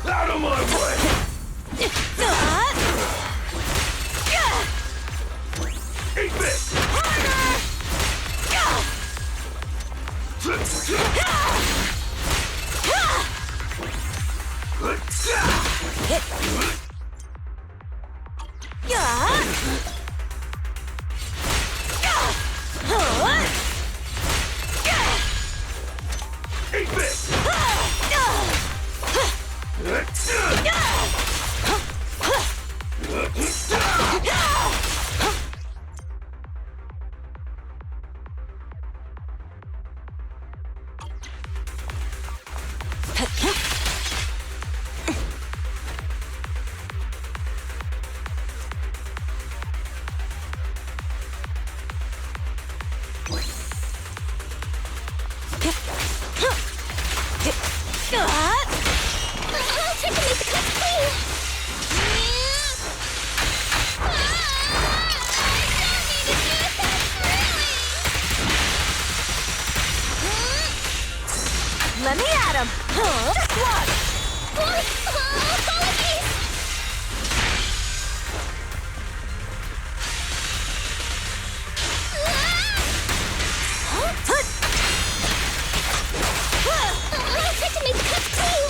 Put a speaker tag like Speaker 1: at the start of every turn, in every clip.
Speaker 1: Out of my way! Eat this! Eat this!
Speaker 2: Let me at him! Just watch!
Speaker 3: Apologies! I'll try to make the cup clean!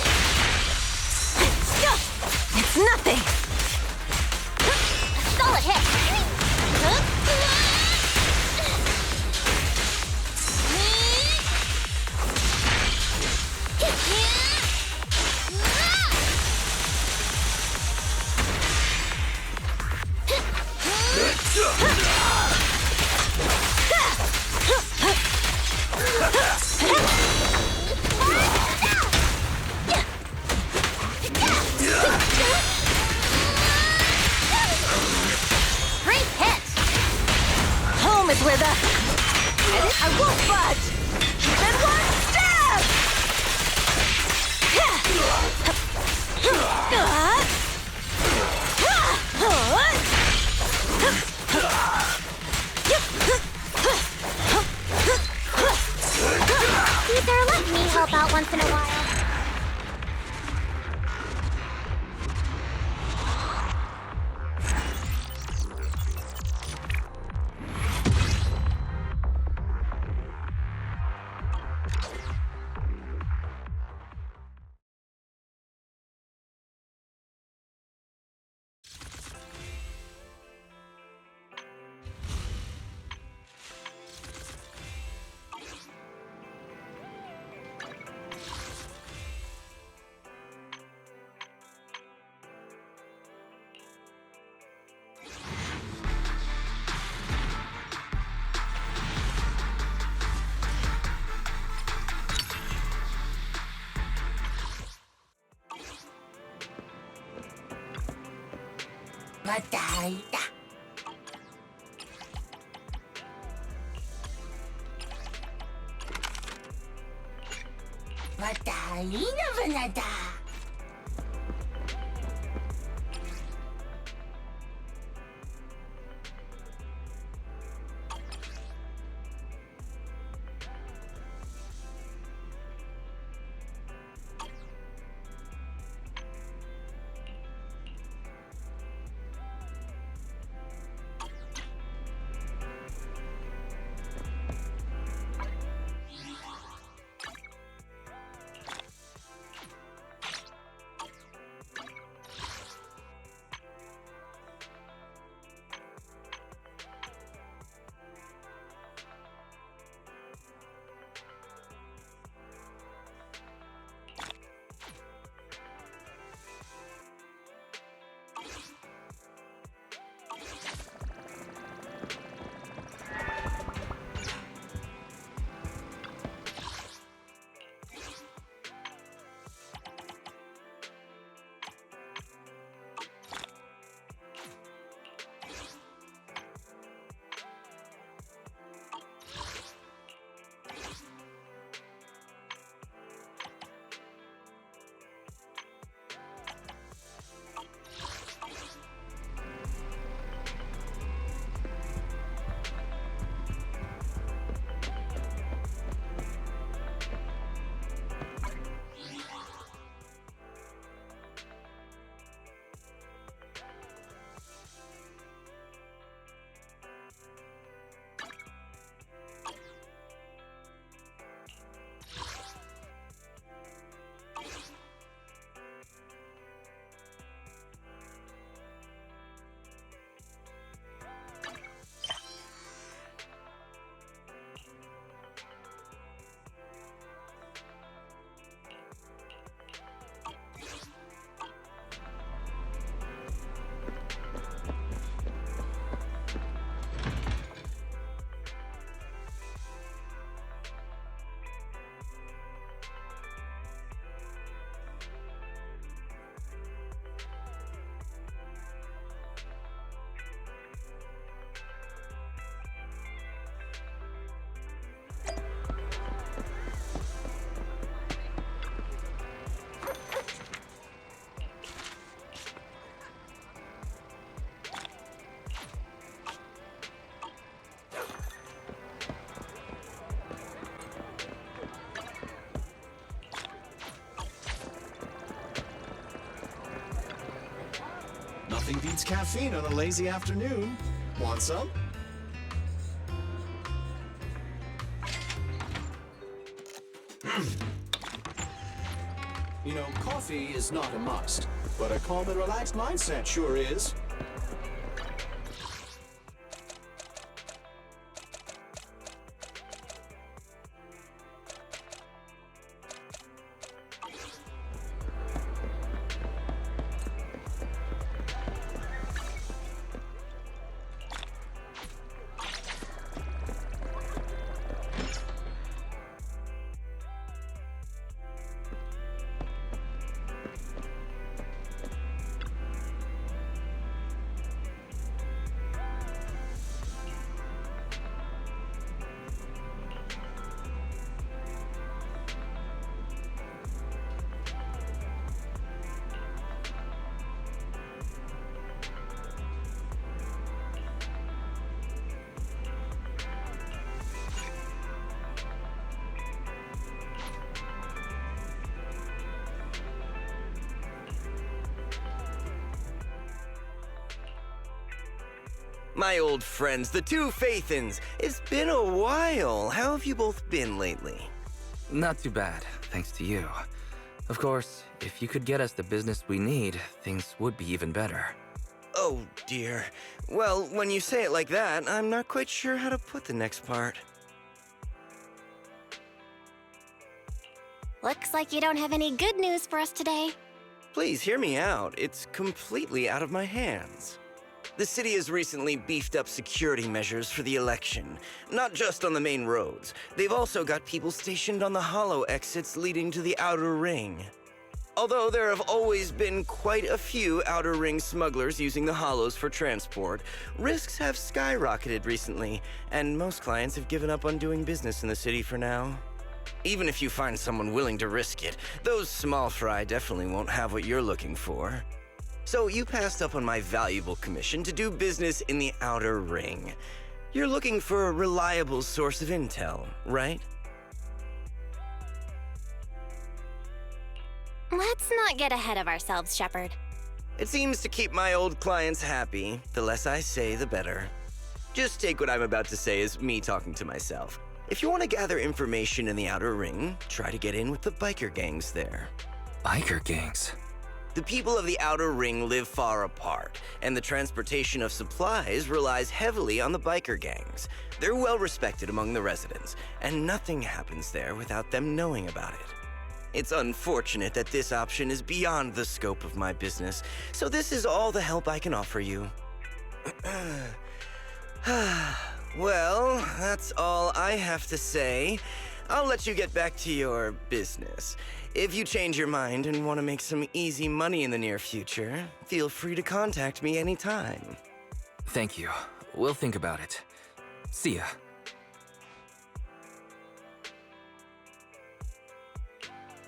Speaker 2: It's nothing!
Speaker 3: Solid hit!
Speaker 2: Great hit! Home is where I won't budge! Then one stab!
Speaker 3: Either let me help out once in a while.
Speaker 2: Matay-ta. Matay na banada.
Speaker 4: Nothing beats caffeine on a lazy afternoon. Want some? You know, coffee is not a must, but a calm and relaxed mindset sure is.
Speaker 5: My old friends, the two Faithins. It's been a while. How have you both been lately?
Speaker 6: Not too bad, thanks to you. Of course, if you could get us the business we need, things would be even better.
Speaker 5: Oh, dear. Well, when you say it like that, I'm not quite sure how to put the next part.
Speaker 3: Looks like you don't have any good news for us today.
Speaker 5: Please hear me out. It's completely out of my hands. The city has recently beefed up security measures for the election, not just on the main roads. They've also got people stationed on the hollow exits leading to the outer ring. Although there have always been quite a few outer ring smugglers using the hollows for transport, risks have skyrocketed recently, and most clients have given up on doing business in the city for now. Even if you find someone willing to risk it, those small fry definitely won't have what you're looking for. So you passed up on my valuable commission to do business in the outer ring. You're looking for a reliable source of intel, right?
Speaker 3: Let's not get ahead of ourselves, Shepard.
Speaker 5: It seems to keep my old clients happy. The less I say, the better. Just take what I'm about to say as me talking to myself. If you want to gather information in the outer ring, try to get in with the biker gangs there.
Speaker 6: Biker gangs?
Speaker 5: The people of the outer ring live far apart, and the transportation of supplies relies heavily on the biker gangs. They're well respected among the residents, and nothing happens there without them knowing about it. It's unfortunate that this option is beyond the scope of my business, so this is all the help I can offer you. Well, that's all I have to say. I'll let you get back to your business. If you change your mind and want to make some easy money in the near future, feel free to contact me anytime.
Speaker 6: Thank you. We'll think about it. See ya.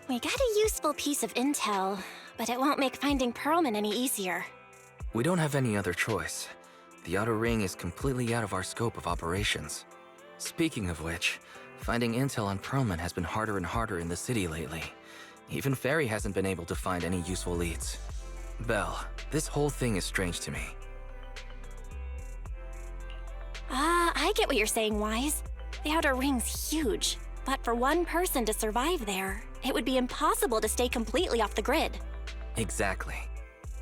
Speaker 3: We got a useful piece of intel, but it won't make finding Perlman any easier.
Speaker 6: We don't have any other choice. The outer ring is completely out of our scope of operations. Speaking of which, finding intel on Perlman has been harder and harder in the city lately. Even Ferry hasn't been able to find any useful leads. Belle, this whole thing is strange to me.
Speaker 3: I get what you're saying, Wise. The outer ring's huge, but for one person to survive there, it would be impossible to stay completely off the grid.
Speaker 6: Exactly.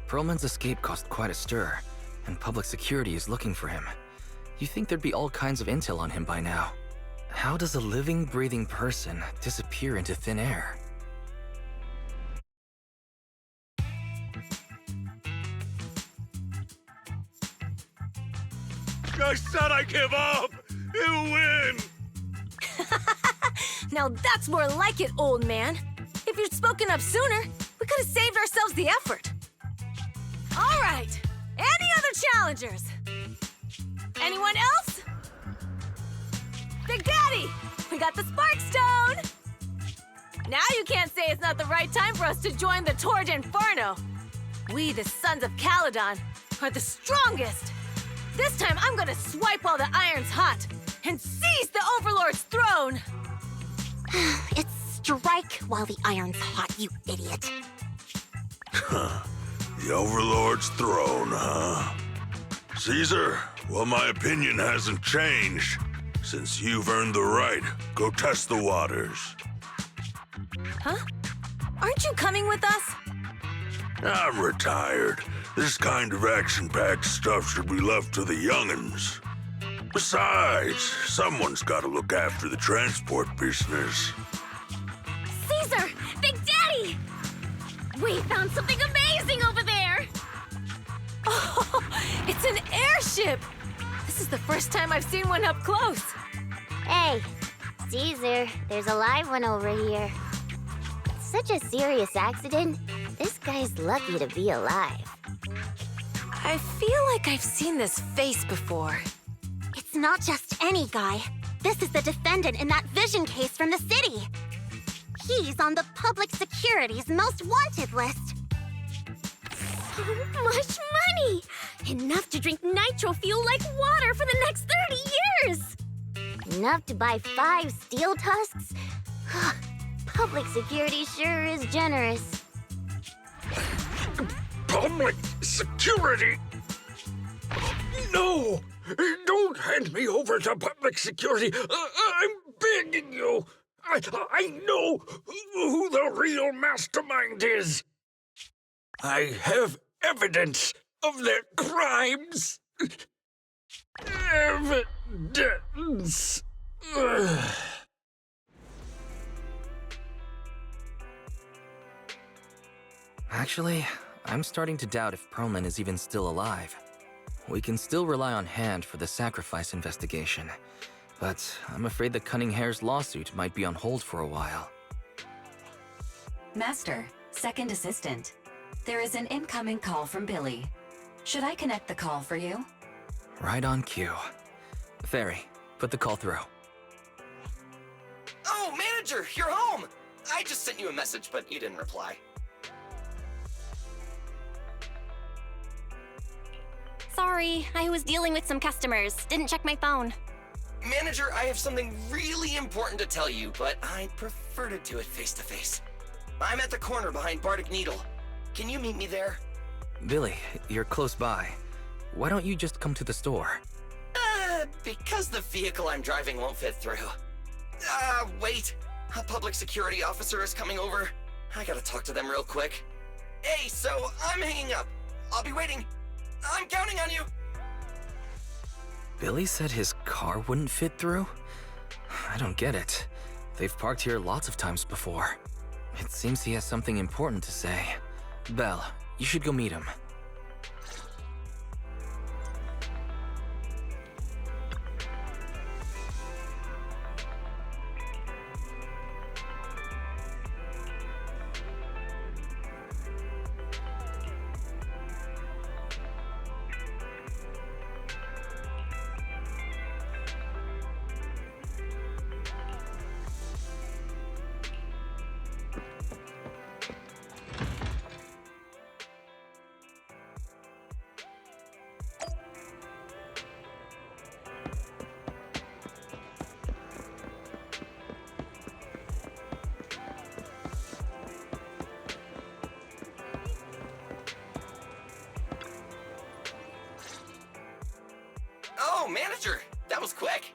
Speaker 6: Perlman's escape caused quite a stir, and public security is looking for him. You'd think there'd be all kinds of intel on him by now. How does a living, breathing person disappear into thin air?
Speaker 1: I said I give up! You win!
Speaker 2: Now that's more like it, old man. If you'd spoken up sooner, we could have saved ourselves the effort. All right, any other challengers? Anyone else? Big Daddy, we got the Spark Stone! Now you can't say it's not the right time for us to join the Torrid Inferno. We, the Sons of Caledon, are the strongest. This time I'm gonna swipe while the iron's hot and seize the Overlord's throne!
Speaker 3: It's strike while the iron's hot, you idiot.
Speaker 1: The Overlord's throne, huh? Caesar, well, my opinion hasn't changed. Since you've earned the right, go test the waters.
Speaker 2: Huh? Aren't you coming with us?
Speaker 1: I'm retired. This kind of action-packed stuff should be left to the young'uns. Besides, someone's gotta look after the transport business.
Speaker 2: Caesar! Big Daddy! We found something amazing over there! Oh, it's an airship! This is the first time I've seen one up close.
Speaker 7: Hey, Caesar, there's a live one over here. It's such a serious accident. This guy's lucky to be alive.
Speaker 2: I feel like I've seen this face before.
Speaker 3: It's not just any guy. This is the defendant in that vision case from the city. He's on the public security's most wanted list.
Speaker 2: So much money! Enough to drink nitro fuel like water for the next 30 years!
Speaker 7: Enough to buy 5 steel tusks? Public security sure is generous.
Speaker 1: Public security? No! Don't hand me over to public security! I'm begging you! I know who the real mastermind is! I have evidence of their crimes! Evidence!
Speaker 6: Actually, I'm starting to doubt if Perlman is even still alive. We can still rely on Hand for the sacrifice investigation, but I'm afraid the Cunninghare's lawsuit might be on hold for a while.
Speaker 8: Master, second assistant. There is an incoming call from Billy. Should I connect the call for you?
Speaker 6: Right on cue. Fairy, put the call through.
Speaker 5: Oh, manager, you're home! I just sent you a message, but you didn't reply.
Speaker 3: Sorry, I was dealing with some customers. Didn't check my phone.
Speaker 5: Manager, I have something really important to tell you, but I'd prefer to do it face-to-face. I'm at the corner behind Bardic Needle. Can you meet me there?
Speaker 6: Billy, you're close by. Why don't you just come to the store?
Speaker 5: Because the vehicle I'm driving won't fit through. Wait. A public security officer is coming over. I gotta talk to them real quick. Hey, so I'm hanging up. I'll be waiting. I'm counting on you.
Speaker 6: Billy said his car wouldn't fit through? I don't get it. They've parked here lots of times before. It seems he has something important to say. Belle, you should go meet him.
Speaker 5: Oh, manager, that was quick.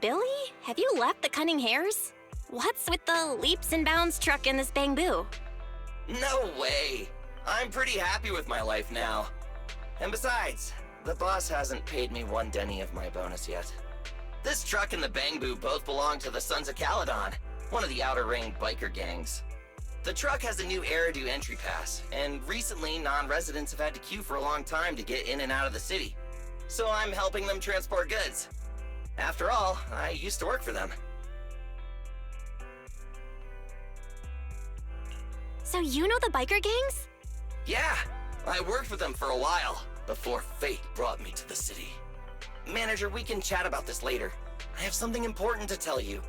Speaker 3: Billy, have you left the Cunninghares? What's with the leaps and bounds truck in this bamboo?
Speaker 5: No way. I'm pretty happy with my life now. And besides, the boss hasn't paid me 1 denny of my bonus yet. This truck and the Bangbu both belong to the Sons of Caledon, one of the Outer Ring biker gangs. The truck has a new Eridu entry pass, and recently non-residents have had to queue for a long time to get in and out of the city. So I'm helping them transport goods. After all, I used to work for them.
Speaker 3: So you know the biker gangs?
Speaker 5: Yeah, I worked with them for a while, before fate brought me to the city. Manager, we can chat about this later. I have something important to tell you.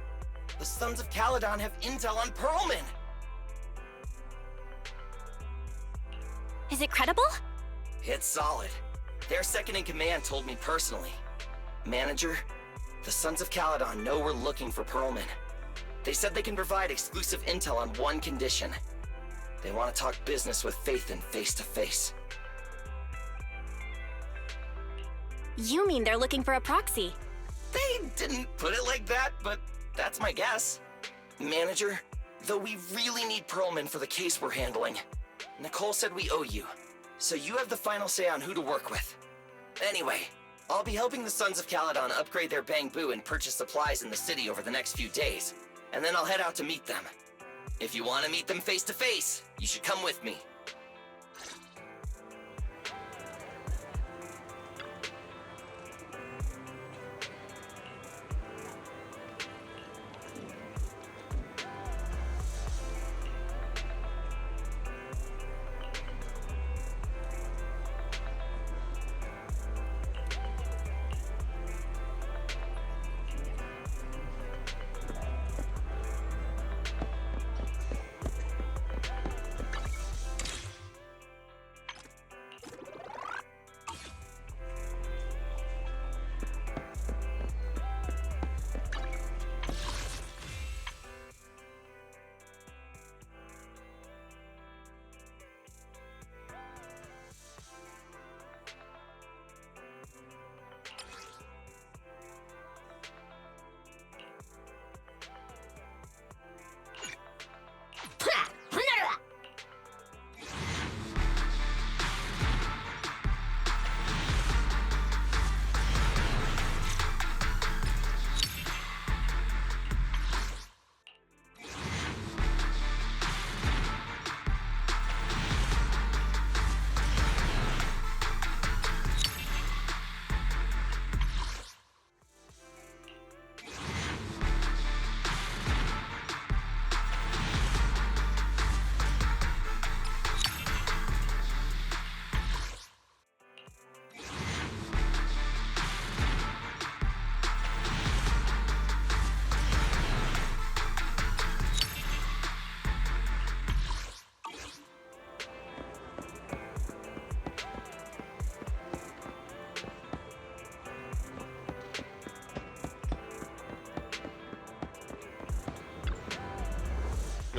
Speaker 5: The Sons of Caledon have intel on Perlman!
Speaker 3: Is it credible?
Speaker 5: It's solid. Their second-in-command told me personally. Manager, the Sons of Caledon know we're looking for Perlman. They said they can provide exclusive intel on one condition. They want to talk business with Phaethon face to face.
Speaker 3: You mean they're looking for a proxy?
Speaker 5: They didn't put it like that, but that's my guess. Manager, though we really need Perlman for the case we're handling, Nicole said we owe you, so you have the final say on who to work with. Anyway, I'll be helping the Sons of Caledon upgrade their Bang-Boo and purchase supplies in the city over the next few days, and then I'll head out to meet them. If you want to meet them face to face, you should come with me.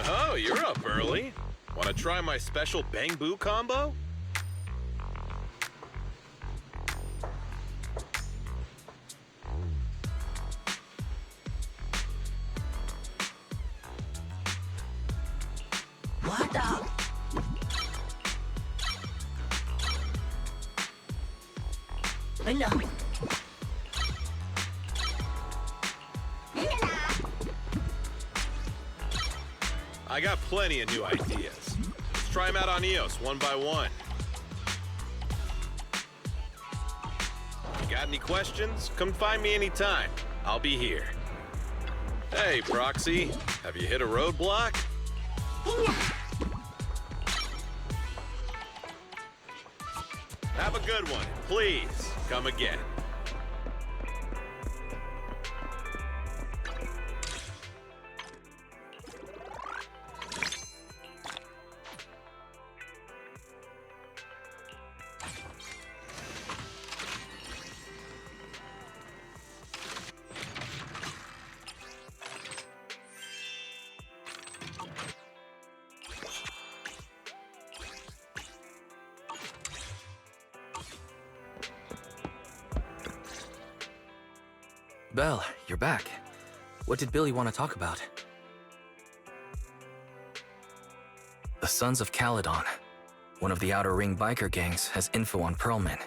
Speaker 9: Oh, you're up early. Want to try my special Bang-Boo combo?
Speaker 8: What up? No.
Speaker 9: I got plenty of new ideas. Let's try them out on EOS one by one. You got any questions? Come find me anytime. I'll be here. Hey, Proxy. Have you hit a roadblock? Have a good one. Please, come again.
Speaker 6: Belle, you're back. What did Billy want to talk about? The Sons of Caledon, one of the Outer Ring biker gangs, has info on Perlman.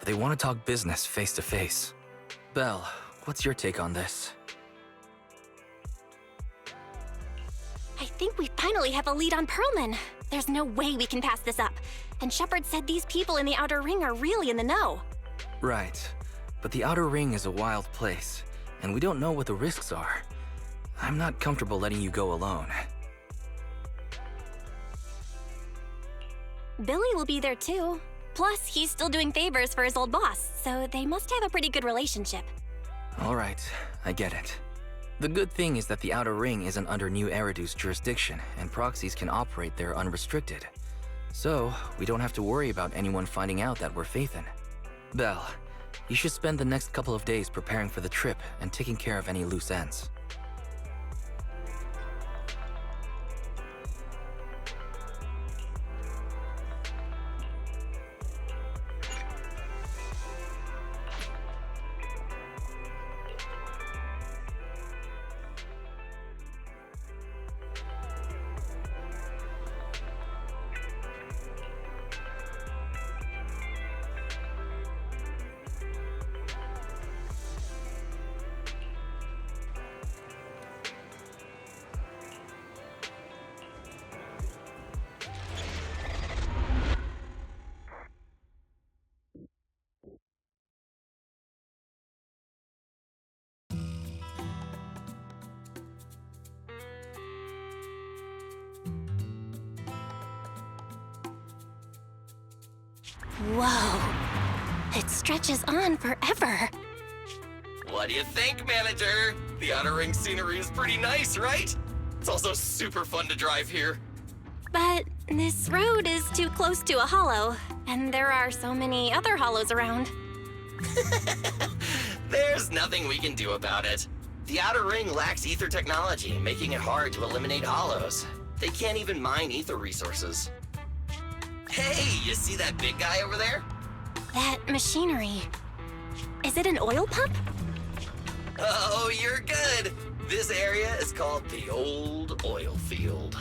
Speaker 6: They want to talk business face to face. Belle, what's your take on this?
Speaker 3: I think we finally have a lead on Perlman. There's no way we can pass this up. And Shepard said these people in the Outer Ring are really in the know.
Speaker 6: Right. But the Outer Ring is a wild place, and we don't know what the risks are. I'm not comfortable letting you go alone.
Speaker 3: Billy will be there too. Plus, he's still doing favors for his old boss, so they must have a pretty good relationship.
Speaker 6: All right, I get it. The good thing is that the Outer Ring isn't under New Eridu's jurisdiction, and proxies can operate there unrestricted. So, we don't have to worry about anyone finding out that we're Phaethon. Belle, you should spend the next couple of days preparing for the trip and taking care of any loose ends.
Speaker 3: Whoa. It stretches on forever.
Speaker 5: What do you think, Manager? The Outer Ring scenery is pretty nice, right? It's also super fun to drive here.
Speaker 3: But this road is too close to a hollow, and there are so many other hollows around.
Speaker 5: There's nothing we can do about it. The Outer Ring lacks ether technology, making it hard to eliminate hollows. They can't even mine ether resources. Hey, you see that big guy over there?
Speaker 3: That machinery. Is it an oil pump?
Speaker 5: Oh, you're good. This area is called the Old Oil Field.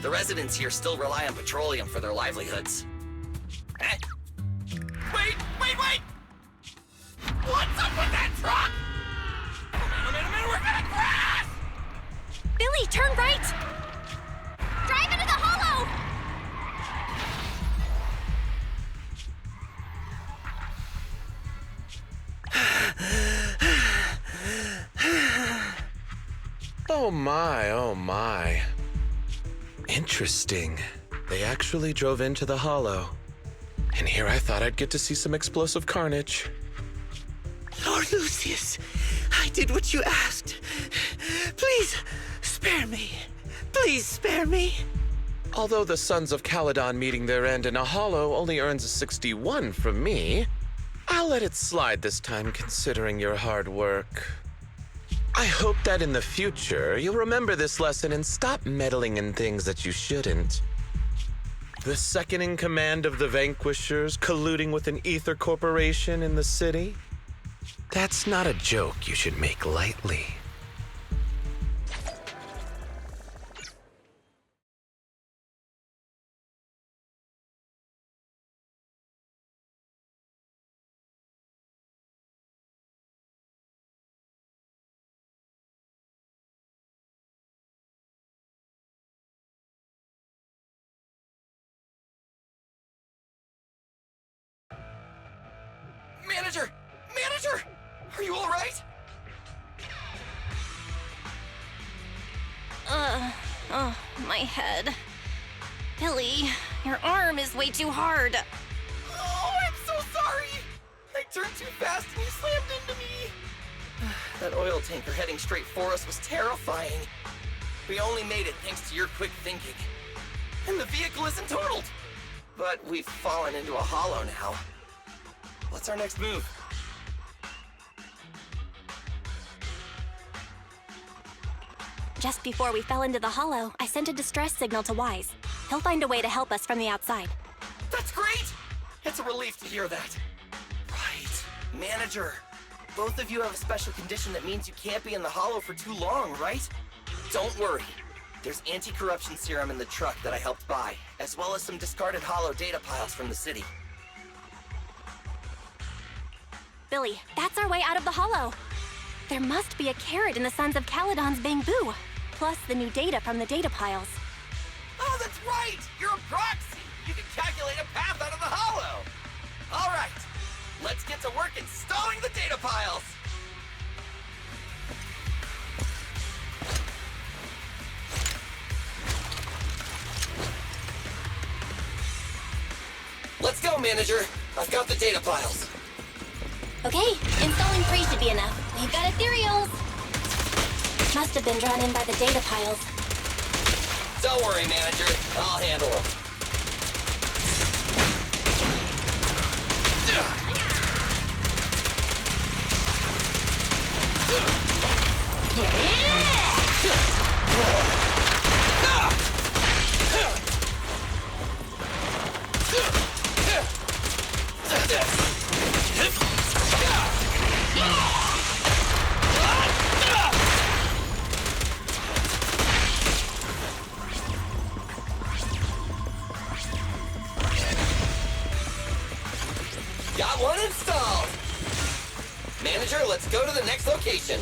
Speaker 5: The residents here still rely on petroleum for their livelihoods. Wait! What's up with that truck? A minute, we're gonna crash!
Speaker 3: Billy, turn right! Drive into the hollow!
Speaker 10: Oh my. Interesting. They actually drove into the hollow. And here I thought I'd get to see some explosive carnage.
Speaker 5: Lord Lucius, I did what you asked. Please, spare me. Please spare me.
Speaker 10: Although the Sons of Caledon meeting their end in a hollow only earns a 61 from me, I'll let it slide this time considering your hard work. I hope that in the future, you'll remember this lesson and stop meddling in things that you shouldn't. The second in command of the Vanquishers colluding with an ether corporation in the city? That's not a joke you should make lightly.
Speaker 5: Manager! Are you all right?
Speaker 3: Oh, my head. Billy, your arm is way too hard.
Speaker 5: Oh, I'm so sorry! I turned too fast and you slammed into me! That oil tanker heading straight for us was terrifying. We only made it thanks to your quick thinking. And the vehicle isn't totaled! But we've fallen into a hollow now. What's our next move?
Speaker 3: Just before we fell into the hollow, I sent a distress signal to Wise. He'll find a way to help us from the outside.
Speaker 5: That's great! It's a relief to hear that. Right. Manager, both of you have a special condition that means you can't be in the hollow for too long, right? Don't worry. There's anti-corruption serum in the truck that I helped buy, as well as some discarded hollow data piles from the city.
Speaker 3: Billy, that's our way out of the hollow. There must be a carrot in the Sons of Caledon's bamboo, plus the new data from the data piles.
Speaker 5: Oh, that's right! You're a proxy! You can calculate a path out of the hollow! All right, let's get to work installing the data piles! Let's go, Manager! I've got the data piles.
Speaker 3: Okay, installing 3 should be enough. We've got ethereals! Must have been drawn in by the data piles.
Speaker 5: Don't worry, Manager. I'll handle them. Got one installed! Manager, let's go to the next location.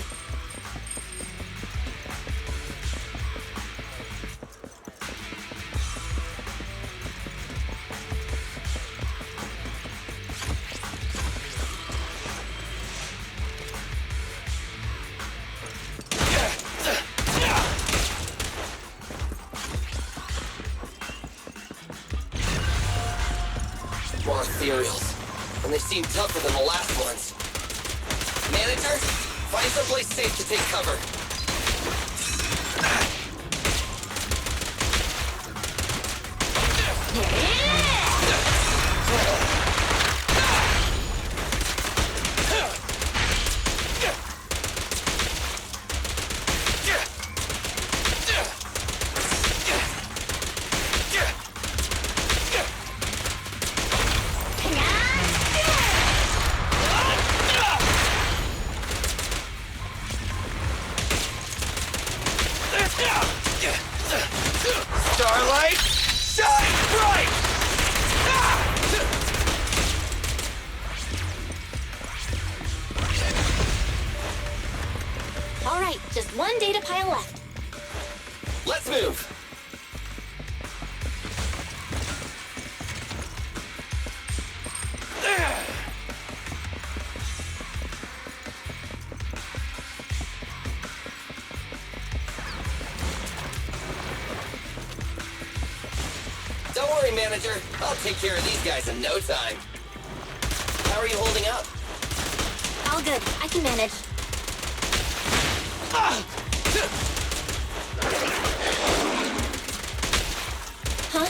Speaker 5: More ethereals. and they seem tougher than the last ones. Manager, find someplace safe to take cover. Starlight, shine bright!
Speaker 3: All right, just one data pile left.
Speaker 5: Let's move. Don't worry, Manager. I'll take care of these guys in no time. How are you holding up?
Speaker 3: All good. I can manage. Huh?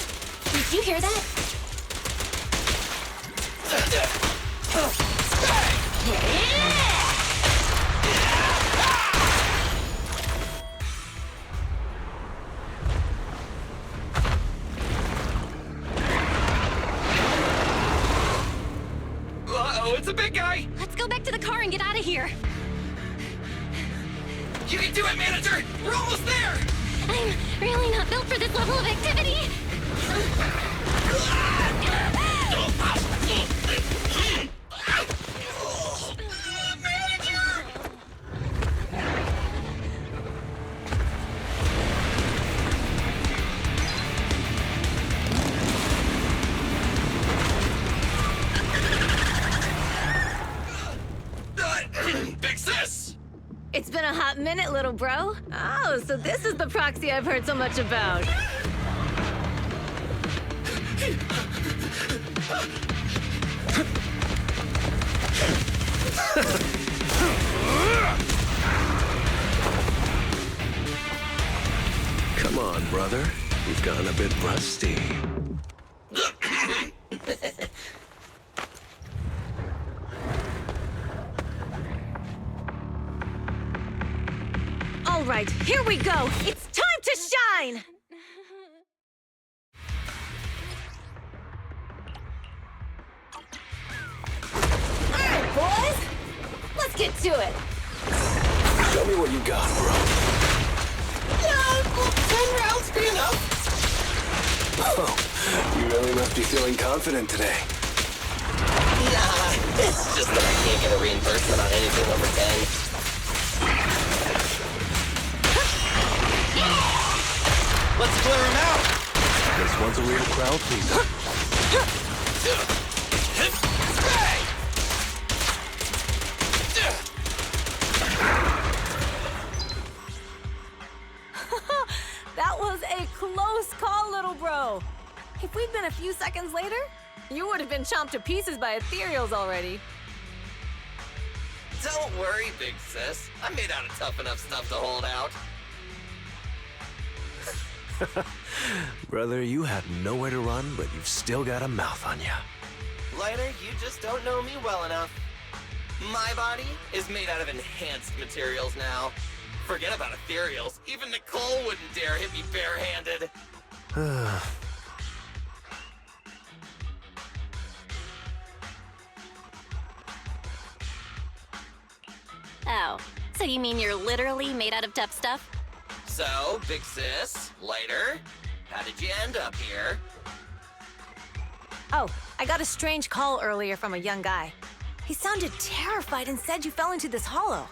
Speaker 3: Did you hear that?
Speaker 5: Uh-oh, it's a big guy!
Speaker 3: Let's go back to the car and get out of here.
Speaker 5: You can do it, Manager! We're almost there!
Speaker 3: I'm really not built for this level of activity.
Speaker 5: Big sis!
Speaker 2: It's been a hot minute, little bro. Oh, so this is the proxy I've heard so much about.
Speaker 4: Come on, brother. You've gotten a bit rusty.
Speaker 2: All right, here we go. It's time to shine! All right, boys. Let's get to it.
Speaker 4: Show me what you got, bro.
Speaker 5: Yeah, will 10 rounds be enough?
Speaker 4: Oh, you really must be feeling confident today.
Speaker 5: Nah, it's just that I can't get a reimbursement on anything over 10. Let's clear him out!
Speaker 4: This one's a real crowd pleaser.
Speaker 2: That was a close call, little bro. If we'd been a few seconds later, you would have been chomped to pieces by ethereals already.
Speaker 5: Don't worry, big sis. I'm made out of tough enough stuff to hold out.
Speaker 4: Brother, you have nowhere to run, but you've still got a mouth on ya.
Speaker 5: Lighter, you just don't know me well enough. My body is made out of enhanced materials now. Forget about ethereals. Even Nicole wouldn't dare hit me barehanded.
Speaker 3: Oh, so you mean you're literally made out of tough stuff?
Speaker 5: So, big sis, Lighter, how did you end up here?
Speaker 2: Oh, I got a strange call earlier from a young guy. He sounded terrified and said you fell into this hollow.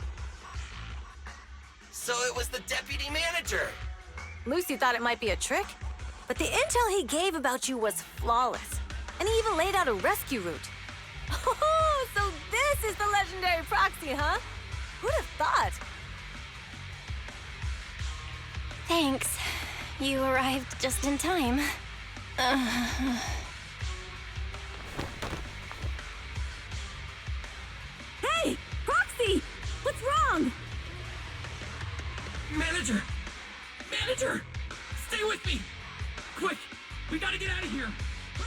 Speaker 5: So it was the deputy manager.
Speaker 2: Lucy thought it might be a trick, but the intel he gave about you was flawless. And he even laid out a rescue route. Oh, so this is the legendary proxy, huh? Who'd have thought?
Speaker 3: Thanks. You arrived just in time.
Speaker 11: Stay with me! Quick! We gotta get out of here! Hurry!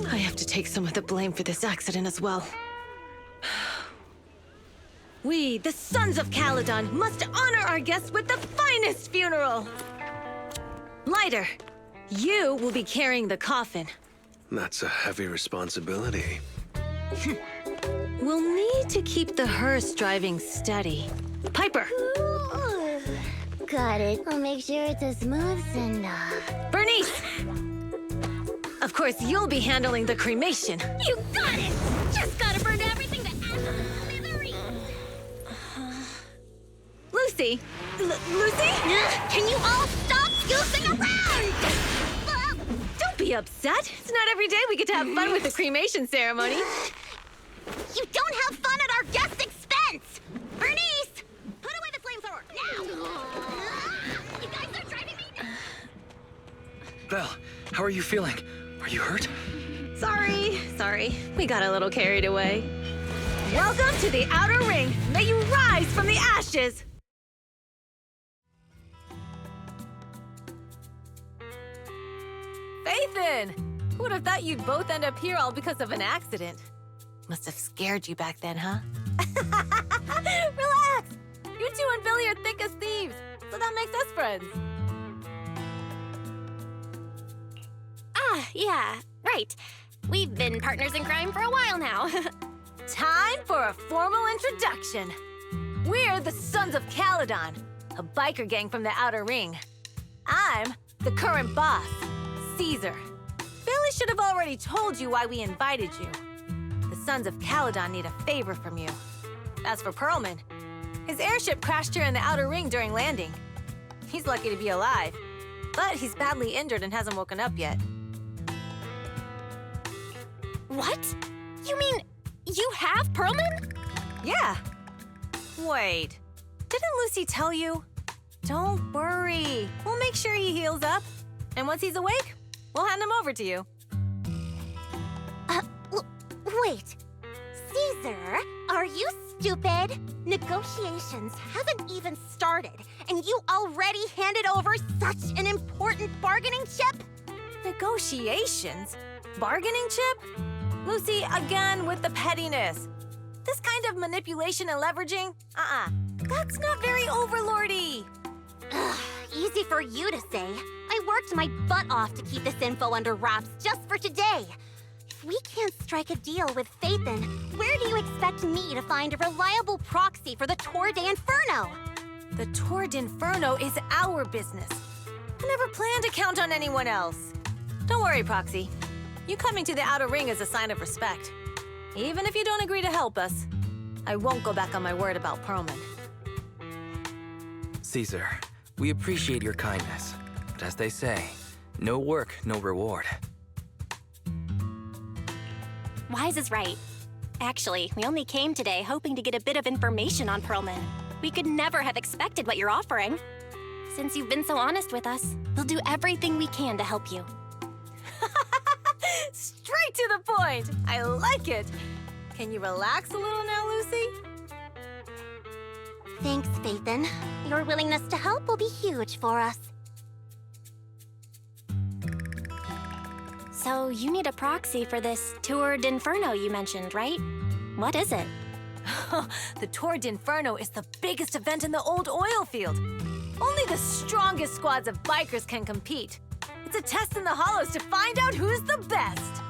Speaker 2: I have to take some of the blame for this accident as well. We, the Sons of Caledon, must honor our guests with the finest funeral! Lighter, you will be carrying the coffin.
Speaker 12: That's a heavy responsibility.
Speaker 2: We'll need to keep the hearse driving steady. Piper!
Speaker 7: Ooh, got it. I'll make sure it's a smooth send-off.
Speaker 2: Bernice! Of course, you'll be handling the cremation.
Speaker 7: You got it! Just gotta burn everything to smithereens!
Speaker 2: Lucy! Lucy?
Speaker 7: Can you all stop goofing around?
Speaker 2: Don't be upset. It's not every day we get to have fun with the cremation ceremony.
Speaker 7: You don't have fun at our guest expense! Bernice! Put away the flamethrower, now! You guys are driving me nuts!
Speaker 6: Belle, how are you feeling? Are you hurt?
Speaker 2: Sorry. We got a little carried away. Welcome to the Outer Ring. May you rise from the ashes! Faithin! Who would have thought you'd both end up here all because of an accident? Must have scared you back then, huh? Relax! You two and Billy are thick as thieves, so that makes us friends.
Speaker 3: Ah, yeah, right. We've been partners in crime for a while now.
Speaker 2: Time for a formal introduction. We're the Sons of Caledon, a biker gang from the Outer Ring. I'm the current boss, Caesar. Billy should have already told you why we invited you. The Sons of Caledon need a favor from you. As for Pearlman, his airship crashed here in the Outer Ring during landing. He's lucky to be alive, but he's badly injured and hasn't woken up yet.
Speaker 3: What? You mean you have Pearlman?
Speaker 2: Yeah. Wait, didn't Lucy tell you? Don't worry. We'll make sure he heals up. And once he's awake, we'll hand him over to you.
Speaker 7: Wait. Caesar, are you stupid? Negotiations haven't even started, and you already handed over such an important bargaining chip?
Speaker 2: Negotiations? Bargaining chip? Lucy, again with the pettiness. This kind of manipulation and leveraging? That's not very overlordy.
Speaker 7: Easy for you to say. I worked my butt off to keep this info under wraps just for today. If we can't strike a deal with Faithin, where do you expect me to find a reliable proxy for the Tour d'Inferno?
Speaker 2: The Tour d'Inferno is our business. I never planned to count on anyone else. Don't worry, Proxy. You coming to the Outer Ring is a sign of respect. Even if you don't agree to help us, I won't go back on my word about Pearlman.
Speaker 6: Caesar, we appreciate your kindness. But as they say, no work, no reward.
Speaker 3: Wise is right. Actually, we only came today hoping to get a bit of information on Pearlman. We could never have expected what you're offering. Since you've been so honest with us, we'll do everything we can to help you.
Speaker 2: Straight to the point! I like it! Can you relax a little now, Lucy?
Speaker 7: Thanks, Faithin. Your willingness to help will be huge for us.
Speaker 3: So you need a proxy for this Tour d'Inferno you mentioned, right? What is it?
Speaker 2: The Tour d'Inferno is the biggest event in the old oil field. Only the strongest squads of bikers can compete. It's a test in the hollows to find out who's the best.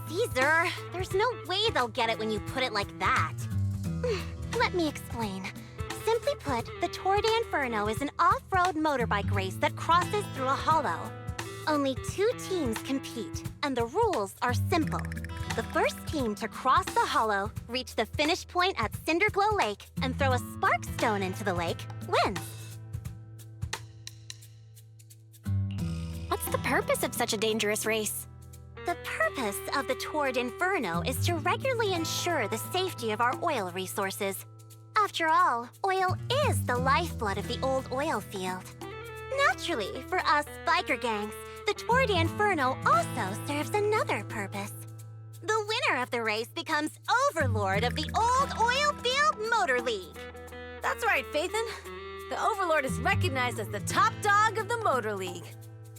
Speaker 7: Caesar, there's no way they'll get it when you put it like that. Let me explain. Simply put, the Tour d'Inferno is an off-road motorbike race that crosses through a hollow. Only 2 teams compete, and the rules are simple. The first team to cross the hollow, reach the finish point at Cinderglow Lake, and throw a spark stone into the lake, wins.
Speaker 3: the purpose of such a dangerous race?
Speaker 7: The purpose of the Toward Inferno is to regularly ensure the safety of our oil resources. After all, oil is the lifeblood of the old oil field. Naturally, for us biker gangs, the Toward Inferno also serves another purpose. The winner of the race becomes overlord of the old oil field motor league.
Speaker 2: That's right, Phaethon. The Overlord is recognized as the top dog of the Motor League.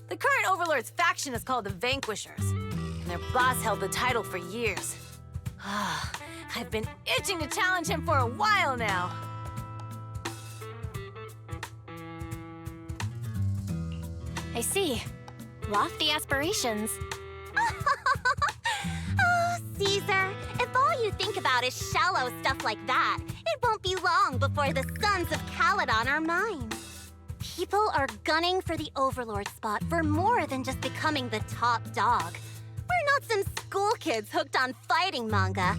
Speaker 2: The current Overlord's faction is called the Vanquishers, and their boss held the title for years. I've been itching to challenge him for a while now.
Speaker 3: I see. Lofty aspirations.
Speaker 7: Oh, Caesar, if all you think about is shallow stuff like that, it won't be long before the sons of Caledon are mine. People are gunning for the Overlord spot for more than just becoming the top dog. We're not some school kids hooked on fighting manga.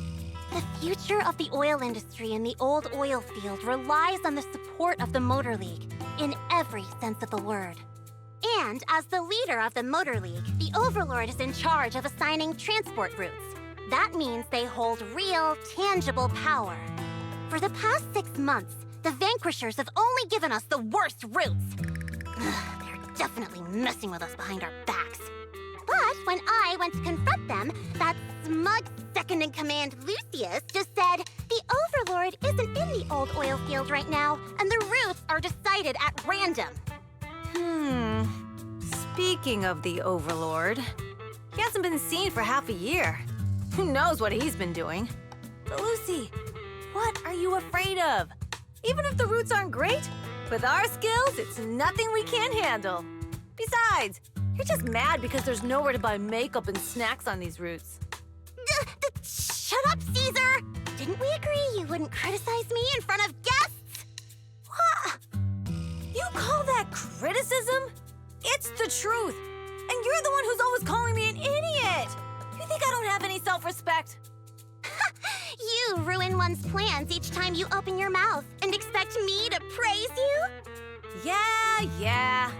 Speaker 7: The future of the oil industry in the old oil field relies on the support of the Motor League, in every sense of the word. And as the leader of the Motor League, the Overlord is in charge of assigning transport routes. That means they hold real, tangible power. For the past 6 months, the Vanquishers have only given us the worst routes. They're definitely messing with us behind our backs. But when I went to confront them, that smug second-in-command Lucius just said, the Overlord isn't in the old oil field right now, and the routes are decided at random.
Speaker 2: Speaking of the Overlord, he hasn't been seen for half a year. Who knows what he's been doing? But Lucy, what are you afraid of? Even if the routes aren't great, with our skills, it's nothing we can't handle. Besides, you're just mad because there's nowhere to buy makeup and snacks on these routes.
Speaker 7: Shut up, Caesar! Didn't we agree you wouldn't criticize me in front of guests?
Speaker 2: What? You call that criticism? It's the truth. And you're the one who's always calling me an idiot. You think I don't have any self-respect?
Speaker 7: You ruin one's plans each time you open your mouth and expect me to praise you?
Speaker 2: Yeah.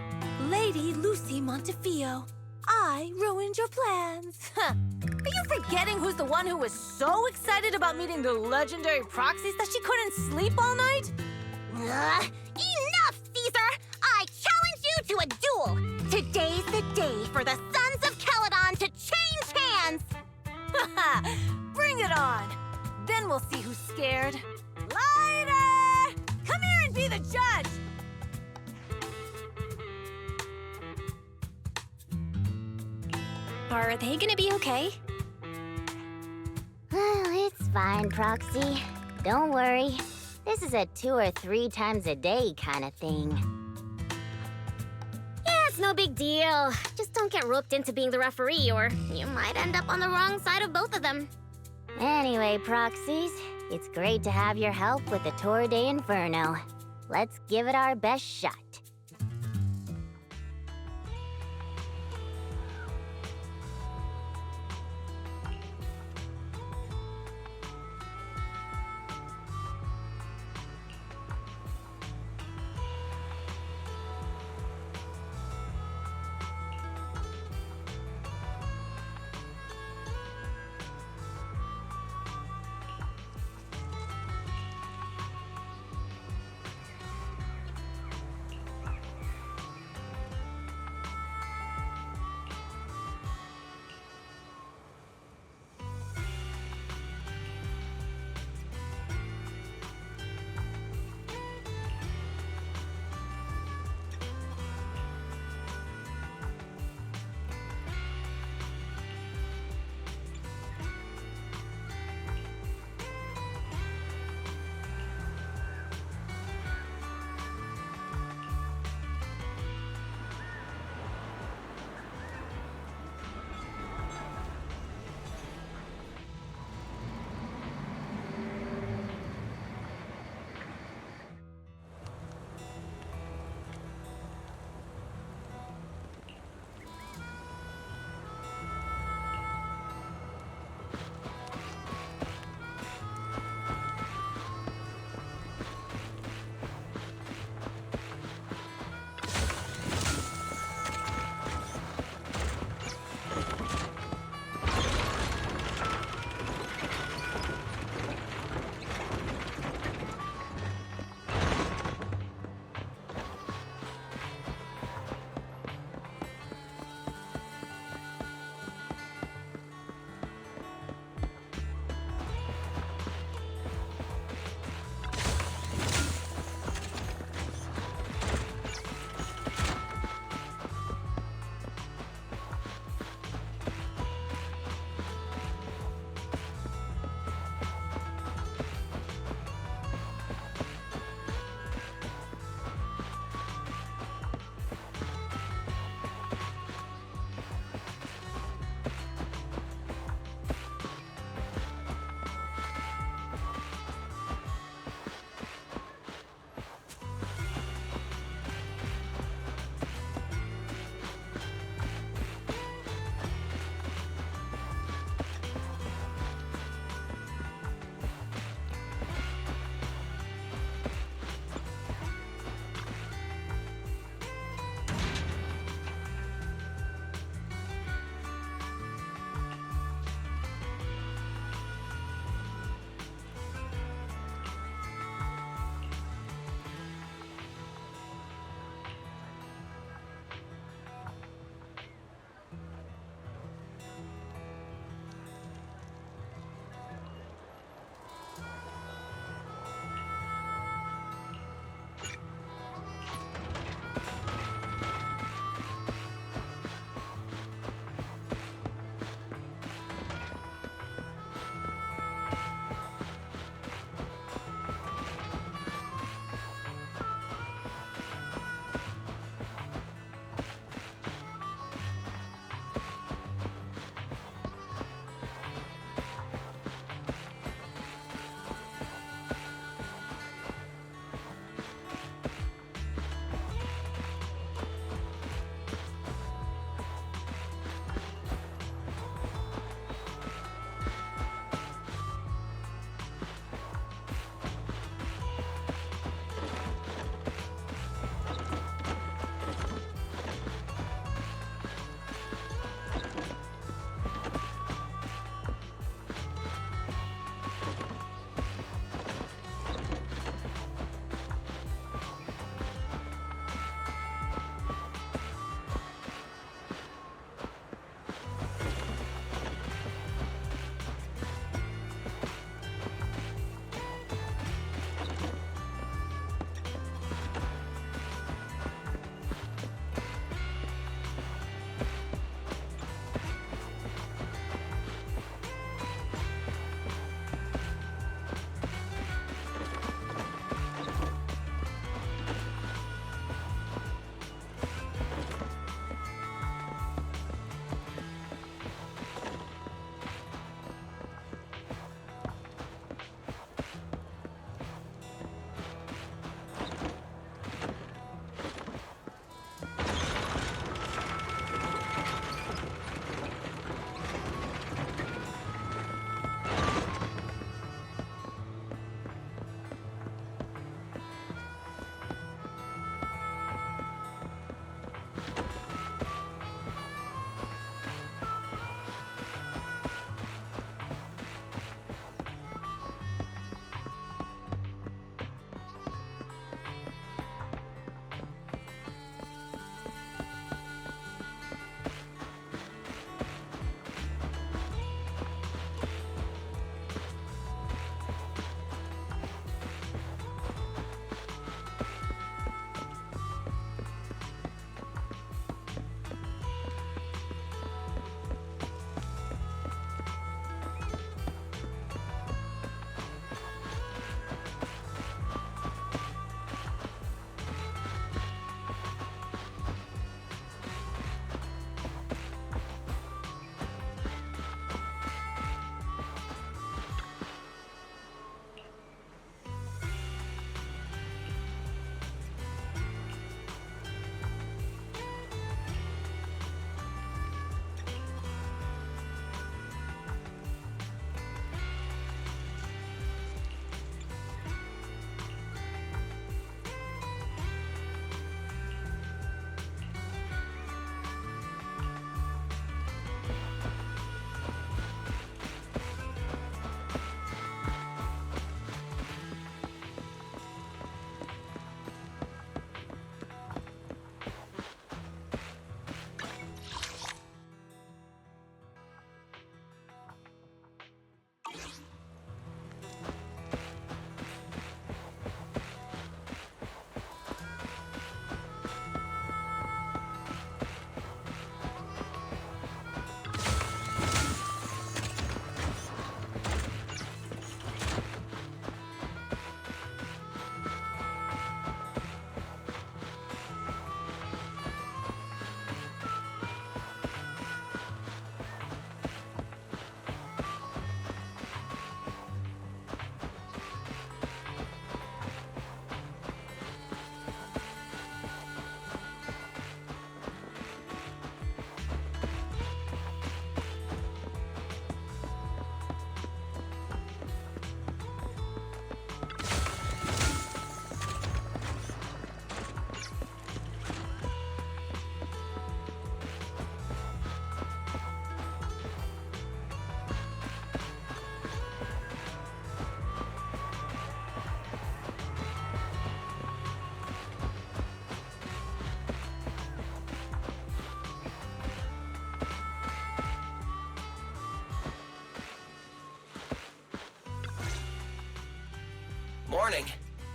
Speaker 2: Lady Lucy Montefiore, I ruined your plans. Are you forgetting who's the one who was so excited about meeting the legendary proxies that she couldn't sleep all night?
Speaker 7: Enough, Caesar! I challenge you to a duel! Today's the day for the Sons of Caledon to change hands!
Speaker 2: Bring it on! Then we'll see who's scared. Lighter! Come here and be the judge!
Speaker 3: Are they gonna be okay?
Speaker 13: Well, it's fine, Proxy. Don't worry. This is a 2 or 3 times a day kind of thing. Yeah, it's no big deal. Just don't get roped into being the referee, or you might end up on the wrong side of both of them. Anyway, Proxies, it's great to have your help with the Tour de Inferno. Let's give it our best shot.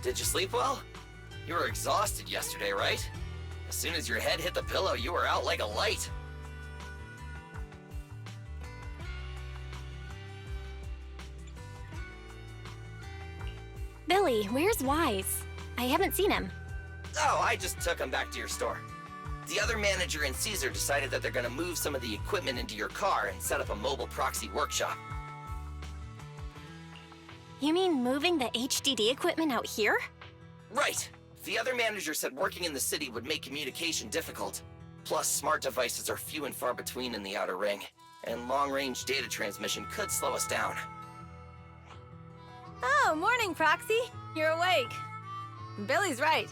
Speaker 5: Did you sleep well? You were exhausted yesterday, right? As soon as your head hit the pillow, you were out like a light.
Speaker 3: Billy, where's Wise? I haven't seen him.
Speaker 5: Oh, I just took him back to your store. The other manager and Caesar decided that they're gonna move some of the equipment into your car and set up a mobile proxy workshop.
Speaker 3: You mean moving the HDD equipment out here?
Speaker 5: Right. The other manager said working in the city would make communication difficult. Plus, smart devices are few and far between in the Outer Ring, and long-range data transmission could slow us down.
Speaker 2: Oh, morning, Proxy. You're awake. Billy's right.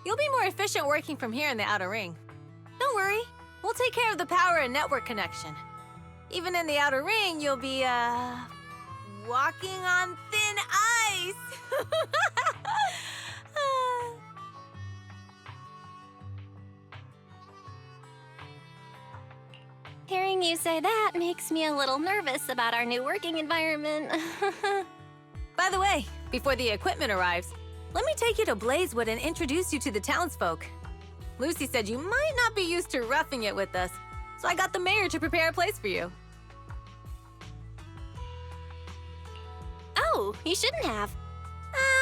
Speaker 2: You'll be more efficient working from here in the Outer Ring. Don't worry. We'll take care of the power and network connection. Even in the Outer Ring, you'll be, walking on thin ice.
Speaker 3: Hearing you say that makes me a little nervous about our new working environment.
Speaker 2: By the way, before the equipment arrives, let me take you to Blazewood and introduce you to the townsfolk. Lucy said you might not be used to roughing it with us, so I got the mayor to prepare a place for you.
Speaker 3: Oh, you shouldn't have.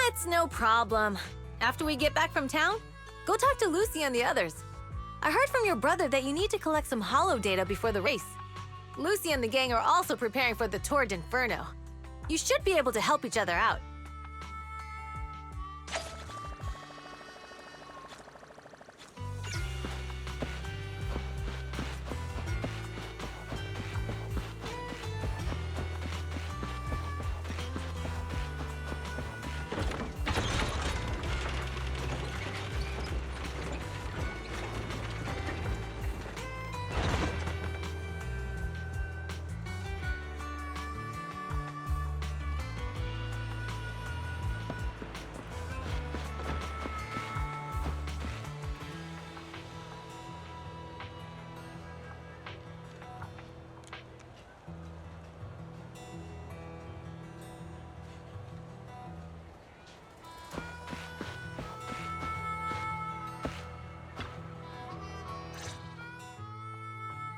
Speaker 2: It's no problem. After we get back from town, go talk to Lucy and the others. I heard from your brother that you need to collect some holo data before the race. Lucy and the gang are also preparing for the Tour d'Inferno. You should be able to help each other out.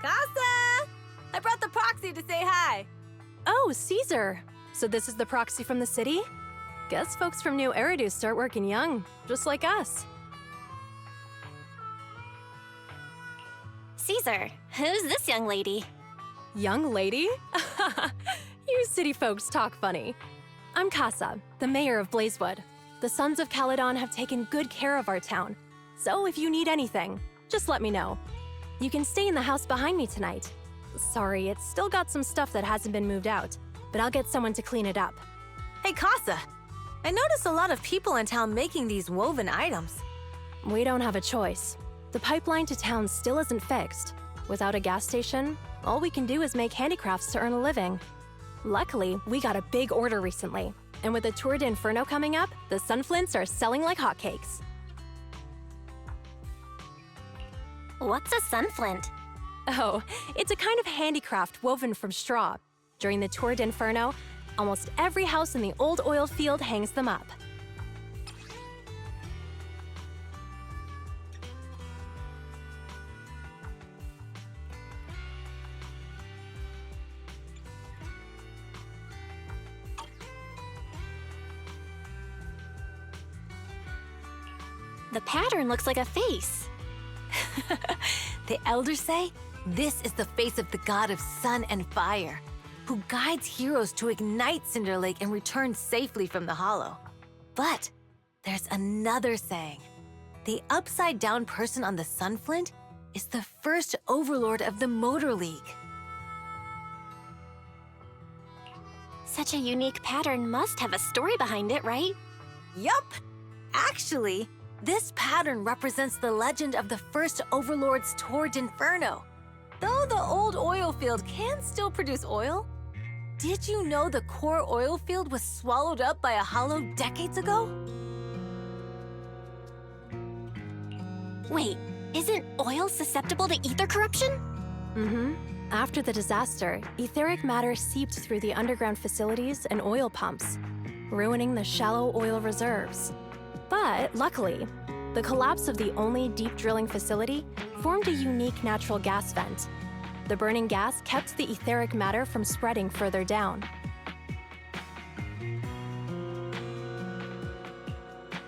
Speaker 2: Casa! I brought the proxy to say hi.
Speaker 14: Oh, Caesar. So this is the proxy from the city? Guess folks from New Eridu start working young, just like us.
Speaker 3: Caesar, who's this young lady?
Speaker 14: Young lady? You city folks talk funny. I'm Casa, the mayor of Blazewood. The Sons of Caledon have taken good care of our town. So if you need anything, just let me know. You can stay in the house behind me tonight. Sorry, it's still got some stuff that hasn't been moved out, but I'll get someone to clean it up.
Speaker 2: Hey, Casa. I noticed a lot of people in town making these woven items.
Speaker 14: We don't have a choice. The pipeline to town still isn't fixed. Without a gas station, all we can do is make handicrafts to earn a living. Luckily, we got a big order recently, and with the Tour d'Inferno coming up, the sunflints are selling like hotcakes.
Speaker 3: What's a sunflint?
Speaker 14: Oh, it's a kind of handicraft woven from straw. During the Tour d'Inferno, almost every house in the old oil field hangs them up.
Speaker 3: The pattern looks like a face.
Speaker 2: The elders say this is the face of the god of sun and fire, who guides heroes to ignite Cinder Lake and return safely from the hollow. But there's another saying. The upside-down person on the sunflint is the first overlord of the Motor League.
Speaker 3: Such a unique pattern must have a story behind it, right?
Speaker 2: Yup! Actually, this pattern represents the legend of the first overlord's Tour d'Inferno. Though the old oil field can still produce oil, did you know the core oil field was swallowed up by a hollow decades ago?
Speaker 3: Wait, isn't oil susceptible to ether corruption?
Speaker 14: Mm-hmm. After the disaster, etheric matter seeped through the underground facilities and oil pumps, ruining the shallow oil reserves. But luckily, the collapse of the only deep drilling facility formed a unique natural gas vent. The burning gas kept the etheric matter from spreading further down.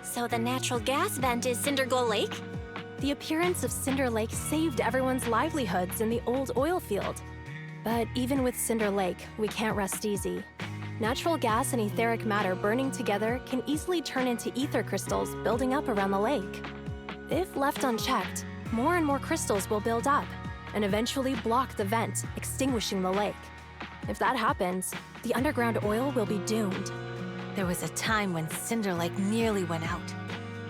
Speaker 3: So the natural gas vent is Cinderglow Lake?
Speaker 14: The appearance of Cinder Lake saved everyone's livelihoods in the old oil field. But even with Cinder Lake, we can't rest easy. Natural gas and etheric matter burning together can easily turn into ether crystals building up around the lake. If left unchecked, more and more crystals will build up and eventually block the vent, extinguishing the lake. If that happens, the underground oil will be doomed.
Speaker 2: There was a time when Cinder Lake nearly went out.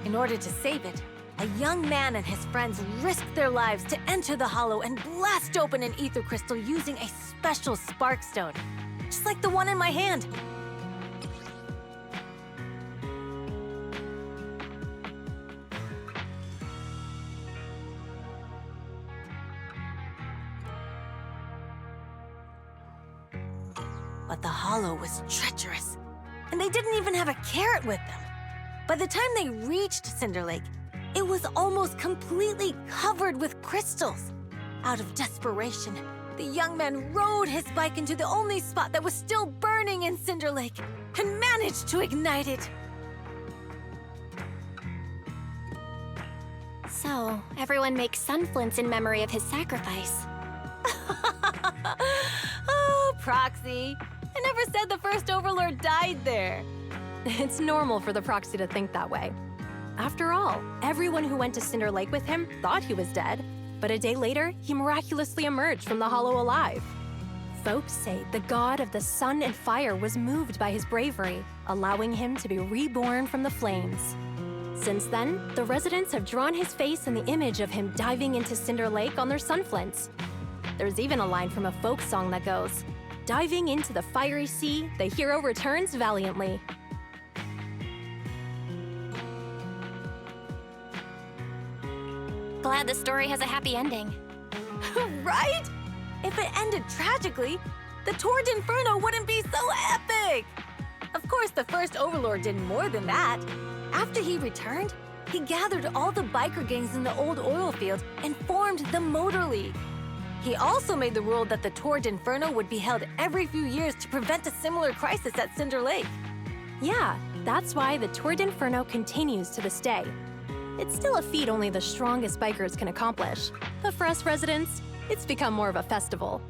Speaker 2: In order to save it, a young man and his friends risked their lives to enter the hollow and blast open an ether crystal using a special spark stone, just like the one in my hand. But the hollow was treacherous, and they didn't even have a carrot with them. By the time they reached Cinder Lake, it was almost completely covered with crystals. Out of desperation, the young man rode his bike into the only spot that was still burning in Cinder Lake and managed to ignite it.
Speaker 3: So, everyone makes sunflints in memory of his sacrifice.
Speaker 2: Oh, Proxy. I never said the first Overlord died there.
Speaker 14: It's normal for the Proxy to think that way. After all, everyone who went to Cinder Lake with him thought he was dead, but a day later, he miraculously emerged from the hollow alive. Folks say the god of the sun and fire was moved by his bravery, allowing him to be reborn from the flames. Since then, the residents have drawn his face and the image of him diving into Cinder Lake on their sunflints. There's even a line from a folk song that goes, "Diving into the fiery sea, the hero returns valiantly."
Speaker 3: Glad the story has a happy ending.
Speaker 2: Right? If it ended tragically, the Tour d'Inferno wouldn't be so epic! Of course, the first Overlord did more than that. After he returned, he gathered all the biker gangs in the old oil field and formed the Motor League. He also made the rule that the Tour d'Inferno would be held every few years to prevent a similar crisis at Cinder Lake.
Speaker 14: Yeah, that's why the Tour d'Inferno continues to this day. It's still a feat only the strongest bikers can accomplish, but for us residents, it's become more of a festival.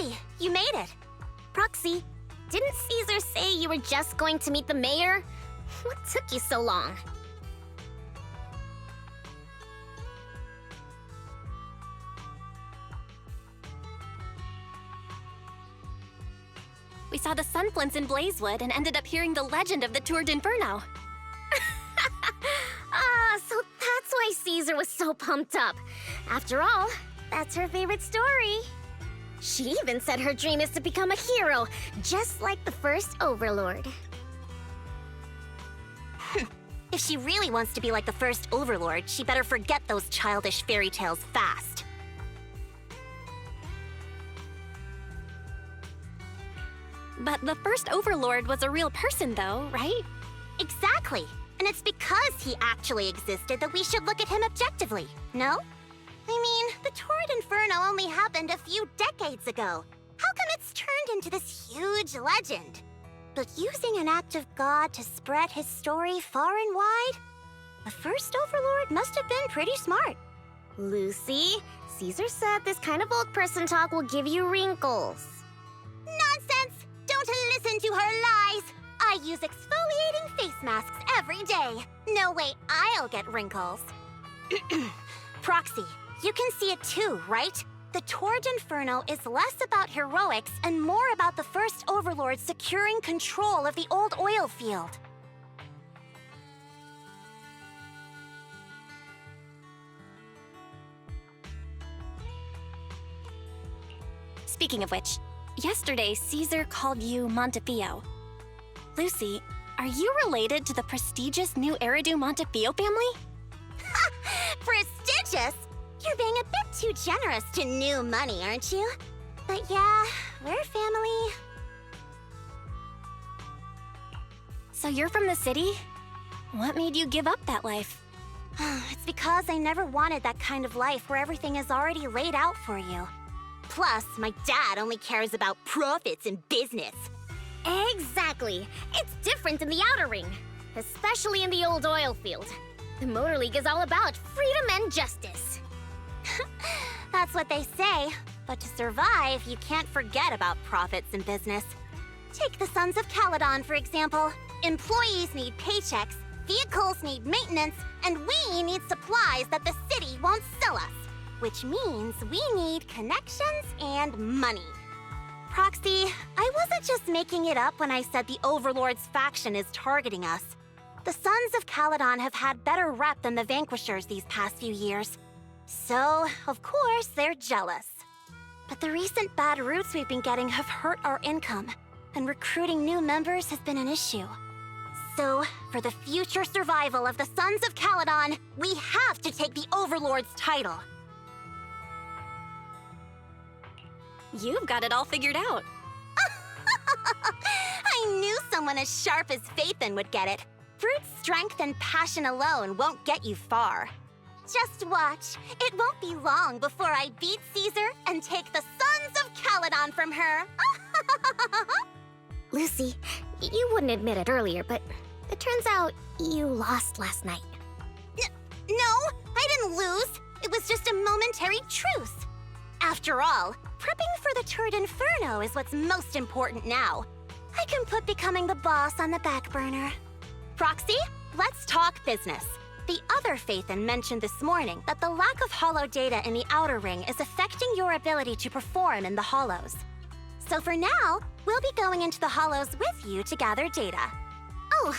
Speaker 7: Easy! You made it!
Speaker 13: Proxy, didn't Caesar say you were just going to meet the mayor? What took you so long?
Speaker 3: We saw the Sunflints in Blazewood and ended up hearing the legend of the Tour d'Inferno.
Speaker 13: So that's why Caesar was so pumped up. After all, that's her favorite story. She even said her dream is to become a hero, just like the first Overlord.
Speaker 7: If she really wants to be like the first Overlord, she better forget those childish fairy tales fast.
Speaker 3: But the first Overlord was a real person, though, right?
Speaker 7: Exactly. And it's because he actually existed that we should look at him objectively, no? I mean, the Torrid Inferno only happened a few decades ago. How come it's turned into this huge legend? But using an act of God to spread his story far and wide? The first Overlord must have been pretty smart.
Speaker 13: Lucy, Caesar said this kind of old person talk will give you wrinkles.
Speaker 7: Nonsense! Don't listen to her lies! I use exfoliating face masks every day. No way I'll get wrinkles. Proxy, you can see it too, right? The Torrid Inferno is less about heroics and more about the first Overlord securing control of the old oil field.
Speaker 3: Speaking of which, yesterday Caesar called you Montefiore. Lucy, are you related to the prestigious new Eridu Montefiore family?
Speaker 7: Prestigious? You're being a bit too generous to new money, aren't you? But yeah, we're family.
Speaker 3: So you're from the city? What made you give up that life?
Speaker 7: It's because I never wanted that kind of life where everything is already laid out for you. Plus, my dad only cares about profits and business.
Speaker 13: Exactly. It's different in the Outer Ring, especially in the old oil field. The Motor League is all about freedom and justice.
Speaker 7: That's what they say. But to survive, you can't forget about profits and business. Take the Sons of Caledon, for example. Employees need paychecks, vehicles need maintenance, and we need supplies that the city won't sell us. Which means we need connections and money. Proxy, I wasn't just making it up when I said the Overlord's faction is targeting us. The Sons of Caledon have had better rep than the Vanquishers these past few years. So, of course, they're jealous. But the recent bad routes we've been getting have hurt our income, and recruiting new members has been an issue. So, for the future survival of the Sons of Caledon, we have to take the Overlord's title.
Speaker 3: You've got it all figured out.
Speaker 7: I knew someone as sharp as Phaethon would get it. Brute strength and passion alone won't get you far. Just watch. It won't be long before I beat Caesar and take the Sons of Caledon from her.
Speaker 13: Lucy, you wouldn't admit it earlier, but it turns out you lost last night.
Speaker 7: No, I didn't lose. It was just a momentary truce. After all, prepping for the Torrid Inferno is what's most important now. I can put becoming the boss on the back burner. Proxy, let's talk business. The other Phaethon mentioned this morning that the lack of hollow data in the Outer Ring is affecting your ability to perform in the Hollows. So for now, we'll be going into the Hollows with you to gather data.
Speaker 13: Oh,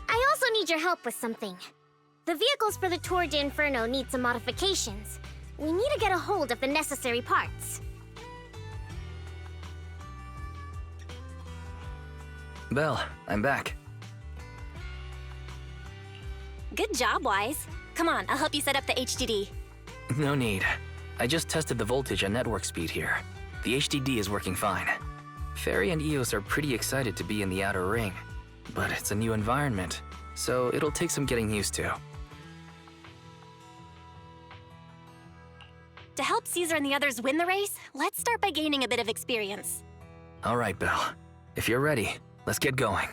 Speaker 13: I also need your help with something. The vehicles for the Tour d'Inferno need some modifications. We need to get a hold of the necessary parts.
Speaker 6: Belle, I'm back.
Speaker 3: Good job, Wise. Come on, I'll help you set up the HDD.
Speaker 6: No need. I just tested the voltage and network speed here. The HDD is working fine. Fairy and Eos are pretty excited to be in the Outer Ring, but it's a new environment, so it'll take some getting used to.
Speaker 3: To help Caesar and the others win the race, let's start by gaining a bit of experience.
Speaker 6: All right, Belle. If you're ready, let's get going.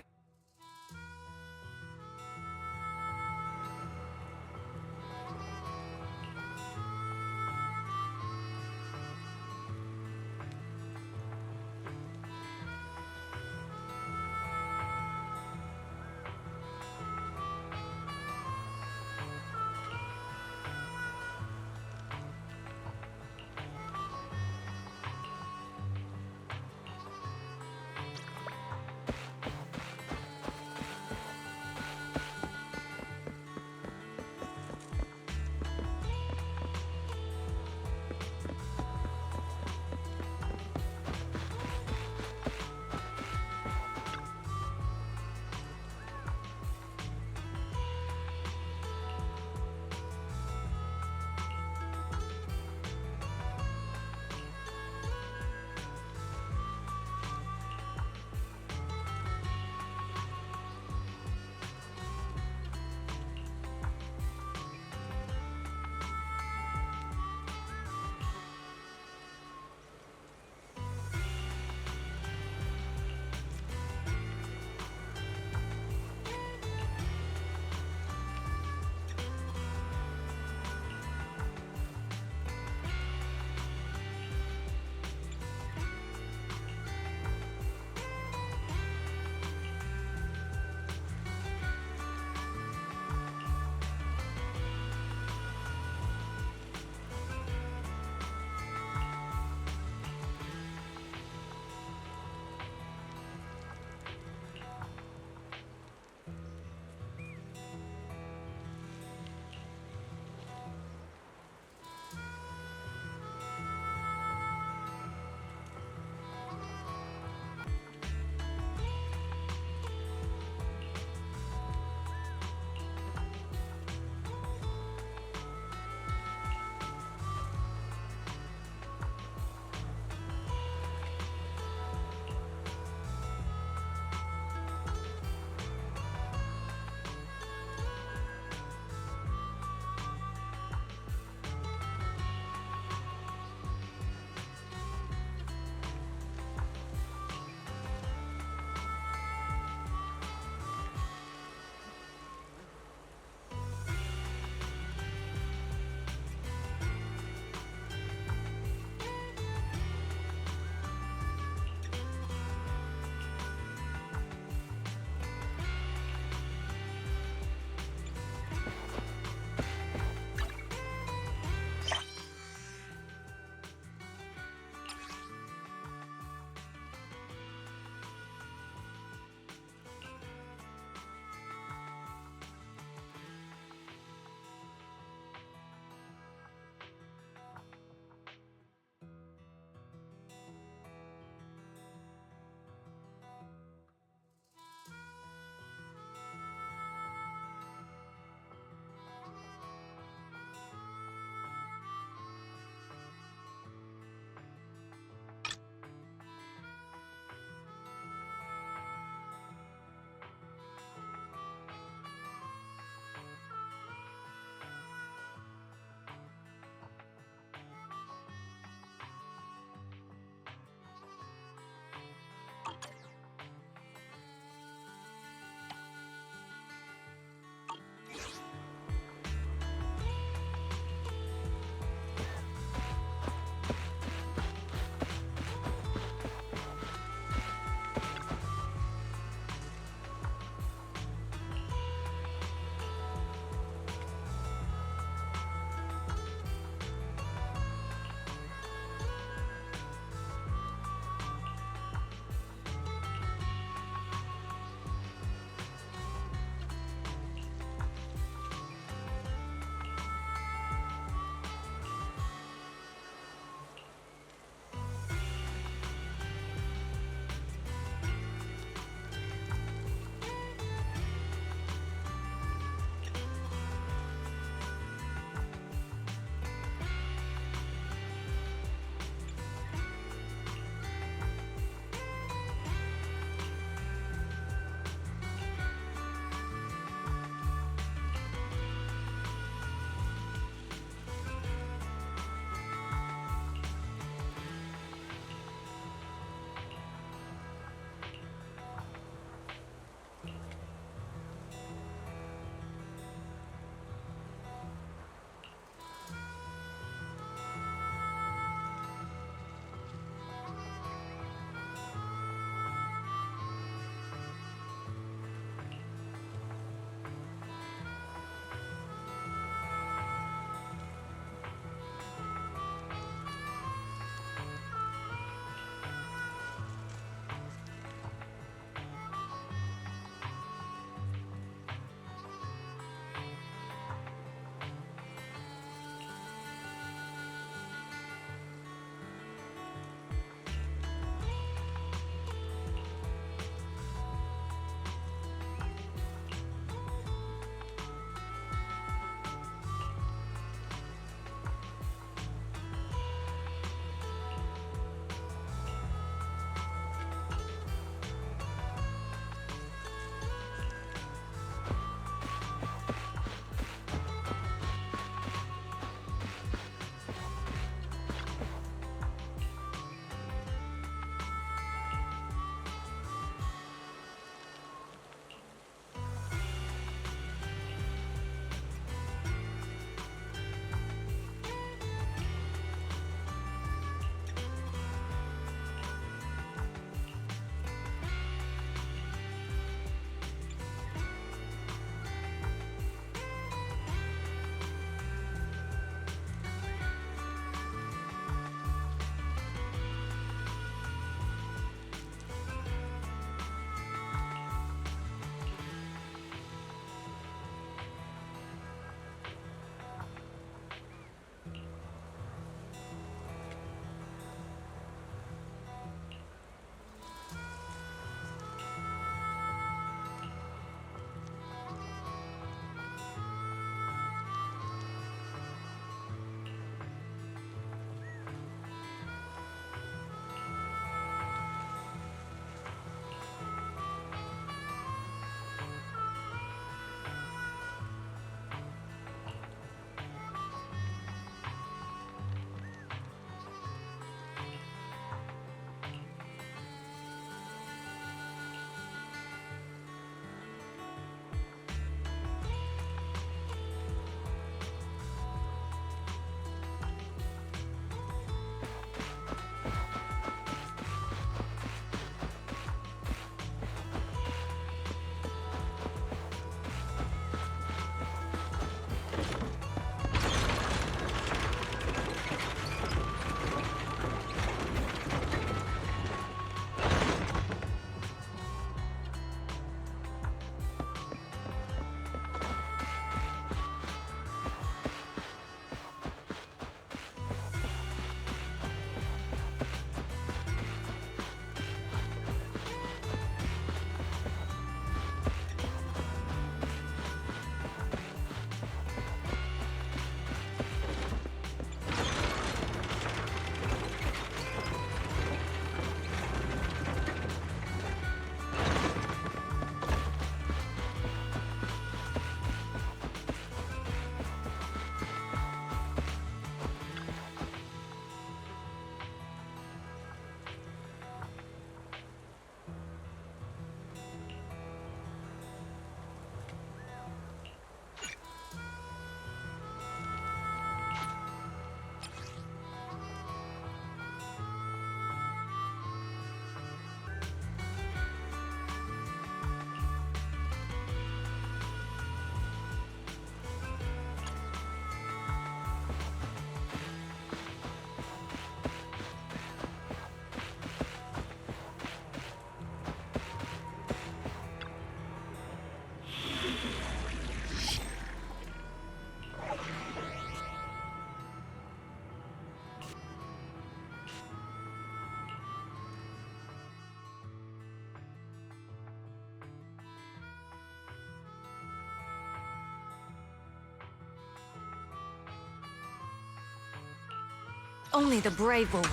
Speaker 2: Only the brave will win.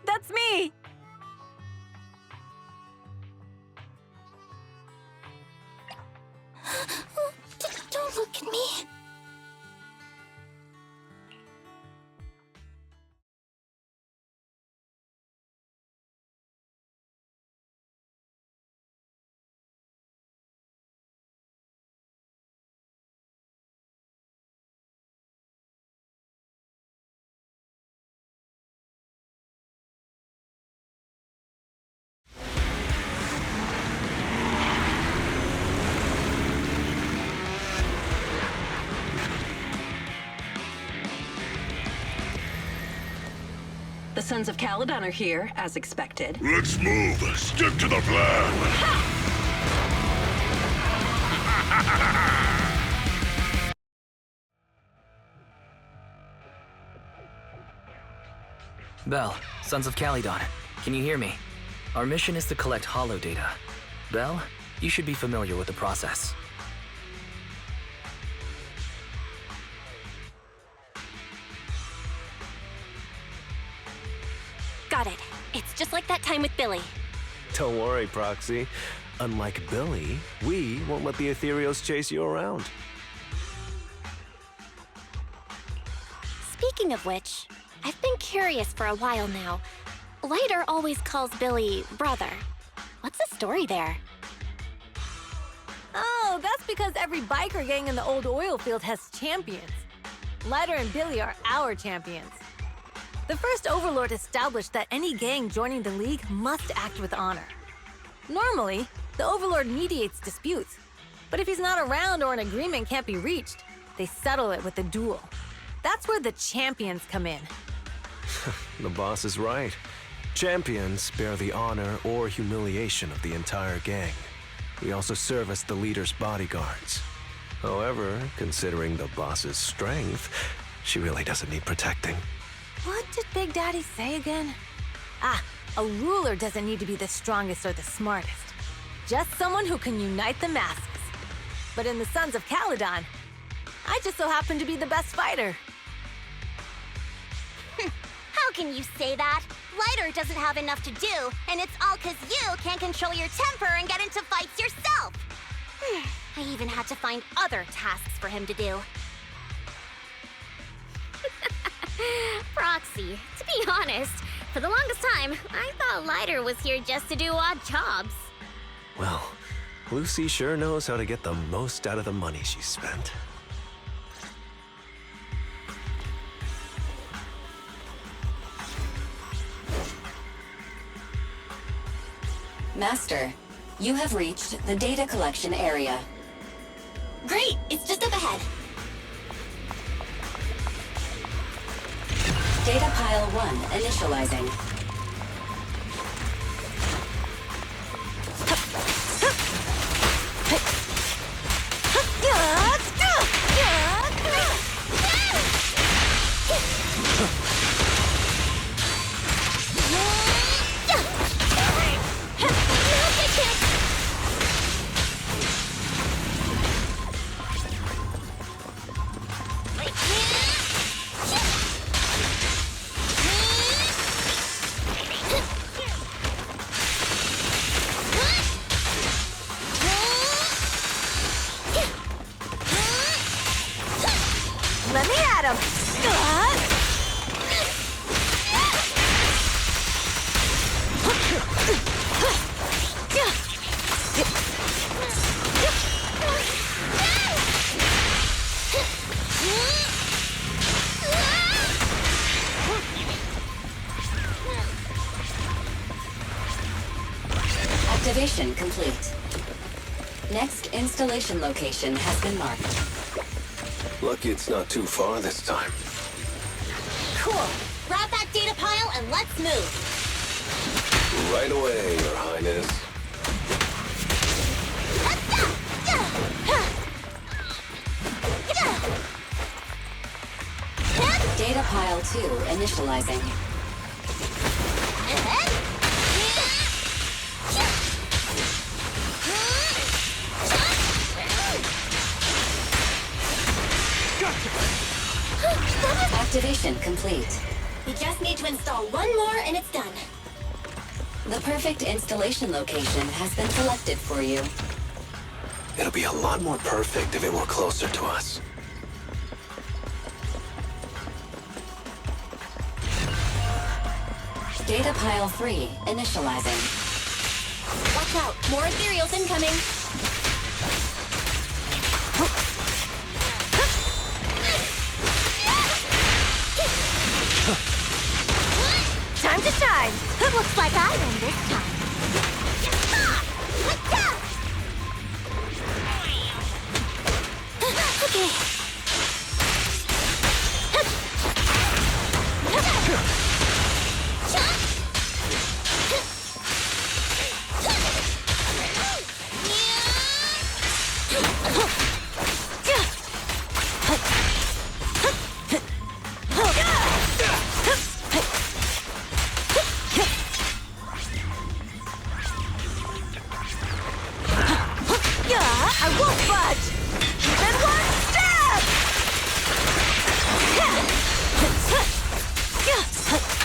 Speaker 2: That's me!
Speaker 7: Don't look at me.
Speaker 8: The Sons of Caledon are here, as expected.
Speaker 1: Let's move. Stick to the plan.
Speaker 6: Belle, Sons of Caledon, can you hear me? Our mission is to collect holo data. Belle, you should be familiar with the process.
Speaker 3: Got it. It's just like that time with Billy.
Speaker 12: Don't worry, Proxy. Unlike Billy, we won't let the Ethereals chase you around.
Speaker 3: Speaking of which, I've been curious for a while now. Lighter always calls Billy brother. What's the story there?
Speaker 2: Oh, that's because every biker gang in the old oil field has champions. Lighter and Billy are our champions. The first Overlord established that any gang joining the League must act with honor. Normally, the Overlord mediates disputes, but if he's not around or an agreement can't be reached, they settle it with a duel. That's where the champions come in.
Speaker 12: The boss is right. Champions bear the honor or humiliation of the entire gang. We also serve as the leader's bodyguards. However, considering the boss's strength, she really doesn't need protecting.
Speaker 2: What did Big Daddy say again? Ah, a ruler doesn't need to be the strongest or the smartest. Just someone who can unite the masses. But in the Sons of Caledon, I just so happen to be the best fighter.
Speaker 7: How can you say that? Lighter doesn't have enough to do, and it's all 'cause you can't control your temper and get into fights yourself. I even had to find other tasks for him to do.
Speaker 13: Proxy, to be honest, for the longest time, I thought Lighter was here just to do odd jobs.
Speaker 12: Well, Lucy sure knows how to get the most out of the money she spent.
Speaker 8: Master, you have reached the data collection area.
Speaker 3: Great! It's just up ahead.
Speaker 8: Data pile 1 initializing.
Speaker 2: Let me at him!
Speaker 8: Activation complete. Next installation location has been marked.
Speaker 12: Lucky it's not too far this time.
Speaker 7: Cool. Grab that data pile and let's move.
Speaker 12: Right away, Your Highness.
Speaker 8: Data pile 2 initializing. Activation complete.
Speaker 3: You just need to install one more and it's done.
Speaker 8: The perfect installation location has been selected for you.
Speaker 12: It'll be a lot more perfect if it were closer to us.
Speaker 8: Data pile 3 initializing.
Speaker 3: Watch out, more ethereals incoming.
Speaker 2: Time to shine!
Speaker 7: Looks like I win this time. Okay.
Speaker 2: I won't budge! Even one step!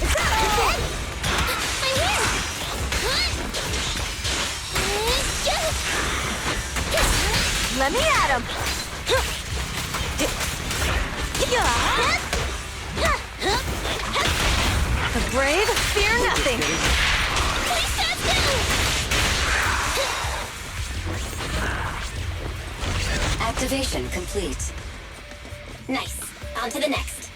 Speaker 2: Is that all?
Speaker 7: I'm here!
Speaker 2: Let me at him! The brave fear nothing!
Speaker 7: Please stand still!
Speaker 8: Activation complete.
Speaker 3: Nice. On to the next.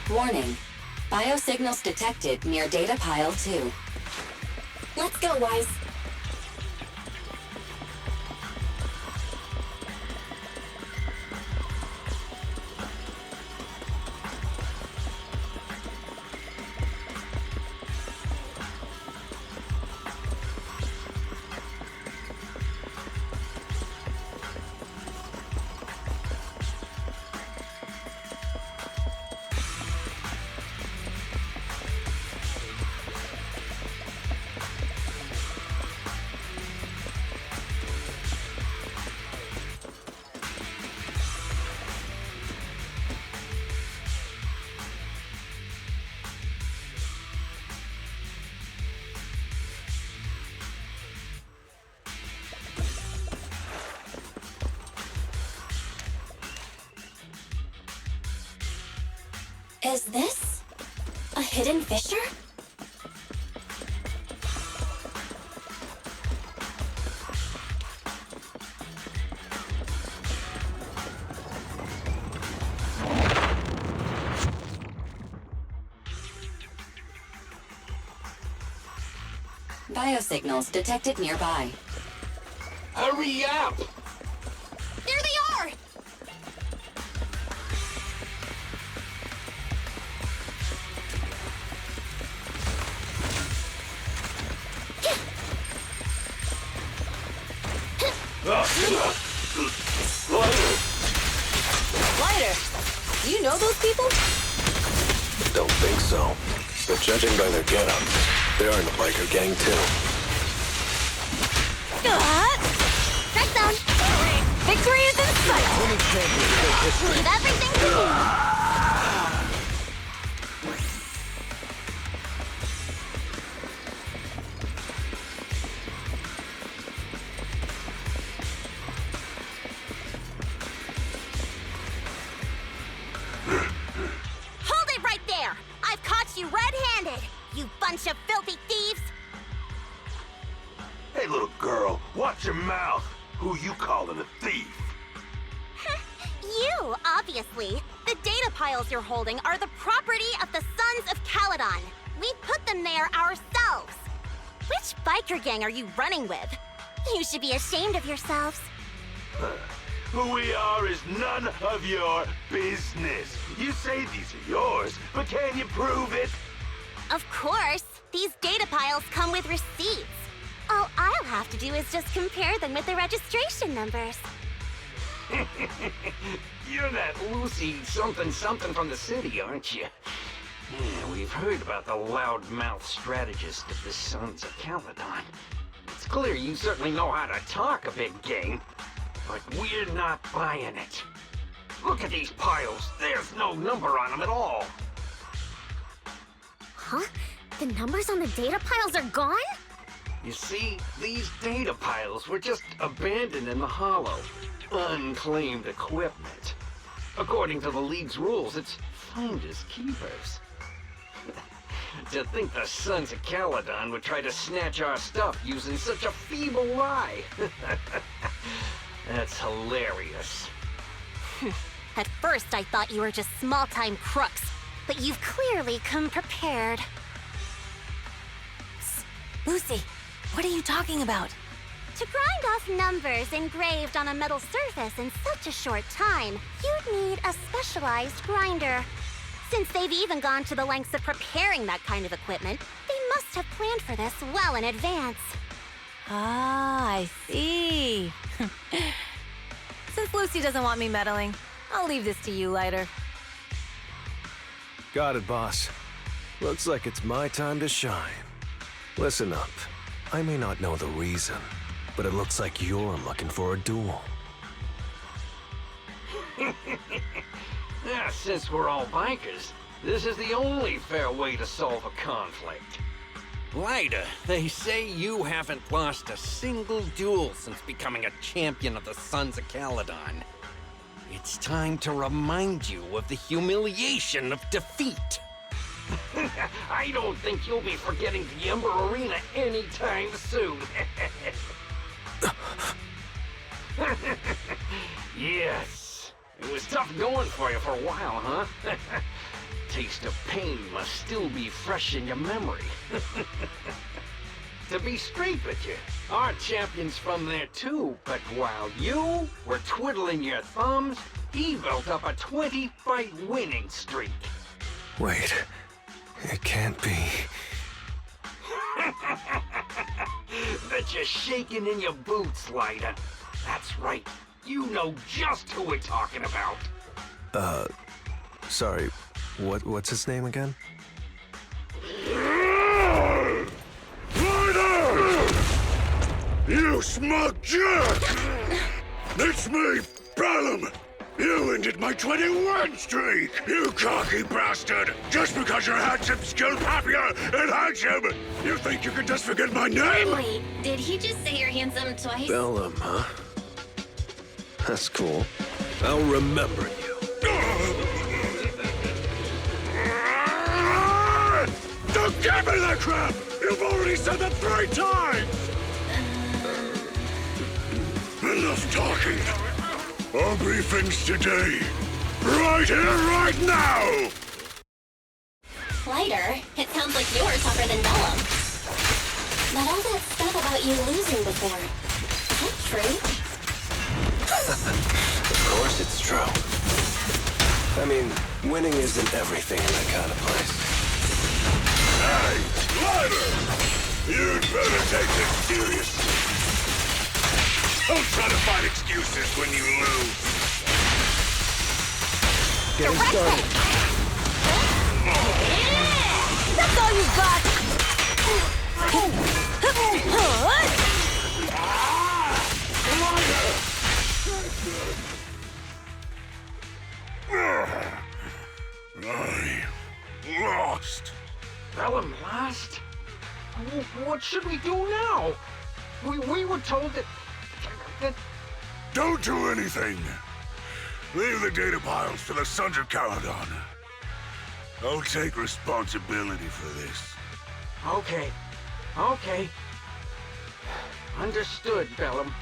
Speaker 8: Warning. Biosignals detected near data pile 2.
Speaker 3: Let's go, Wise. Is this a hidden fissure?
Speaker 8: Biosignals detected nearby.
Speaker 1: Hurry up!
Speaker 3: There they are!
Speaker 2: Lighter! Do you know those people?
Speaker 12: Don't think so. But judging by their getup, they're in the biker gang too.
Speaker 7: Strike zone!
Speaker 2: Victory is in sight!
Speaker 7: Leave everything to me! Hold it right there! I've caught you red-handed, you bunch of filthy thieves!
Speaker 1: Hey, little girl, watch your mouth. Who you calling a thief?
Speaker 7: You, obviously. The data piles you're holding are the property of the Sons of Caledon. We put them there ourselves. Which biker gang are you running with? You should be ashamed of yourselves.
Speaker 1: Who we are is none of your business. You say these are yours, but can you prove it?
Speaker 7: Of course. These data piles come with receipts. All I'll have to do is just compare them with the registration numbers.
Speaker 1: You're that Lucy something from the city, aren't you? Yeah, we've heard about the loudmouth strategist of the Sons of Caledon. It's clear you certainly know how to talk a big game, but we're not buying it. Look at these piles. There's no number on them at all.
Speaker 13: Huh? The numbers on the data piles are gone?
Speaker 1: You see, these data piles were just abandoned in the hollow. Unclaimed equipment. According to the League's rules, it's finders keepers. To think the Sons of Caledon would try to snatch our stuff using such a feeble lie. That's hilarious.
Speaker 7: At first, I thought you were just small-time crooks, but you've clearly come prepared.
Speaker 2: Psst. Lucy, what are you talking about?
Speaker 7: To grind off numbers engraved on a metal surface in such a short time, you'd need a specialized grinder. Since they've even gone to the lengths of preparing that kind of equipment, they must have planned for this well in advance.
Speaker 2: Ah, I see. Since Lucy doesn't want me meddling, I'll leave this to you, Lighter.
Speaker 12: Got it, boss. Looks like it's my time to shine. Listen up. I may not know the reason, but it looks like you're looking for a duel.
Speaker 1: Since we're all bikers, this is the only fair way to solve a conflict. Lighter, they say you haven't lost a single duel since becoming a champion of the Sons of Caledon. It's time to remind you of the humiliation of defeat. I don't think you'll be forgetting the Ember Arena anytime soon. Yes, it was tough going for you for a while, huh? Taste of pain must still be fresh in your memory. To be straight with you, our champion's from there too, but while you were twiddling your thumbs, he built up a 20-fight winning streak.
Speaker 12: Wait, it can't be.
Speaker 1: Bet you're shaking in your boots, Lighter. That's right, you know just who we're talking about.
Speaker 12: Sorry, what's his name again?
Speaker 15: You smug jerk! It's me, Bellum! You ended my 21 streak, you cocky bastard! Just because you're handsome, skilled, happier, and handsome, you think you can just forget my name?
Speaker 3: Wait, did he just say you're handsome twice?
Speaker 12: Bellum, huh? That's cool. I'll remember you.
Speaker 15: Don't give me that crap! You've already said that 3 times! Enough talking. I'll brief things today. Right here, right now!
Speaker 3: Lighter, it sounds like you're tougher than Bellum. But all that stuff about you losing before, is that true?
Speaker 12: Of course it's true. I mean, winning isn't everything in that kind of place.
Speaker 15: Hey, Lighter! You'd better take this seriously. Don't try to find excuses when you lose.
Speaker 12: Getting started.
Speaker 2: That's all you got!
Speaker 15: I lost.
Speaker 1: Bellum lost? What should we do now? We were told that...
Speaker 15: Don't do anything. Leave the data piles to the Sons of Caledon. I'll take responsibility for this.
Speaker 1: Okay. Understood, Bellum.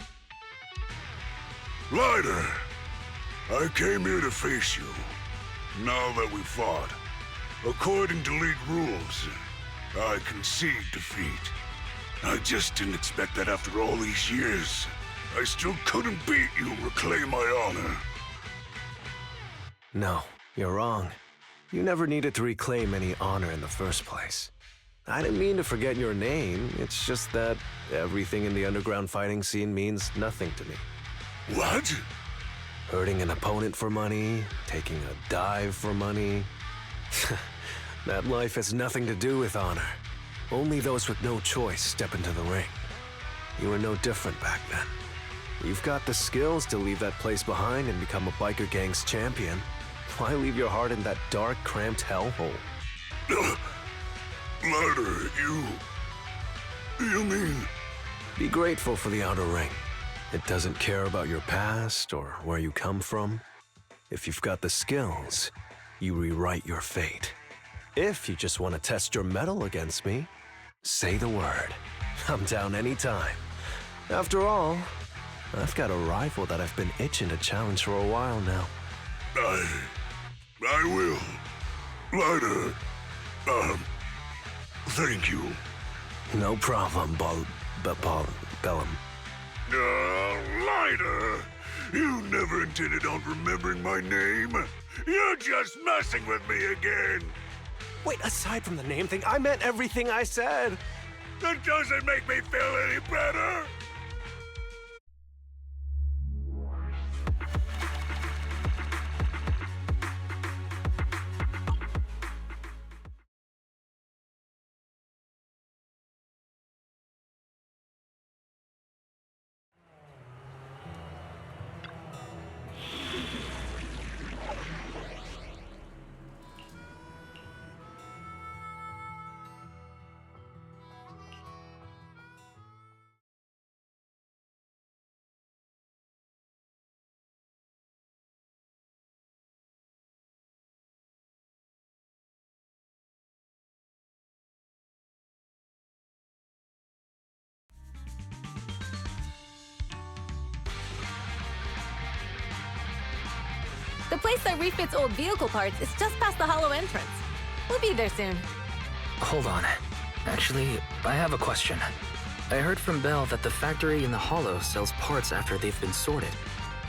Speaker 15: Lighter, I came here to face you. Now that we fought, according to League rules, I concede defeat. I just didn't expect that after all these years, I still couldn't beat you, reclaim my honor.
Speaker 12: No, you're wrong. You never needed to reclaim any honor in the first place. I didn't mean to forget your name, it's just that everything in the underground fighting scene means nothing to me.
Speaker 15: What?
Speaker 12: Hurting an opponent for money, taking a dive for money. That life has nothing to do with honor. Only those with no choice step into the ring. You were no different back then. You've got the skills to leave that place behind and become a biker gang's champion. Why leave your heart in that dark, cramped hellhole?
Speaker 15: Lighter, you mean...
Speaker 12: Be grateful for the outer ring. It doesn't care about your past or where you come from. If you've got the skills, you rewrite your fate. If you just want to test your mettle against me, say the word. I'm down anytime. After all, I've got a rival that I've been itching to challenge for a while now.
Speaker 15: I will. Lighter, thank you.
Speaker 12: No problem, Bellum.
Speaker 15: Lighter! You never intended on remembering my name. You're just messing with me again.
Speaker 12: Wait, aside from the name thing, I meant everything I said.
Speaker 15: That doesn't make me feel any better.
Speaker 2: The place that refits old vehicle parts is just past the hollow entrance. We'll be there soon.
Speaker 6: Hold on. Actually, I have a question. I heard from Belle that the factory in the hollow sells parts after they've been sorted.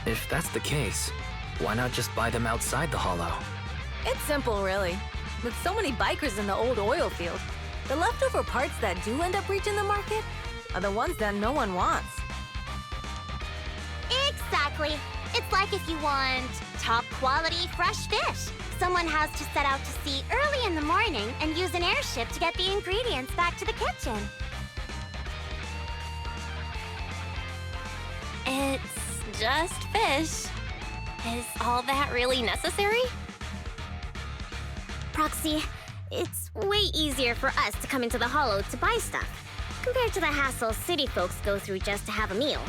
Speaker 6: If that's the case, why not just buy them outside the hollow?
Speaker 2: It's simple, really. With so many bikers in the old oil field, the leftover parts that do end up reaching the market are the ones that no one wants.
Speaker 7: Exactly. It's like if you want top quality fresh fish. Someone has to set out to sea early in the morning and use an airship to get the ingredients back to the kitchen.
Speaker 3: It's just fish. Is all that really necessary?
Speaker 13: Proxy, it's way easier for us to come into the hollow to buy stuff, compared to the hassle city folks go through just to have a meal.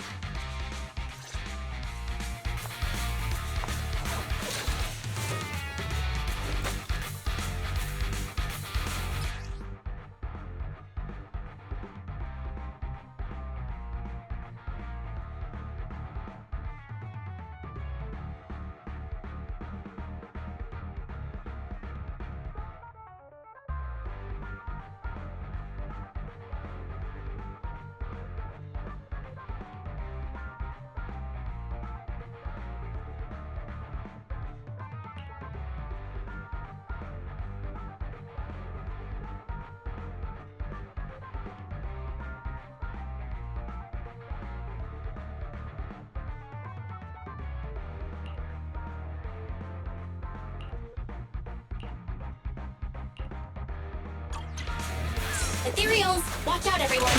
Speaker 3: Ethereals! Watch out, everyone!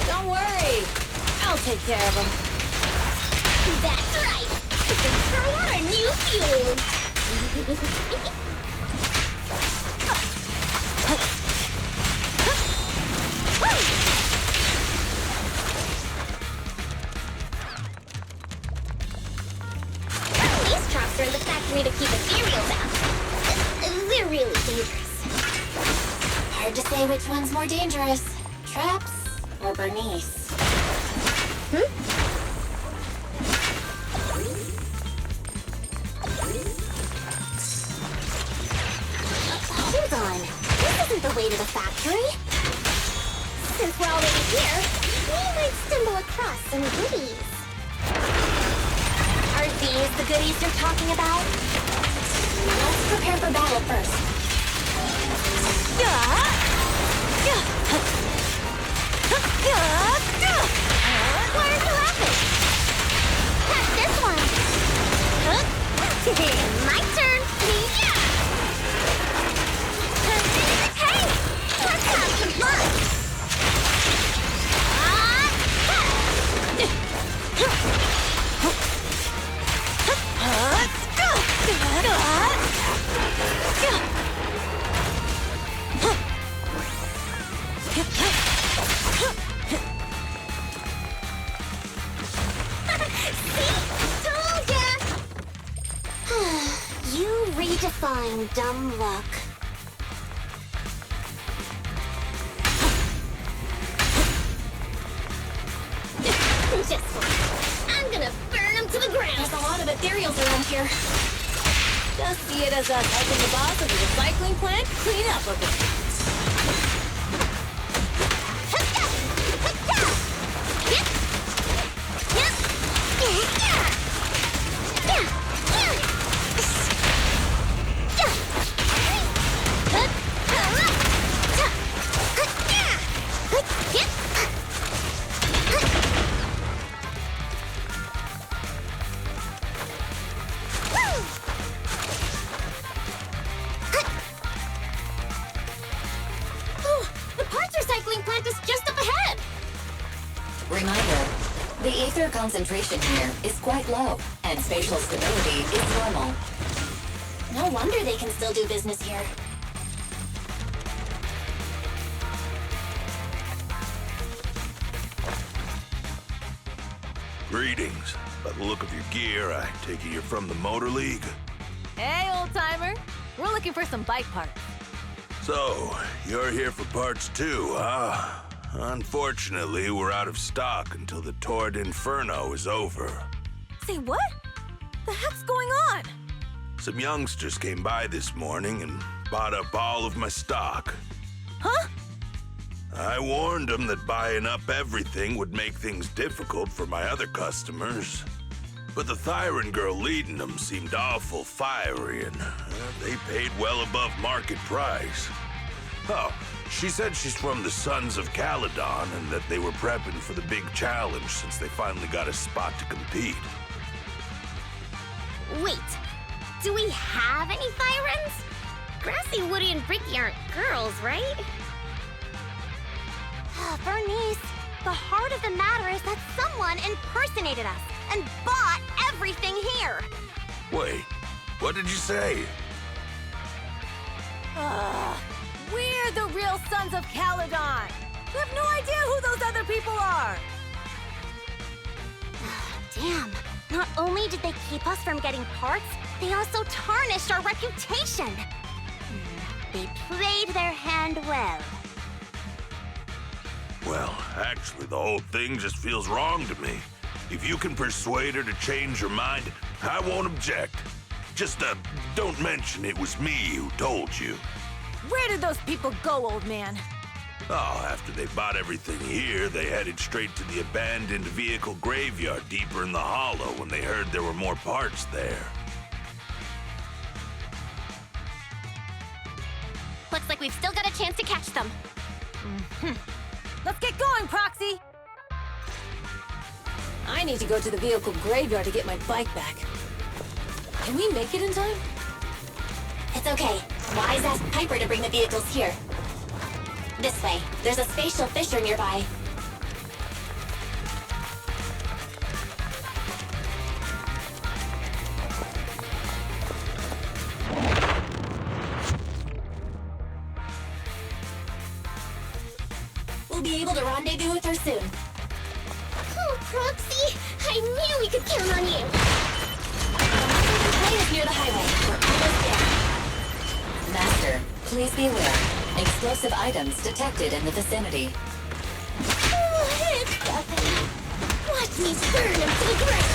Speaker 2: Don't worry! I'll take care of them.
Speaker 13: That's right! We can throw out our new fuel! These traps are in the factory to keep ethereals out. They're really dangerous.
Speaker 3: Hard to say which one's more dangerous. Traps or Bernice?
Speaker 13: Hold on. This isn't the way to the factory. Since we're already here, we might stumble across some goodies.
Speaker 3: Are these the goodies you're talking about? Let's prepare for battle first.
Speaker 13: Why are you laughing? Catch this one! My turn! Yeah!
Speaker 7: one dumb look. Just wait. I'm gonna burn them to the ground.
Speaker 2: There's a lot of ethereals around here. Just see it as us helping the boss of the recycling plant clean up a bit.
Speaker 8: Reminder, the ether concentration here is quite low, and spatial stability is normal.
Speaker 7: No wonder they can still do business here.
Speaker 15: Greetings. By the look of your gear, I take it you're from the Motor League?
Speaker 2: Hey, old-timer. We're looking for some bike parts.
Speaker 15: So, you're here for parts too, huh? Unfortunately, we're out of stock until the Tour d'Inferno is over.
Speaker 2: Say what? The heck's going on?
Speaker 15: Some youngsters came by this morning and bought up all of my stock.
Speaker 2: Huh?
Speaker 15: I warned them that buying up everything would make things difficult for my other customers. But the Thyron girl leading them seemed awful fiery, and they paid well above market price. Oh, she said she's from the Sons of Caledon and that they were prepping for the big challenge since they finally got a spot to compete.
Speaker 13: Wait, do we have any Thyrans? Grassy, Woody, and Bricky aren't girls, right?
Speaker 7: Bernice, the heart of the matter is that someone impersonated us and bought everything here.
Speaker 15: Wait, what did you say?
Speaker 2: We're the real Sons of Caledon. We have no idea who those other people are.
Speaker 7: Damn. Not only did they keep us from getting parts, they also tarnished our reputation. They played their hand well.
Speaker 15: Well, actually, the whole thing just feels wrong to me. If you can persuade her to change her mind, I won't object. Just, don't mention it was me who told you.
Speaker 2: Where did those people go, old man?
Speaker 15: Oh, after they bought everything here, they headed straight to the abandoned vehicle graveyard deeper in the hollow when they heard there were more parts there.
Speaker 7: Looks like we've still got a chance to catch them.
Speaker 2: Let's get going, Proxy! I need to go to the vehicle graveyard to get my bike back. Can we make it in time?
Speaker 7: It's okay. Wise asked Piper to bring the vehicles here. This way. There's a spatial fissure nearby. We'll be able to rendezvous with her soon.
Speaker 13: Oh, Proxy! I knew we could count on you!
Speaker 8: The plane is near the highway. We're almost there. Master, please be aware. Explosive items detected in the vicinity.
Speaker 13: Oh, it's nothing. Watch me burn him to the ground!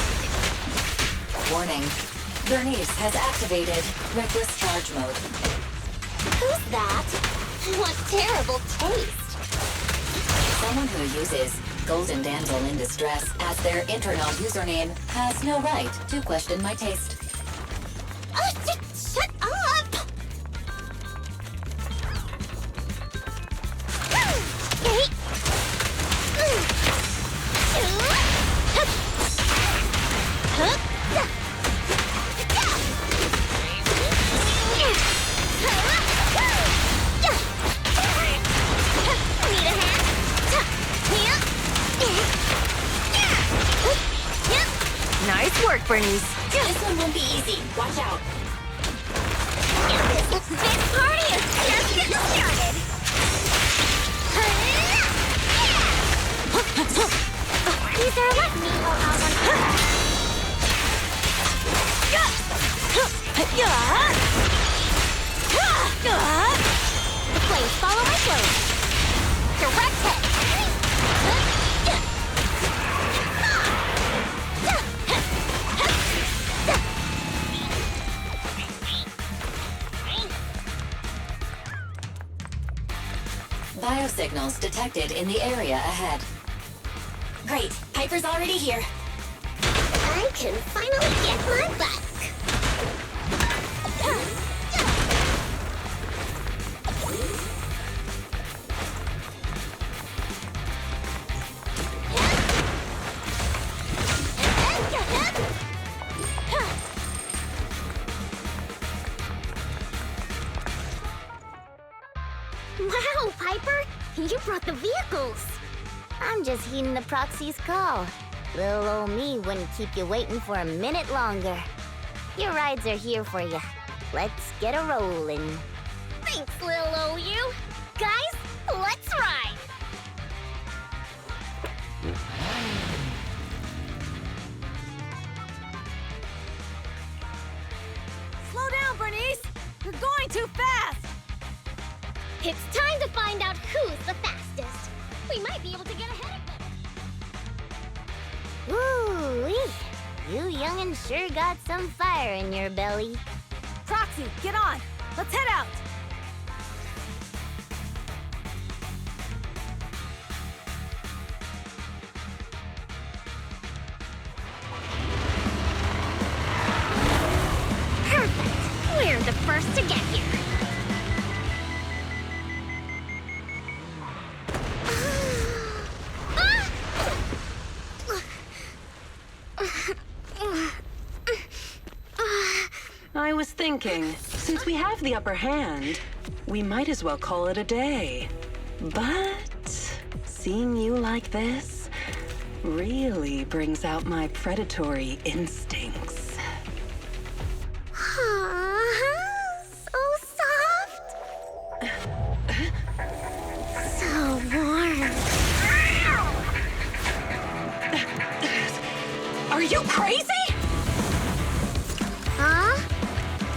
Speaker 8: Warning. Bernice has activated reckless charge mode.
Speaker 13: Who's that? What terrible taste!
Speaker 8: Someone who uses Golden Damsel in Distress as their internal username has no right to question my taste.
Speaker 13: Shut up!
Speaker 2: Nice work, Bernice.
Speaker 7: This one won't be easy. Watch out.
Speaker 13: This party is just getting started!
Speaker 7: Either let me go out on
Speaker 8: Biosignals detected in the area ahead.
Speaker 3: Great, Piper's already here.
Speaker 13: I can finally get my back.
Speaker 7: Wow, Piper! You brought the vehicles! I'm just heeding the proxy's call. Little old me wouldn't keep you waiting for a minute longer. Your rides are here for you. Let's get a rollin'.
Speaker 13: Thanks, little old you. Guys, let's ride!
Speaker 2: Slow down, Bernice! You're going too fast!
Speaker 13: It's time to find out who's the fastest. We might be able to get ahead of them.
Speaker 7: Ooh-wee. You young'uns sure got some fire in your belly.
Speaker 2: Proxy, get on! Let's head out!
Speaker 13: Perfect! We're the first to get here.
Speaker 16: I was thinking, since we have the upper hand, we might as well call it a day. But seeing you like this really brings out my predatory instincts.
Speaker 13: So soft. So warm.
Speaker 16: Are you crazy?
Speaker 13: Huh?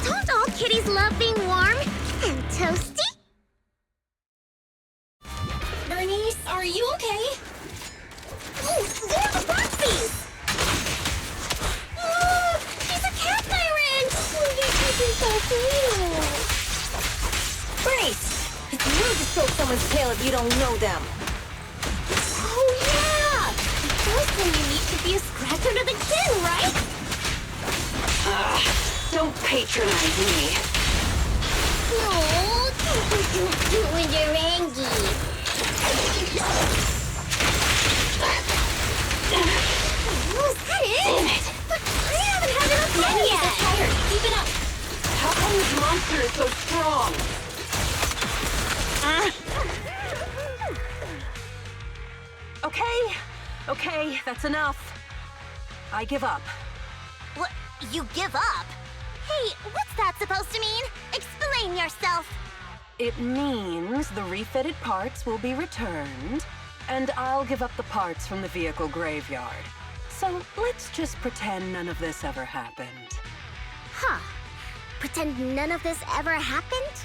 Speaker 13: Don't all kitties love being warm and toasty?
Speaker 3: Bernice, are you okay?
Speaker 13: Oh, they're the Proxies! Oh, she's a cat tyrant! Oh, you're keeping so cute.
Speaker 2: Bernice! It's rude to stroke someone's tail if you don't know them.
Speaker 13: Oh, yeah! The first thing you need should be a scratch under the chin, right?
Speaker 16: Don't patronize me.
Speaker 13: Oh, do when you're angry. Oh, is that it?
Speaker 16: Damn it!
Speaker 13: But I haven't had enough time
Speaker 16: Jenny,
Speaker 13: yet.
Speaker 16: I'm tired. Keep it up. How come this monster is so strong? Okay, that's enough. I give up.
Speaker 7: What? You give up? Hey, what's that supposed to mean? Explain yourself.
Speaker 16: It means the refitted parts will be returned, and I'll give up the parts from the vehicle graveyard. So let's just pretend none of this ever happened.
Speaker 7: Huh. Pretend none of this ever happened?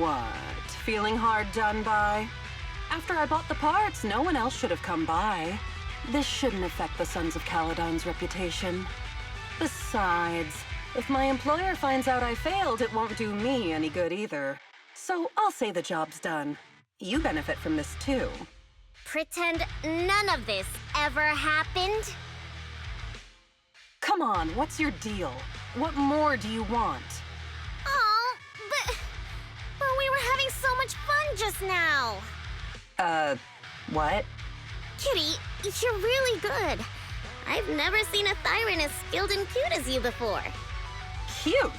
Speaker 16: What? Feeling hard done by? After I bought the parts, no one else should have come by. This shouldn't affect the Sons of Caledon's reputation. Besides, if my employer finds out I failed, it won't do me any good either. So I'll say the job's done. You benefit from this too.
Speaker 7: Pretend none of this ever happened?
Speaker 16: Come on, what's your deal? What more do you want?
Speaker 7: Oh, but we were having so much fun just now.
Speaker 16: What?
Speaker 7: Kitty, you're really good. I've never seen a Thyran as skilled and cute as you before.
Speaker 16: Cute?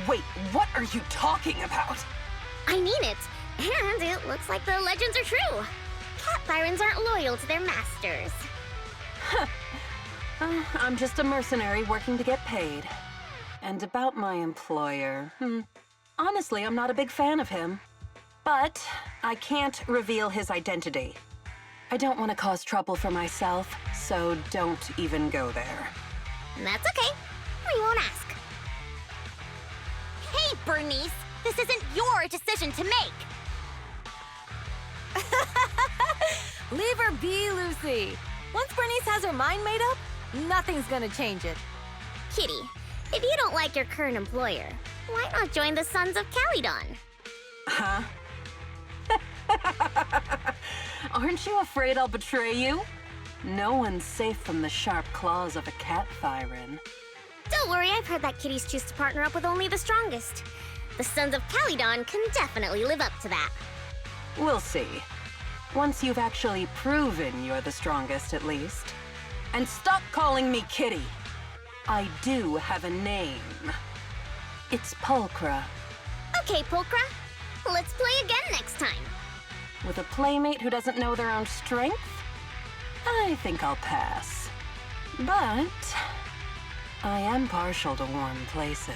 Speaker 16: Wait, what are you talking about?
Speaker 7: I mean it. And it looks like the legends are true. Cat Thyrans aren't loyal to their masters.
Speaker 16: I'm just a mercenary working to get paid. And about my employer, honestly, I'm not a big fan of him. But I can't reveal his identity. I don't want to cause trouble for myself, so don't even go there.
Speaker 7: That's okay. We won't ask. Hey, Bernice! This isn't your decision to make!
Speaker 2: Leave her be, Lucy. Once Bernice has her mind made up, nothing's gonna change it.
Speaker 7: Kitty, if you don't like your current employer, why not join the Sons of Caledon?
Speaker 16: Huh? Aren't you afraid I'll betray you? No one's safe from the sharp claws of a cat, Thyrin.
Speaker 13: Don't worry, I've heard that kitties choose to partner up with only the strongest. The Sons of Caledon can definitely live up to that.
Speaker 16: We'll see. Once you've actually proven you're the strongest, at least. And stop calling me Kitty. I do have a name. It's Pulchra.
Speaker 13: Okay, Pulchra. Let's play again next time.
Speaker 16: With a playmate who doesn't know their own strength? I think I'll pass. But I am partial to warm places.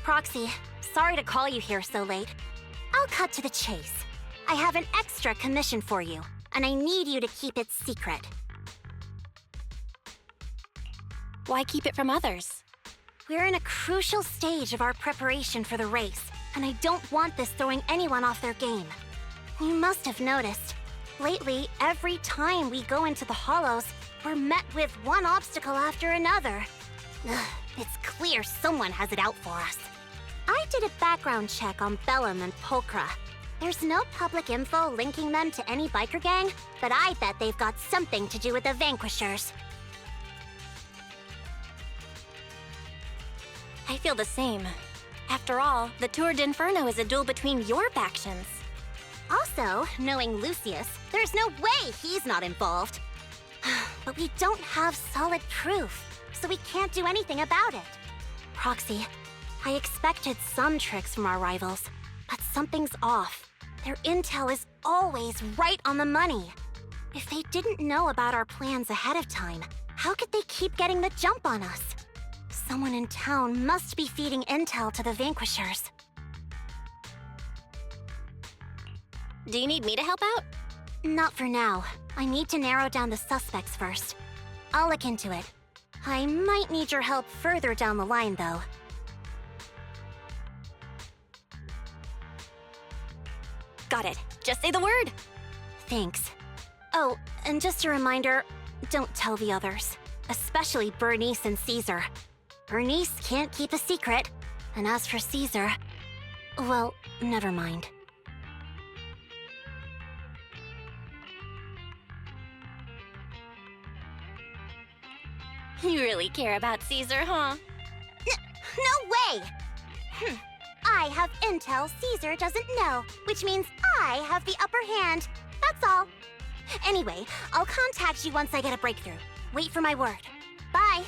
Speaker 7: Proxy, sorry to call you here so late. I'll cut to the chase. I have an extra commission for you, and I need you to keep it secret.
Speaker 3: Why keep it from others?
Speaker 7: We're in a crucial stage of our preparation for the race, and I don't want this throwing anyone off their game. You must have noticed. Lately, every time we go into the Hollows, we're met with one obstacle after another. Ugh, it's clear someone has it out for us. I did a background check on Bellum and Pulchra. There's no public info linking them to any biker gang, but I bet they've got something to do with the Vanquishers.
Speaker 3: I feel the same. After all, the Tour d'Inferno is a duel between your factions.
Speaker 7: Also, knowing Lucius, there's no way he's not involved. But we don't have solid proof, so we can't do anything about it. Proxy, I expected some tricks from our rivals, but something's off. Their intel is always right on the money. If they didn't know about our plans ahead of time, how could they keep getting the jump on us? Someone in town must be feeding intel to the Vanquishers.
Speaker 3: Do you need me to help out?
Speaker 7: Not for now. I need to narrow down the suspects first. I'll look into it. I might need your help further down the line, though.
Speaker 3: Got it. Just say the word.
Speaker 7: Thanks. Oh, and just a reminder, don't tell the others. Especially Bernice and Caesar. Bernice can't keep a secret. And as for Caesar, well, never mind.
Speaker 3: You really care about Caesar, huh?
Speaker 7: No way! I have intel Caesar doesn't know, which means I have the upper hand. That's all. Anyway, I'll contact you once I get a breakthrough. Wait for my word. Bye.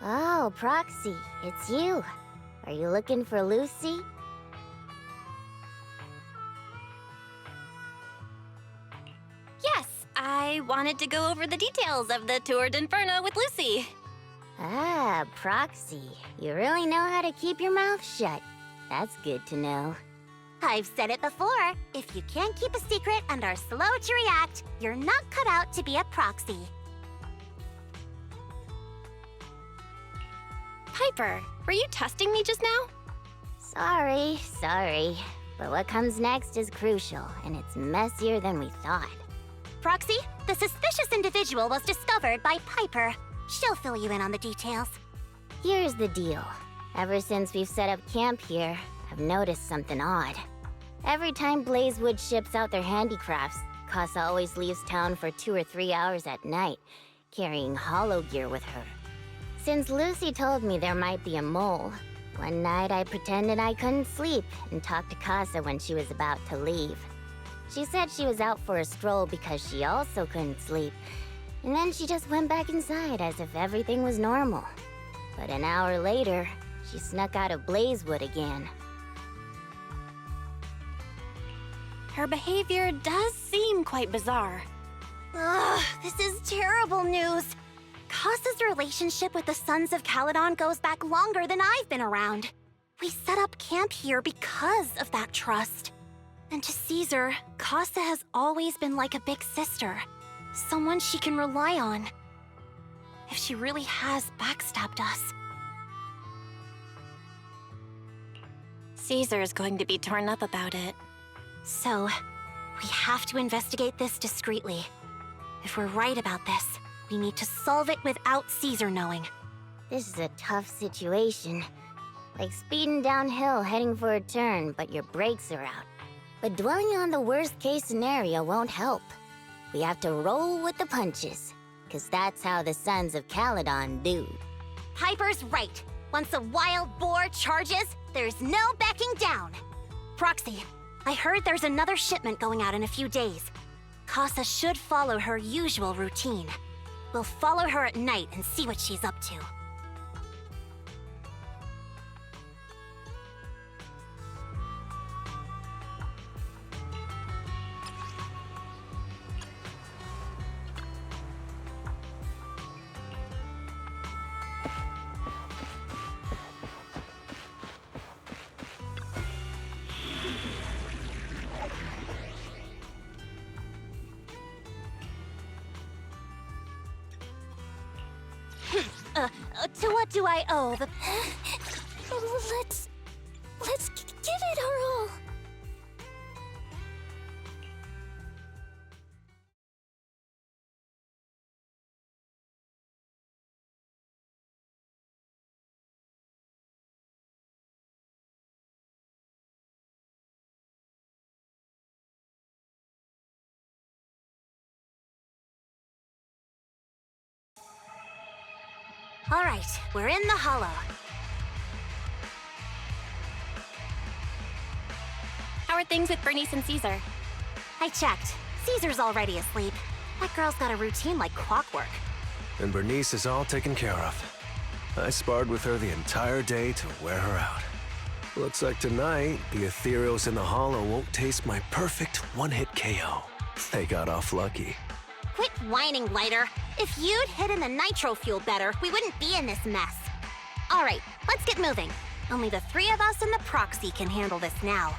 Speaker 13: Oh, Proxy, it's you. Are you looking for Lucy?
Speaker 3: Yes, I wanted to go over the details of the Tour d'Inferno with Lucy.
Speaker 13: Ah, Proxy. You really know how to keep your mouth shut. That's good to know.
Speaker 7: I've said it before. If you can't keep a secret and are slow to react, you're not cut out to be a proxy.
Speaker 3: Piper, were you testing me just now?
Speaker 13: Sorry. But what comes next is crucial, and it's messier than we thought.
Speaker 7: Proxy, the suspicious individual was discovered by Piper. She'll fill you in on the details.
Speaker 13: Here's the deal. Ever since we've set up camp here, I've noticed something odd. Every time Blazewood ships out their handicrafts, Casa always leaves town for 2 or 3 hours at night, carrying hollow gear with her. Since Lucy told me there might be a mole, one night I pretended I couldn't sleep and talked to Casa when she was about to leave. She said she was out for a stroll because she also couldn't sleep, and then she just went back inside as if everything was normal. But an hour later, she snuck out of Blazewood again.
Speaker 3: Her behavior does seem quite bizarre.
Speaker 7: Ugh, this is terrible news. Casa's relationship with the Sons of Caledon goes back longer than I've been around. We set up camp here because of that trust. And to Caesar, Casa has always been like a big sister. Someone she can rely on. If she really has backstabbed us.
Speaker 3: Caesar's going to be torn up about it.
Speaker 7: So, we have to investigate this discreetly. If we're right about this, we need to solve it without Caesar knowing.
Speaker 13: This is a tough situation. Like speeding downhill heading for a turn, but your brakes are out. But dwelling on the worst-case scenario won't help. We have to roll with the punches, 'cause that's how the Sons of Caledon do.
Speaker 7: Piper's right. Once a wild boar charges, there's no backing down. Proxy, I heard there's another shipment going out in a few days. Casa should follow her usual routine. We'll follow her at night and see what she's up to. To what do I owe the...
Speaker 13: Let's give it our all.
Speaker 7: All right, we're in the hollow.
Speaker 3: How are things with Bernice and Caesar?
Speaker 7: I checked. Caesar's already asleep. That girl's got a routine like clockwork.
Speaker 12: And Bernice is all taken care of. I sparred with her the entire day to wear her out. Looks like tonight, the ethereals in the hollow won't taste my perfect one-hit KO. They got off lucky.
Speaker 7: Quit whining, Lighter. If you'd hidden the nitro fuel better, we wouldn't be in this mess. All right, let's get moving. Only the 3 of us and the proxy can handle this now.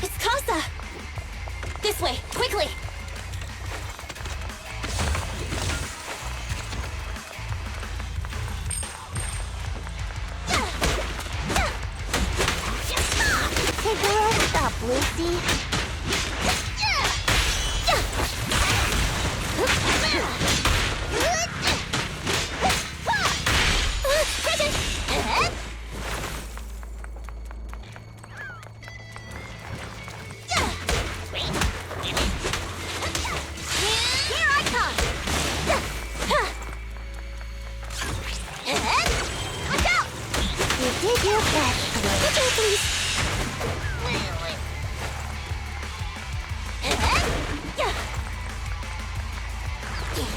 Speaker 7: It's Casa! This way, quickly!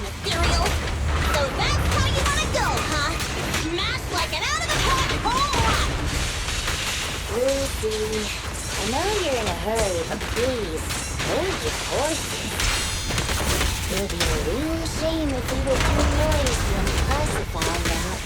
Speaker 13: ethereal. So that's how you wanna go, huh? Smash like an out-of-the-park home run! Lucy, I know you're in a hurry, but please, hold your horses. It would be a real shame if we were too noisy when Casa found out.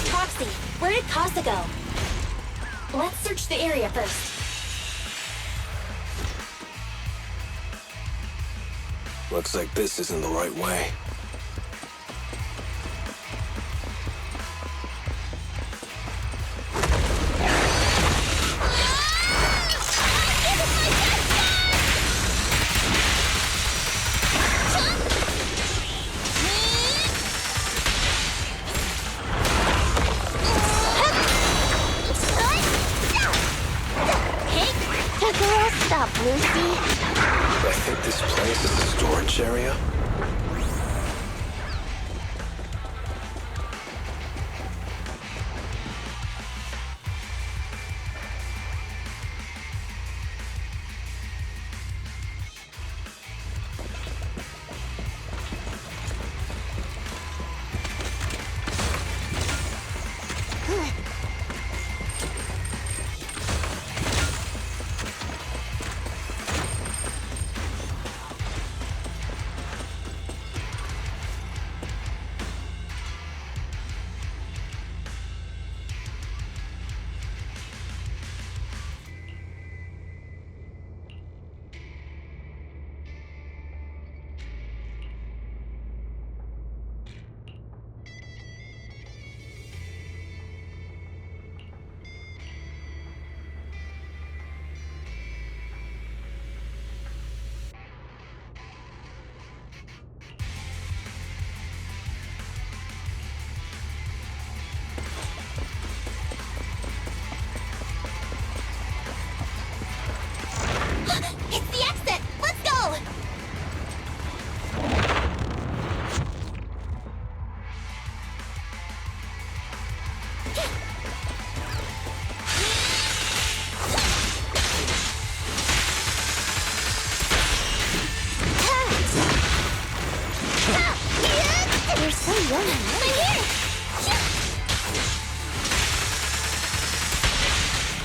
Speaker 3: Proxy, where did Casa go? Let's search the area first.
Speaker 12: Looks like this isn't the right way.
Speaker 13: Stop, Lucy.
Speaker 12: I think this place is a storage area.
Speaker 13: It's the exit! Let's go! You're so young. I'm here!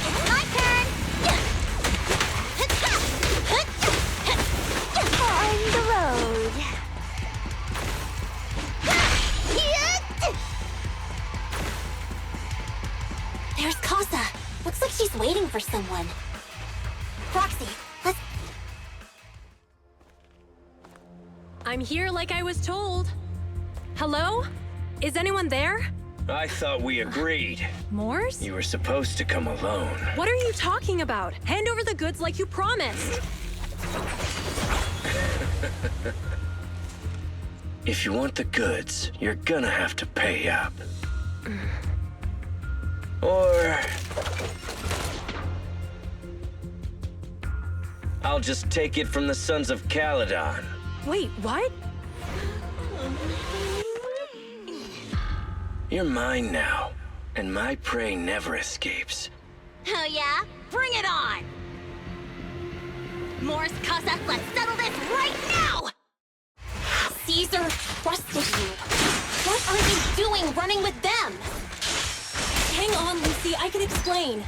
Speaker 13: It's my turn! On the road.
Speaker 3: There's Casa. Looks like she's waiting for someone. Proxy, let's...
Speaker 14: I'm here like I was told. Hello? Is anyone there?
Speaker 17: I thought we agreed.
Speaker 14: Morse?
Speaker 17: You were supposed to come alone.
Speaker 14: What are you talking about? Hand over the goods like you promised.
Speaker 17: If you want the goods, you're gonna have to pay up. Or... I'll just take it from the Sons of Caledon.
Speaker 14: Wait, what?
Speaker 17: You're mine now, and my prey never escapes.
Speaker 13: Oh yeah? Bring it on! Morse, Casa, let's settle this right now!
Speaker 3: Caesar trusted you. What are you doing running with them?
Speaker 14: Hang on, Lucy, I can explain.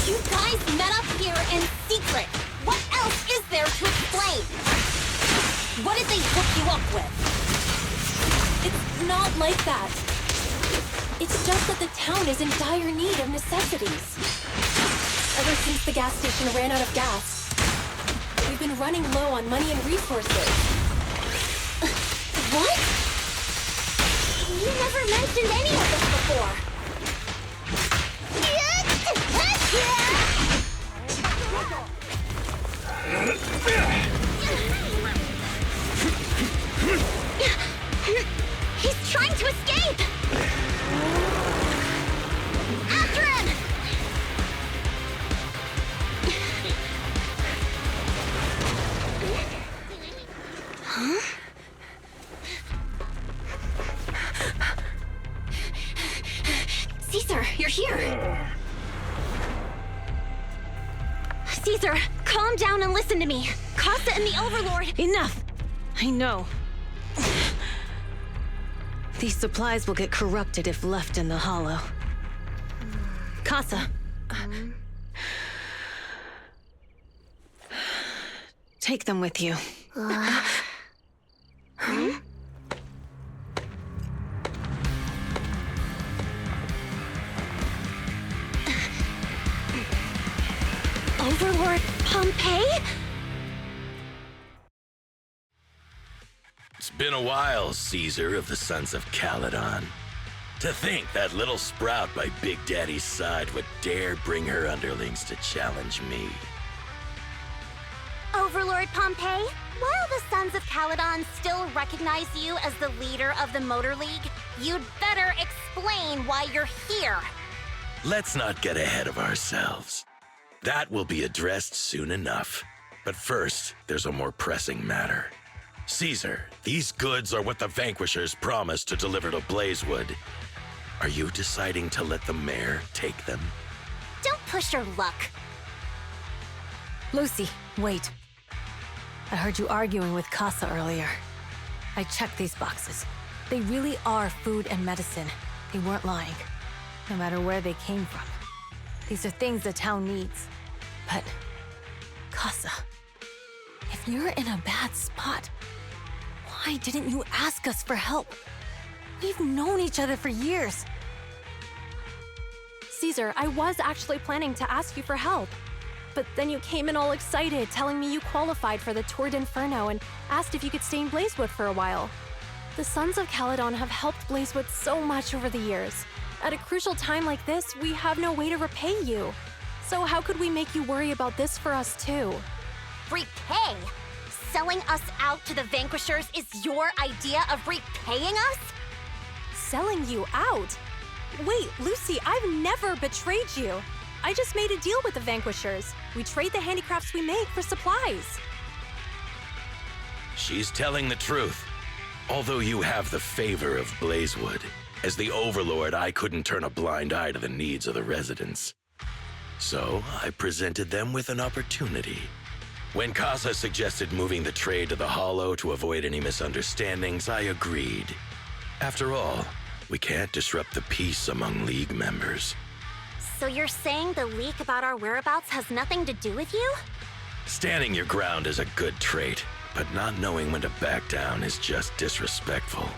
Speaker 3: You guys met up here in secret. What else is there to explain? What did they hook you up with?
Speaker 14: It's not like that. It's just that the town is in dire need of necessities. Ever since the gas station ran out of gas, we've been running low on money and resources.
Speaker 3: What? You never mentioned any of this before.
Speaker 13: He's trying to escape! After him!
Speaker 7: Caesar, calm down and listen to me. Casa and the Overlord...
Speaker 2: Enough! I know. These supplies will get corrupted if left in the hollow. Casa. Take them with you.
Speaker 7: Overlord Pompeii?
Speaker 1: It's been a while, Caesar of the Sons of Caledon. To think that little sprout by Big Daddy's side would dare bring her underlings to challenge me.
Speaker 7: Overlord Pompeii, while the Sons of Caledon still recognize you as the leader of the Motor League, you'd better explain why you're here.
Speaker 1: Let's not get ahead of ourselves. That will be addressed soon enough. But first, there's a more pressing matter. Caesar, these goods are what the Vanquishers promised to deliver to Blazewood. Are you deciding to let the mayor take them?
Speaker 7: Don't push your luck.
Speaker 2: Lucy, wait. I heard you arguing with Casa earlier. I checked these boxes. They really are food and medicine. They weren't lying, no matter where they came from. These are things the town needs. But, Casa, if you're in a bad spot, why didn't you ask us for help? We've known each other for years.
Speaker 14: Caesar, I was actually planning to ask you for help. But then you came in all excited, telling me you qualified for the Tour d'Inferno and asked if you could stay in Blazewood for a while. The Sons of Caledon have helped Blazewood so much over the years. At a crucial time like this, we have no way to repay you. So how could we make you worry about this for us too?
Speaker 7: Repay? Selling us out to the Vanquishers is your idea of repaying us?
Speaker 14: Selling you out? Wait, Lucy, I've never betrayed you. I just made a deal with the Vanquishers. We trade the handicrafts we make for supplies.
Speaker 1: She's telling the truth. Although you have the favor of Blazewood, as the Overlord, I couldn't turn a blind eye to the needs of the residents. So I presented them with an opportunity. When Casa suggested moving the trade to the Hollow to avoid any misunderstandings, I agreed. After all, we can't disrupt the peace among League members.
Speaker 7: So you're saying the leak about our whereabouts has nothing to do with you?
Speaker 1: Standing your ground is a good trait, but not knowing when to back down is just disrespectful.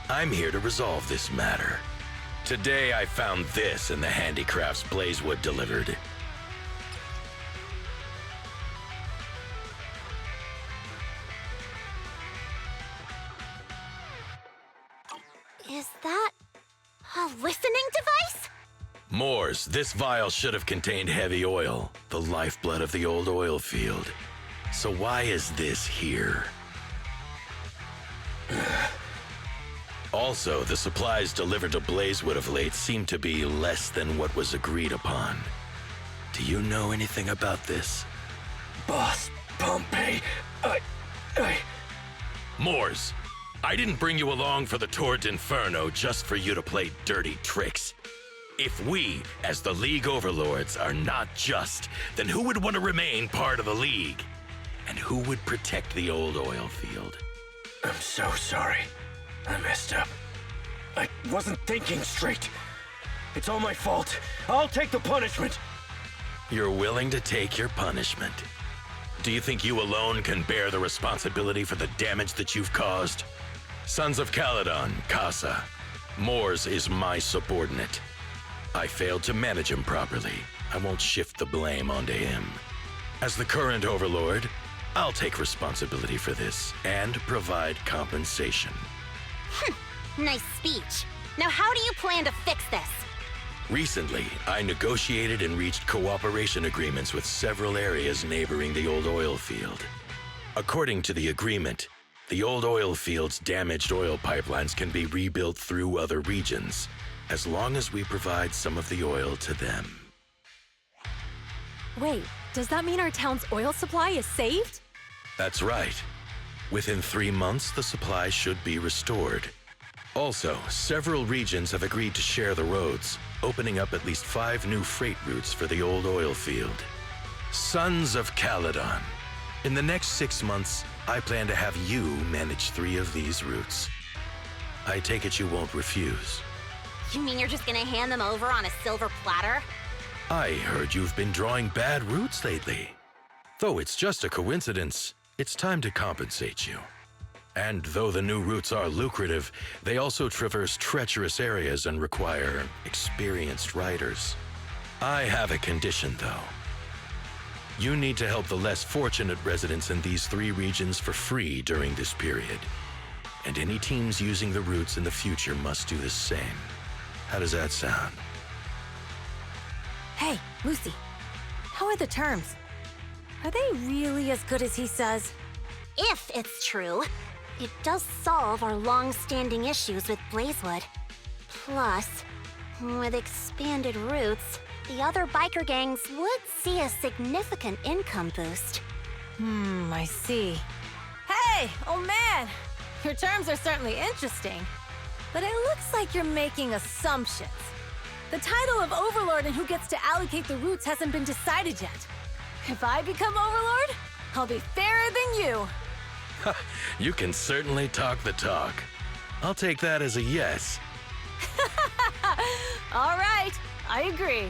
Speaker 1: I'm here to resolve this matter. Today I found this in the handicrafts Blazewood delivered.
Speaker 7: Is that a listening device?
Speaker 1: Moors, this vial should have contained heavy oil, the lifeblood of the old oil field. So why is this here? Also, the supplies delivered to Blazewood of late seem to be less than what was agreed upon. Do you know anything about this?
Speaker 17: Boss Pompeii,
Speaker 1: Moors, I didn't bring you along for the Tour d'Inferno just for you to play dirty tricks. If we, as the League Overlords, are not just, then who would want to remain part of the League? And who would protect the old oil field?
Speaker 17: I'm so sorry. I messed up. I wasn't thinking straight. It's all my fault. I'll take the punishment.
Speaker 1: You're willing to take your punishment. Do you think you alone can bear the responsibility for the damage that you've caused? Sons of Caledon, Casa. Moors is my subordinate. I failed to manage him properly. I won't shift the blame onto him. As the current Overlord, I'll take responsibility for this and provide compensation.
Speaker 7: Nice speech. Now how do you plan to fix this?
Speaker 1: Recently, I negotiated and reached cooperation agreements with several areas neighboring the old oil field. According to the agreement, the old oil field's damaged oil pipelines can be rebuilt through other regions, as long as we provide some of the oil to them.
Speaker 14: Wait, does that mean our town's oil supply is saved?
Speaker 1: That's right. Within 3 months, the supply should be restored. Also, several regions have agreed to share the roads, opening up at least 5 new freight routes for the old oil field.
Speaker 18: Sons of Caledon. In the next 6 months, I plan to have you manage 3 of these routes. I take it you won't refuse.
Speaker 7: You mean you're just gonna hand them over on a silver platter?
Speaker 18: I heard you've been drawing bad routes lately. Though it's just a coincidence, it's time to compensate you. And though the new routes are lucrative, they also traverse treacherous areas and require experienced riders. I have a condition, though. You need to help the less fortunate residents in these 3 regions for free during this period. And any teams using the routes in the future must do the same. How does that sound?
Speaker 2: Hey, Lucy. How are the terms? Are they really as good as he says?
Speaker 7: If it's true, it does solve our long-standing issues with Blazewood. Plus, with expanded routes, the other biker gangs would see a significant income boost.
Speaker 2: I see. Hey, old man! Your terms are certainly interesting, but it looks like you're making assumptions. The title of Overlord and who gets to allocate the routes hasn't been decided yet. If I become Overlord, I'll be fairer than you.
Speaker 18: You can certainly talk the talk. I'll take that as a yes.
Speaker 2: All right, I agree.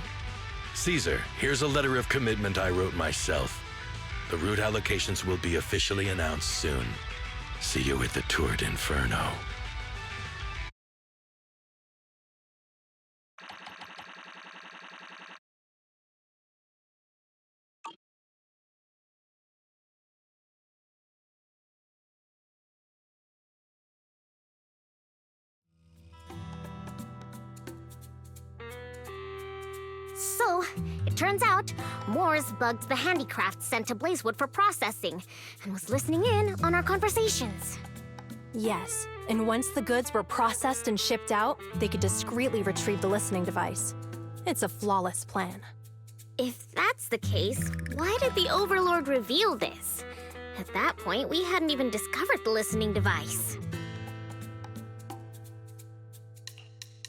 Speaker 18: Caesar, here's a letter of commitment I wrote myself. The route allocations will be officially announced soon. See you at the Tour d'Inferno.
Speaker 13: So, it turns out, Moores bugged the handicraft sent to Blazewood for processing, and was listening in on our conversations.
Speaker 14: Yes, and once the goods were processed and shipped out, they could discreetly retrieve the listening device. It's a flawless plan.
Speaker 13: If that's the case, why did the Overlord reveal this? At that point, we hadn't even discovered the listening device.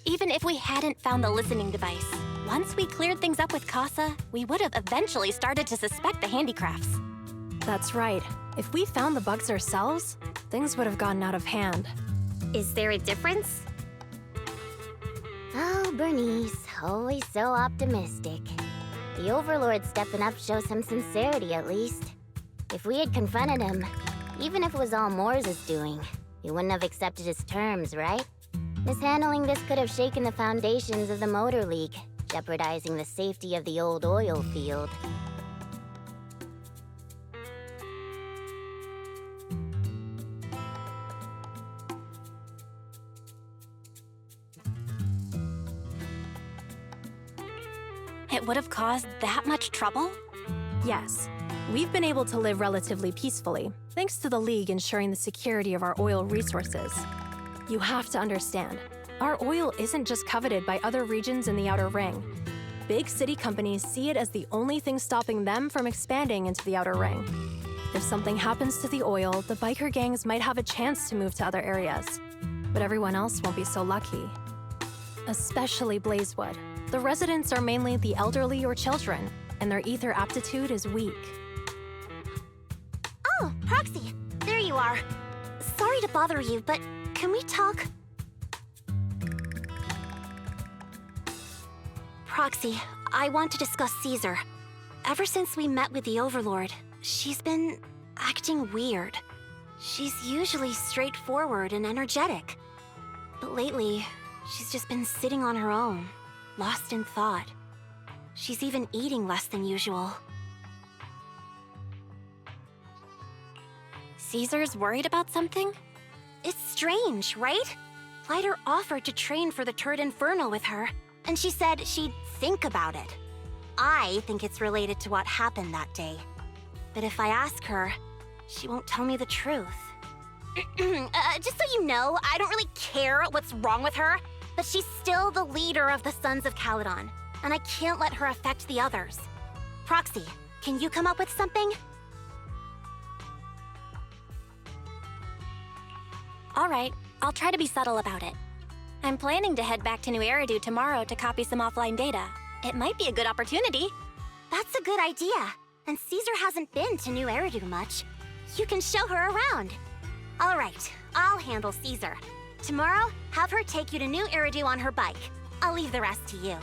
Speaker 3: Even if we hadn't found the listening device, once we cleared things up with Casa, we would have eventually started to suspect the handicrafts.
Speaker 14: That's right. If we found the bugs ourselves, things would have gotten out of hand.
Speaker 13: Is there a difference? Oh, Bernice, always so optimistic. The Overlord stepping up shows some sincerity, at least. If we had confronted him, even if it was all Moores' doing, he wouldn't have accepted his terms, right? Mishandling this could have shaken the foundations of the Motor League, jeopardizing the safety of the old oil field.
Speaker 3: It would have caused that much trouble?
Speaker 14: Yes. We've been able to live relatively peacefully, thanks to the League ensuring the security of our oil resources. You have to understand, our oil isn't just coveted by other regions in the Outer Ring. Big city companies see it as the only thing stopping them from expanding into the Outer Ring. If something happens to the oil, the biker gangs might have a chance to move to other areas. But everyone else won't be so lucky. Especially Blazewood. The residents are mainly the elderly or children, and their ether aptitude is weak.
Speaker 7: Oh, Proxy, there you are. Sorry to bother you, but can we talk? Proxy, I want to discuss Caesar. Ever since we met with the Overlord, she's been acting weird. She's usually straightforward and energetic. But lately, she's just been sitting on her own, lost in thought. She's even eating less than usual.
Speaker 3: Caesar's worried about something?
Speaker 7: It's strange, right? Lighter offered to train for the Tour d'Inferno with her, and she said she'd think about it. I think it's related to what happened that day. But if I ask her, she won't tell me the truth. Just so you know, I don't really care what's wrong with her, but she's still the leader of the Sons of Caledon, and I can't let her affect the others. Proxy, can you come up with something?
Speaker 3: All right, I'll try to be subtle about it. I'm planning to head back to New Eridu tomorrow to copy some offline data. It might be a good opportunity.
Speaker 7: That's a good idea. and Caesar hasn't been to New Eridu much. You can show her around. All right, I'll handle Caesar. Tomorrow, have her take you to New Eridu on her bike. I'll leave the rest to you.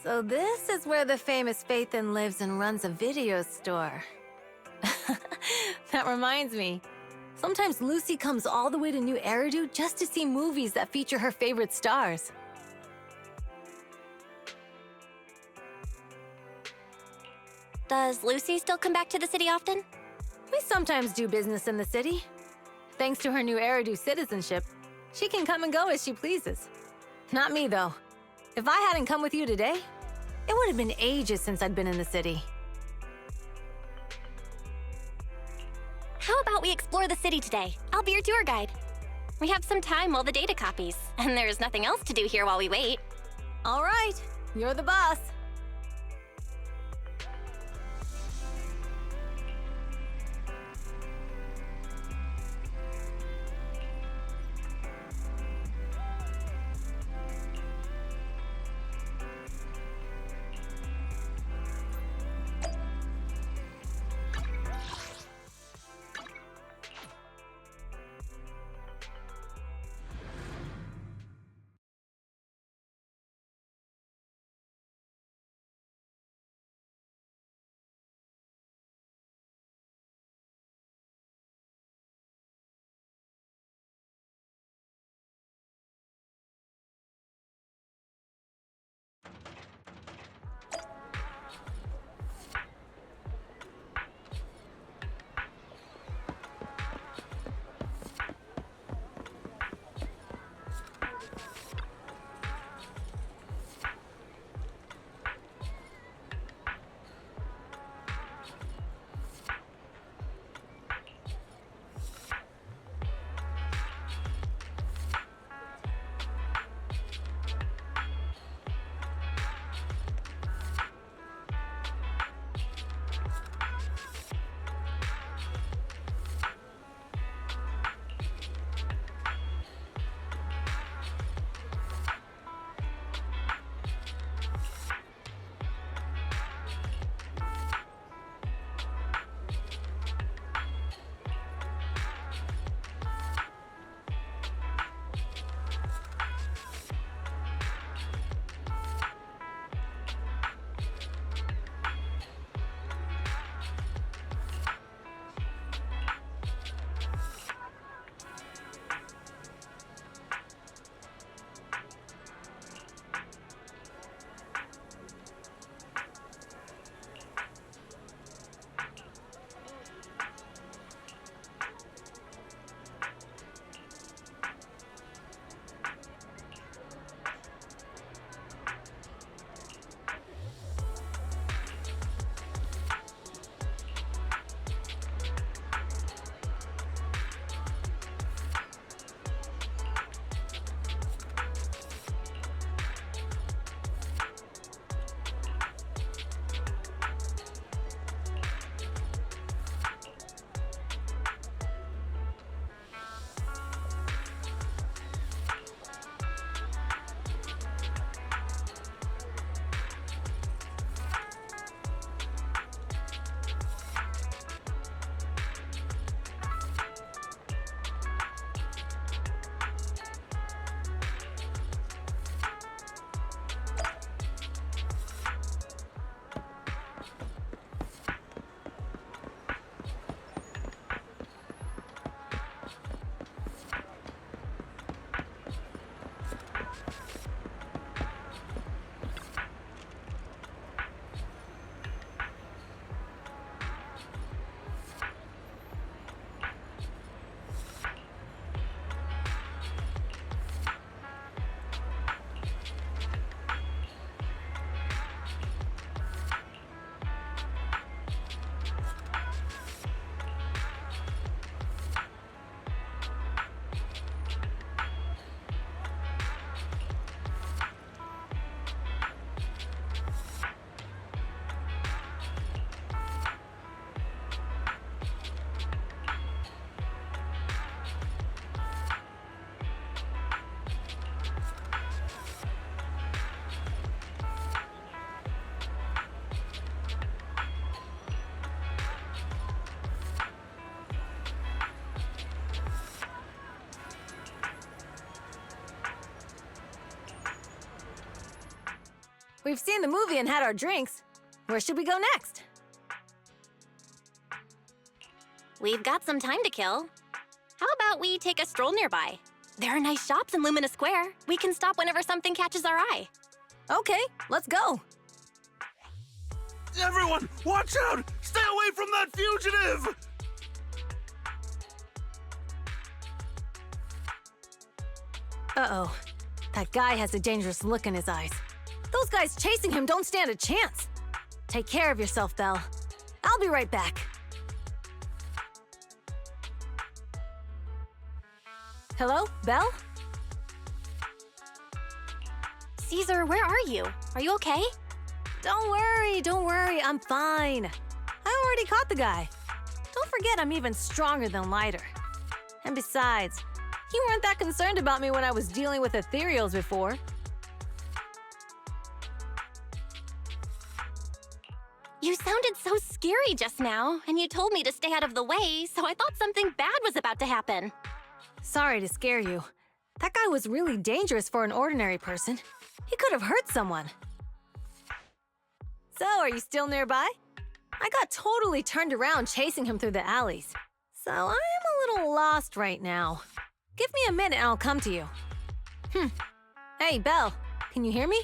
Speaker 2: So this is where the famous Phaethon lives and runs a video store. That reminds me. Sometimes Lucy comes all the way to New Eridu just to see movies that feature her favorite stars.
Speaker 3: Does Lucy still come back to the city often?
Speaker 2: We sometimes do business in the city. Thanks to her New Eridu citizenship, she can come and go as she pleases. Not me, though. If I hadn't come with you today, it would have been ages since I'd been in the city.
Speaker 3: How about we explore the city today? I'll be your tour guide. We have some time while the data copies, and there's nothing else to do here while we wait.
Speaker 2: All right, you're the boss. We've seen the movie and had our drinks. Where should we go next?
Speaker 3: We've got some time to kill. How about we take a stroll nearby? There are nice shops in Lumina Square. We can stop whenever something catches our eye.
Speaker 2: Okay, let's go.
Speaker 1: Everyone, watch out! Stay away from that fugitive!
Speaker 2: Uh-oh. That guy has a dangerous look in his eyes. Those guys chasing him don't stand a chance. Take care of yourself, Belle. I'll be right back. Hello, Belle?
Speaker 3: Caesar, where are you? Are you okay?
Speaker 2: Don't worry, I'm fine. I already caught the guy. Don't forget I'm even stronger than lighter. And besides, you weren't that concerned about me when I was dealing with ethereals before.
Speaker 3: You sounded so scary just now, and you told me to stay out of the way, so I thought something bad was about to happen.
Speaker 2: Sorry to scare you. That guy was really dangerous for an ordinary person. He could have hurt someone. So, are you still nearby? I got totally turned around chasing him through the alleys. So, I am a little lost right now. Give me a minute and I'll come to you. Hey, Belle, can you hear me?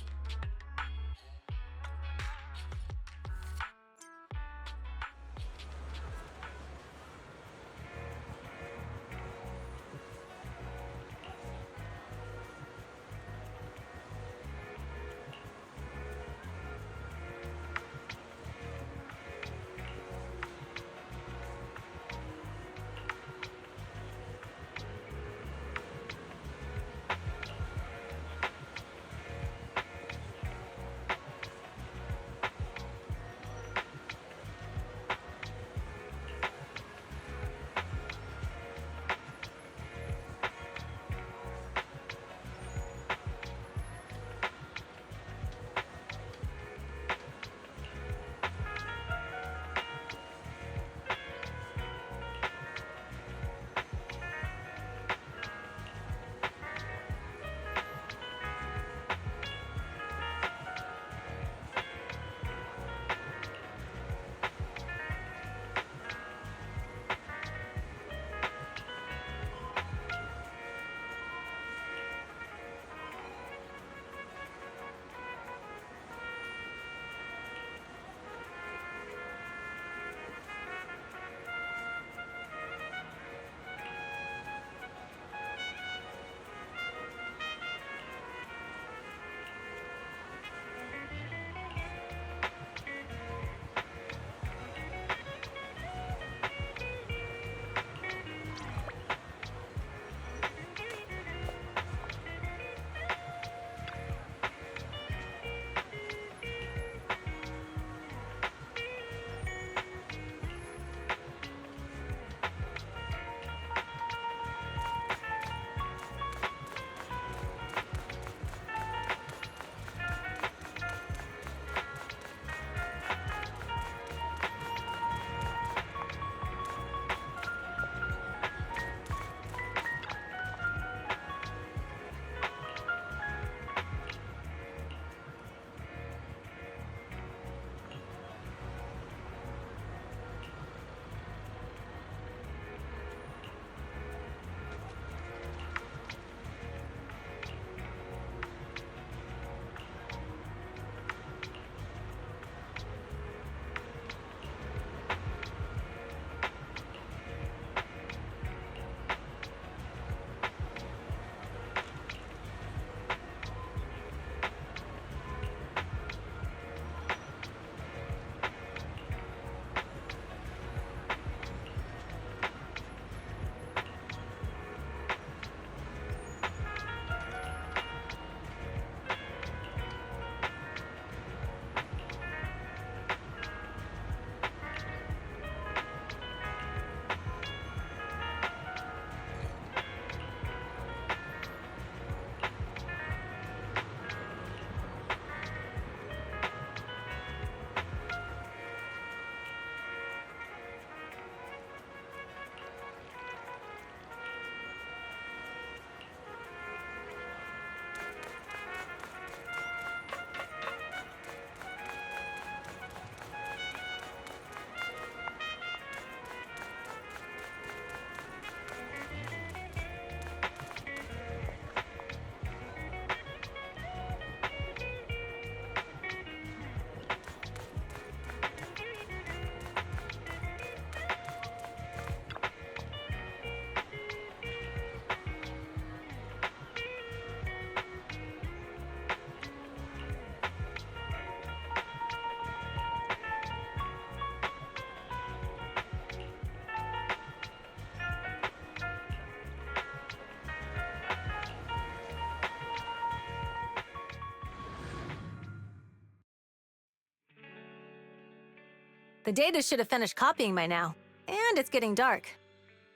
Speaker 2: The data should have finished copying by now, and it's getting dark.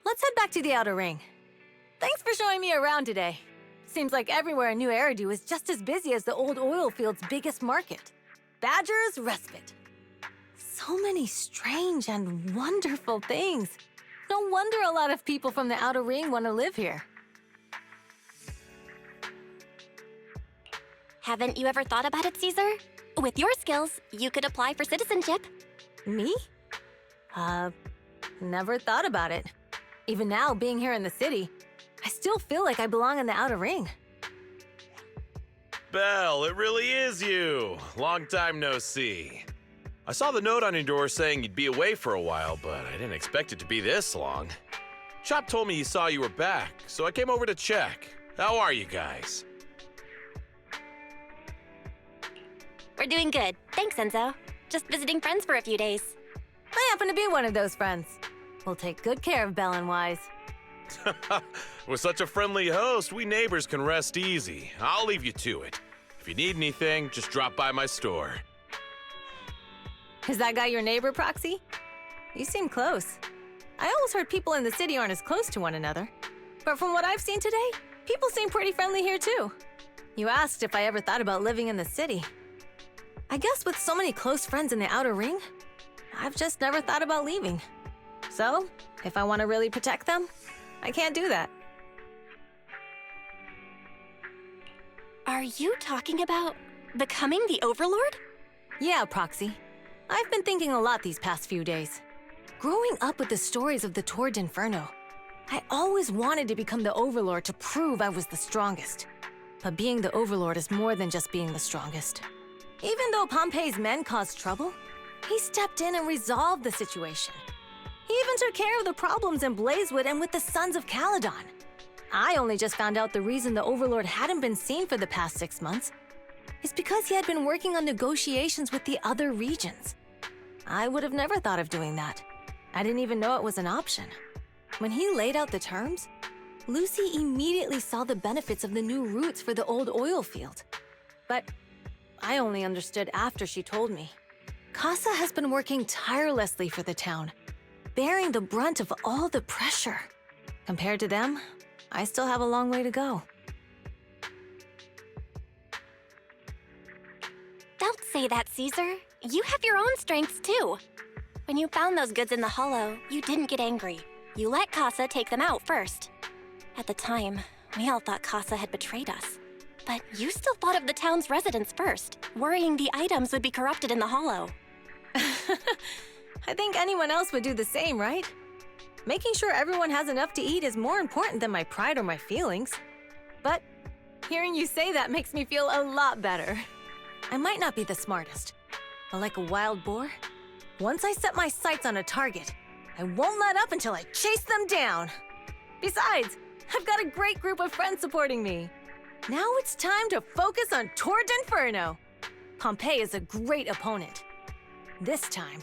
Speaker 2: Let's head back to the Outer Ring. Thanks for showing me around today. Seems like everywhere in New Eridu is just as busy as the old oil field's biggest market. Badger's Respite. So many strange and wonderful things. No wonder a lot of people from the Outer Ring want to live here.
Speaker 3: Haven't you ever thought about it, Caesar? With your skills, you could apply for citizenship.
Speaker 2: Me? Never thought about it. Even now, being here in the city, I still feel like I belong in the Outer Ring.
Speaker 9: Belle, it really is you. Long time no see. I saw the note on your door saying you'd be away for a while, but I didn't expect it to be this long. Chop told me he saw you were back, so I came over to check. How are you guys?
Speaker 3: We're doing good. Thanks, Enzo. Just visiting friends for a few days.
Speaker 2: I happen to be one of those friends. We'll take good care of Belle and Wise.
Speaker 9: With such a friendly host, we neighbors can rest easy. I'll leave you to it. If you need anything, just drop by my store.
Speaker 2: Is that guy your neighbor, Proxy? You seem close. I always heard people in the city aren't as close to one another. But from what I've seen today, people seem pretty friendly here too. You asked if I ever thought about living in the city. I guess with so many close friends in the Outer Ring, I've just never thought about leaving. So, if I want to really protect them, I can't do that.
Speaker 3: Are you talking about becoming the Overlord?
Speaker 2: Yeah, Proxy. I've been thinking a lot these past few days. Growing up with the stories of the Tour d'Inferno, I always wanted to become the Overlord to prove I was the strongest. But being the Overlord is more than just being the strongest. Even though Pompey's men caused trouble, he stepped in and resolved the situation. He even took care of the problems in Blazewood and with the Sons of Caledon. I only just found out the reason the Overlord hadn't been seen for the past 6 months is because he had been working on negotiations with the other regions. I would have never thought of doing that. I didn't even know it was an option. When he laid out the terms, Lucy immediately saw the benefits of the new routes for the old oil field. But I only understood after she told me. Casa has been working tirelessly for the town, bearing the brunt of all the pressure. Compared to them, I still have a long way to go.
Speaker 3: Don't say that, Caesar. You have your own strengths, too. When you found those goods in the hollow, you didn't get angry. You let Casa take them out first. At the time, we all thought Casa had betrayed us. But you still thought of the town's residents first, worrying the items would be corrupted in the hollow.
Speaker 2: I think anyone else would do the same, right? Making sure everyone has enough to eat is more important than my pride or my feelings. But hearing you say that makes me feel a lot better. I might not be the smartest, but like a wild boar, once I set my sights on a target, I won't let up until I chase them down. Besides, I've got a great group of friends supporting me. Now it's time to focus on Tour d'Inferno. Pompey is a great opponent. This time,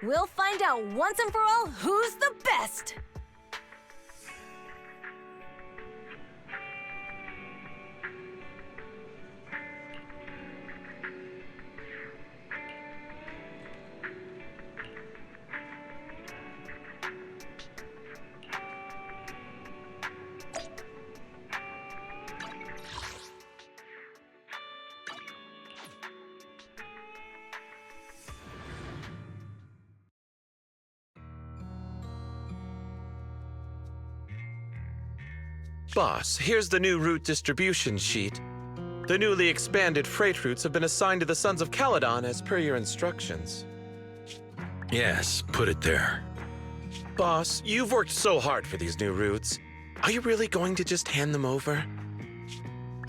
Speaker 2: we'll find out once and for all who's the best!
Speaker 9: Boss, here's the new route distribution sheet. The newly expanded freight routes have been assigned to the Sons of Caledon as per your instructions.
Speaker 18: Yes, put it there.
Speaker 9: Boss, you've worked so hard for these new routes. Are you really going to just hand them over?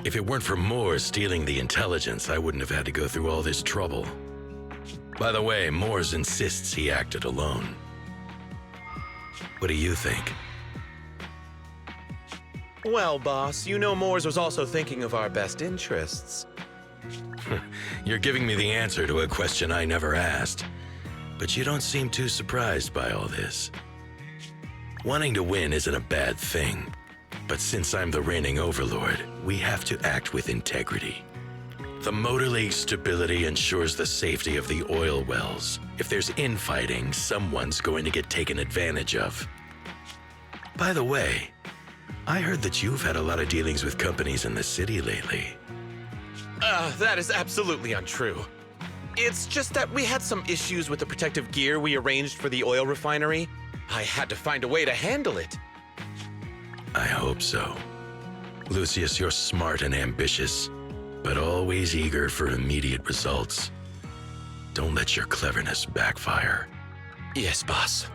Speaker 18: If it weren't for Moore stealing the intelligence, I wouldn't have had to go through all this trouble. By the way, Moores insists he acted alone. What do you think?
Speaker 9: Well, boss, you know Moores was also thinking of our best interests.
Speaker 18: You're giving me the answer to a question I never asked. But you don't seem too surprised by all this. Wanting to win isn't a bad thing. But since I'm the reigning overlord, we have to act with integrity. The motor leak stability ensures the safety of the oil wells. If there's infighting, someone's going to get taken advantage of. By the way, I heard that you've had a lot of dealings with companies in the city lately.
Speaker 9: That is absolutely untrue. It's just that we had some issues with the protective gear we arranged for the oil refinery. I had to find a way to handle it.
Speaker 18: I hope so. Lucius, you're smart and ambitious, but always eager for immediate results. Don't let your cleverness backfire.
Speaker 9: Yes, boss.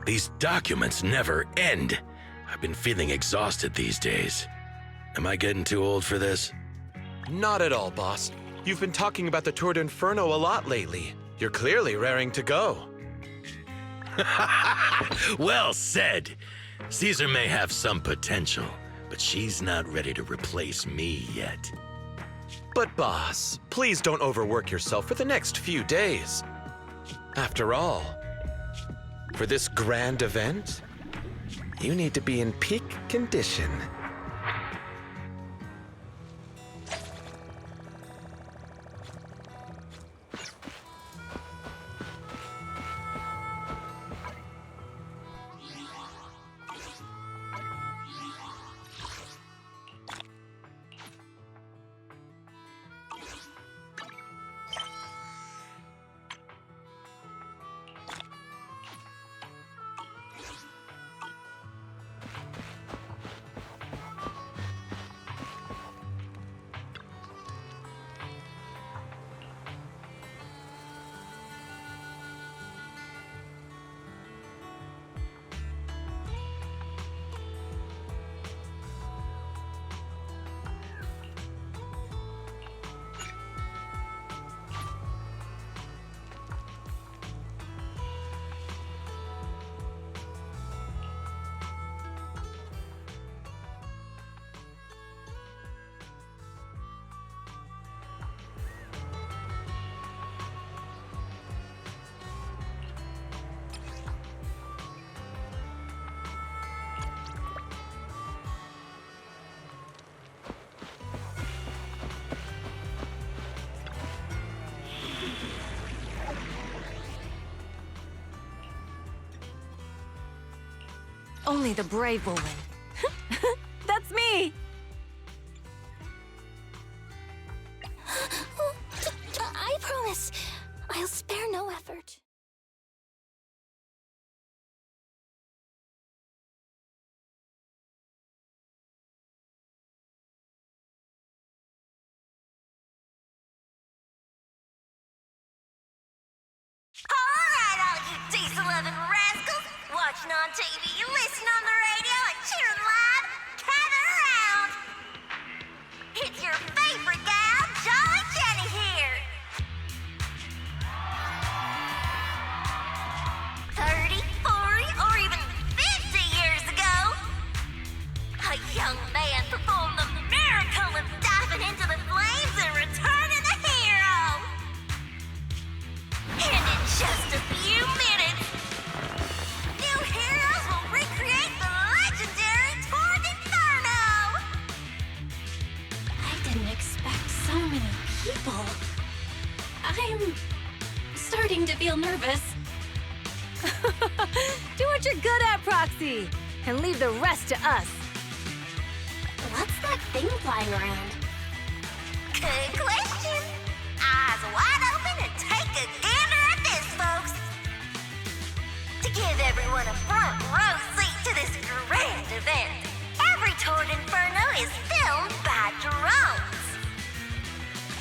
Speaker 18: These documents never end. I've been feeling exhausted these days. Am I getting too old for this?
Speaker 9: Not at all, boss. You've been talking about the Tour d'Inferno a lot lately. You're clearly raring to go.
Speaker 18: Well said. Caesar may have some potential, but she's not ready to replace me yet.
Speaker 9: But boss, please don't overwork yourself for the next few days. After all, for this grand event, you need to be in peak condition.
Speaker 2: Only the brave will win. That's me!
Speaker 3: I promise, I'll spare no effort.
Speaker 19: Alright, all you diesel-loving rascals! Watching on TV, listening on the radio, and cheering live, gather around! It's your favorite gal, Jolly Jenny here! 30, 40, or even 50 years ago, a young man performed the miracle of diving into the flames and returning a hero! And in just a few minutes, new heroes will recreate the legendary Tour d'Inferno!
Speaker 3: I didn't expect so many people. I'm starting to feel nervous.
Speaker 2: Do what you're good at, Proxy, and leave the rest to us.
Speaker 3: What's that thing flying around?
Speaker 19: Good question. Eyes wide open and take a gander at this, folks. To give everyone a front row seat to this grand event, every Tour d'Inferno is filmed by drones.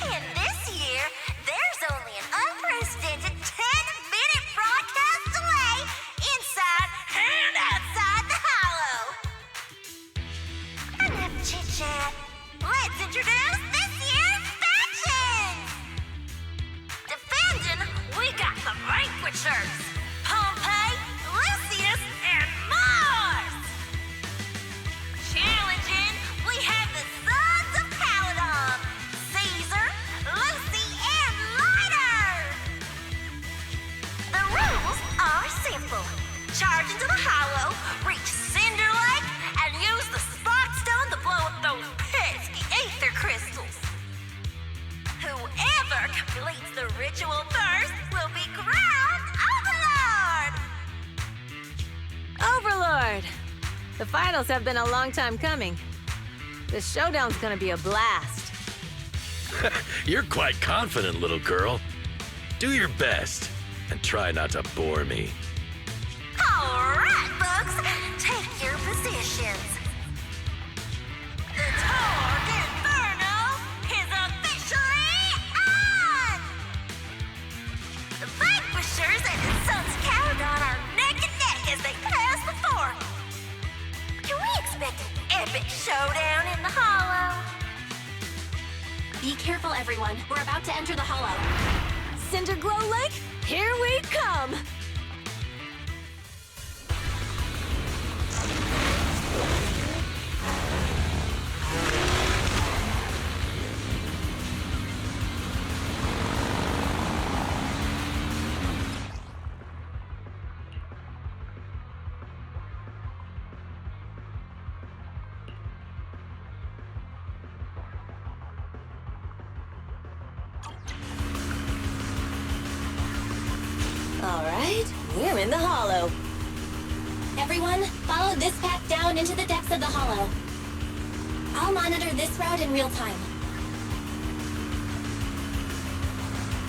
Speaker 19: And this year, there's only an unprecedented 10-minute broadcast delay inside and outside the hollow. Enough chit-chat. Let's introduce completes the ritual first will be crowned Overlord!
Speaker 2: Overlord! The finals have been a long time coming. This showdown's gonna be a blast.
Speaker 18: You're quite confident, little girl. Do your best, and try not to bore me.
Speaker 19: All right, folks, take your positions. The Tour d'Inferno is officially on! The Vanquishers and the Sons of Caledon are neck and neck as they pass the fort. Can we expect an epic showdown in the Hollow?
Speaker 3: Be careful, everyone. We're about to enter the Hollow.
Speaker 2: Cinderglow Lake, here we come! All right, we're in the Hollow.
Speaker 3: Everyone, follow this path down into the depths of the Hollow. I'll monitor this route in real time.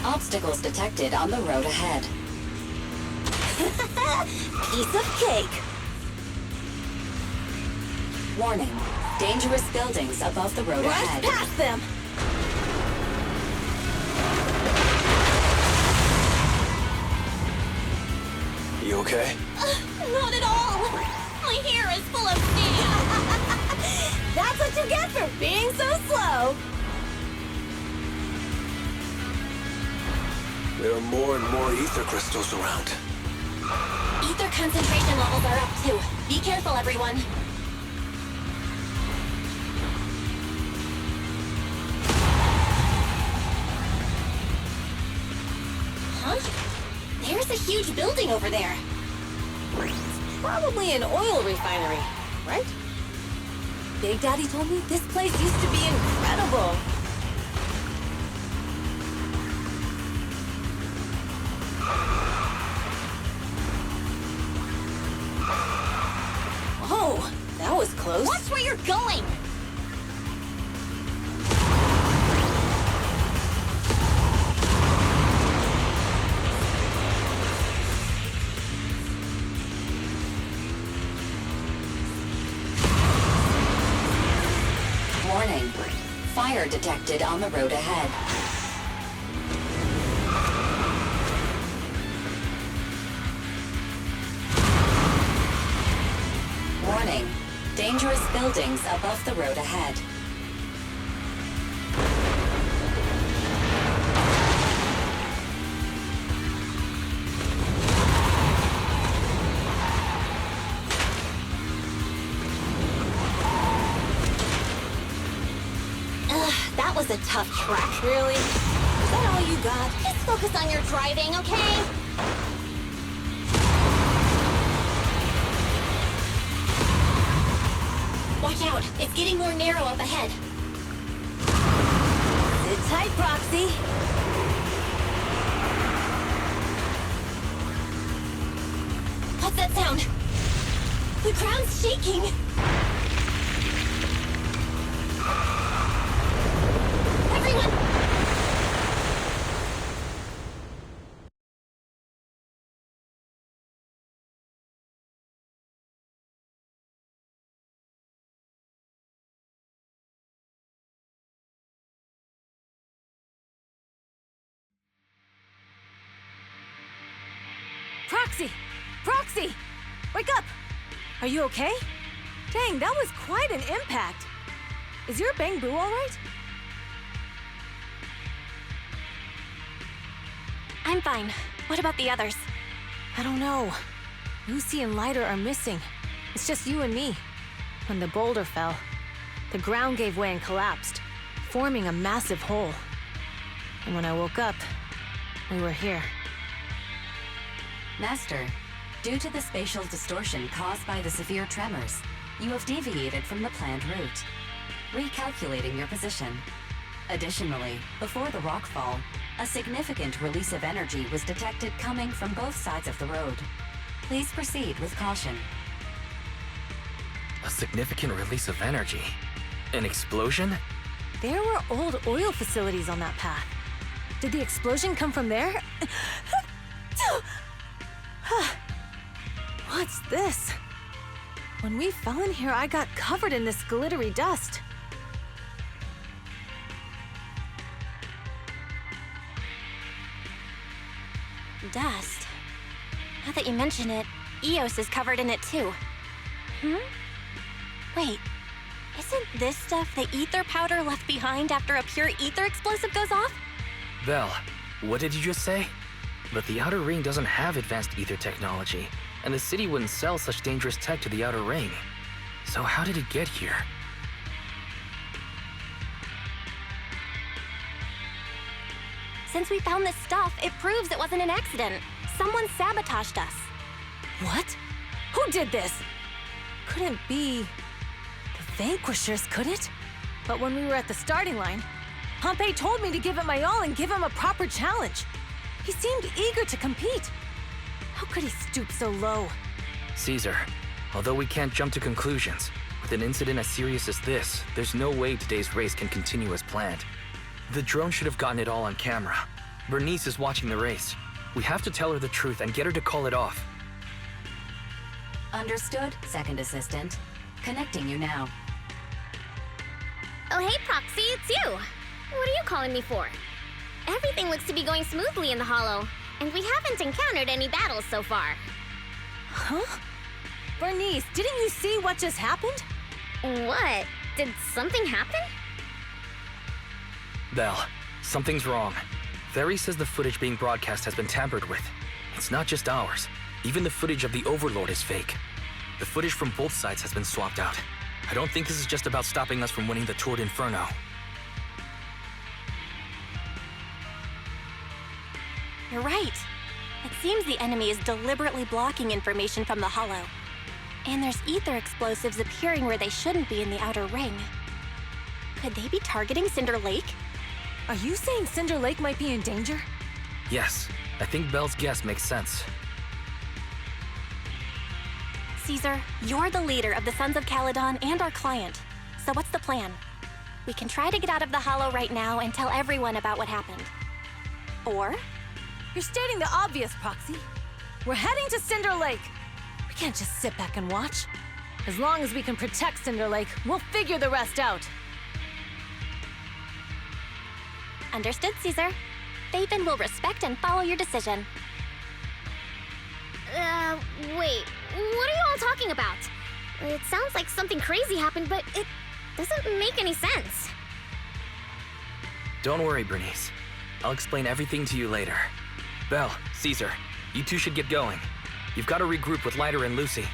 Speaker 8: Obstacles detected on the road ahead.
Speaker 2: Piece of cake.
Speaker 8: Warning. Dangerous buildings above the road
Speaker 2: Rush
Speaker 8: ahead.
Speaker 2: past them!
Speaker 12: You okay?
Speaker 3: Not at all! My hair is full of sand!
Speaker 2: That's what you get for being so slow!
Speaker 12: There are more and more ether crystals around.
Speaker 3: Ether concentration levels are up too. Be careful, everyone. Huh? There's a huge building over there.
Speaker 2: It's probably an oil refinery, right? Big Daddy told me this place used to be incredible. Oh, that was close.
Speaker 3: Watch where you're going!
Speaker 8: Warning. Fire detected on the road ahead. Warning. Dangerous buildings above the road ahead.
Speaker 3: That was a tough track.
Speaker 2: Really? Is that all you got?
Speaker 3: Just focus on your driving, okay? Watch out! It's getting more narrow up ahead.
Speaker 2: Sit tight, Proxy.
Speaker 3: What's that sound? The ground's shaking! Everyone!
Speaker 2: Proxy! Proxy! Wake up! Are you okay? Dang, that was quite an impact. Is your Bang Boo all right?
Speaker 3: I'm fine. What about the others?
Speaker 2: I don't know. Lucy and Lighter are missing. It's just you and me. When the boulder fell, the ground gave way and collapsed, forming a massive hole. And when I woke up, we were here.
Speaker 8: Master, due to the spatial distortion caused by the severe tremors, you have deviated from the planned route, recalculating your position. Additionally, before the rockfall, A significant release of energy was detected coming from both sides of the road. Please proceed with caution.
Speaker 6: A significant release of energy? An explosion?
Speaker 2: There were old oil facilities on that path. Did the explosion come from there? What's this? When we fell in here, I got covered in this glittery dust.
Speaker 3: Dust. Now that you mention it, Eos is covered in it too. Wait, isn't this stuff the ether powder left behind after a pure ether explosive goes off?
Speaker 6: Belle, what did you just say? But the Outer Ring doesn't have advanced ether technology, and the city wouldn't sell such dangerous tech to the Outer Ring. So how did it get here?
Speaker 3: Since we found this stuff, it proves it wasn't an accident. Someone sabotaged us.
Speaker 2: What? Who did this? Couldn't be the Vanquishers, could it? But when we were at the starting line, Pompey told me to give it my all and give him a proper challenge. He seemed eager to compete. How could he stoop so low?
Speaker 6: Caesar, although we can't jump to conclusions, with an incident as serious as this, there's no way today's race can continue as planned. The drone should have gotten it all on camera. Bernice is watching the race. We have to tell her the truth and get her to call it off.
Speaker 8: Understood, Second Assistant. Connecting you now.
Speaker 13: Oh, hey, Proxy, it's you. What are you calling me for? Everything looks to be going smoothly in the Hollow, and we haven't encountered any battles so far.
Speaker 2: Huh? Bernice, didn't you see what just happened?
Speaker 13: What? Did something happen?
Speaker 6: Belle, something's wrong. Theory says the footage being broadcast has been tampered with. It's not just ours. Even the footage of the Overlord is fake. The footage from both sides has been swapped out. I don't think this is just about stopping us from winning the Tour d'Inferno.
Speaker 3: You're right. It seems the enemy is deliberately blocking information from the Hollow. And there's ether explosives appearing where they shouldn't be in the Outer Ring. Could they be targeting Cinder Lake?
Speaker 2: Are you saying Cinder Lake might be in danger?
Speaker 6: Yes, I think Belle's guess makes sense.
Speaker 3: Caesar, you're the leader of the Sons of Caledon and our client. So what's the plan? We can try to get out of the Hollow right now and tell everyone about what happened. Or?
Speaker 2: You're stating the obvious, Proxy. We're heading to Cinder Lake. We can't just sit back and watch. As long as we can protect Cinder Lake, we'll figure the rest out.
Speaker 3: Understood, Caesar. Phaethon will respect and follow your decision.
Speaker 13: Wait. What are you all talking about? It sounds like something crazy happened, but it doesn't make any sense.
Speaker 6: Don't worry, Bernice. I'll explain everything to you later. Belle, Caesar, you two should get going. You've got to regroup with Leiter and Lucy.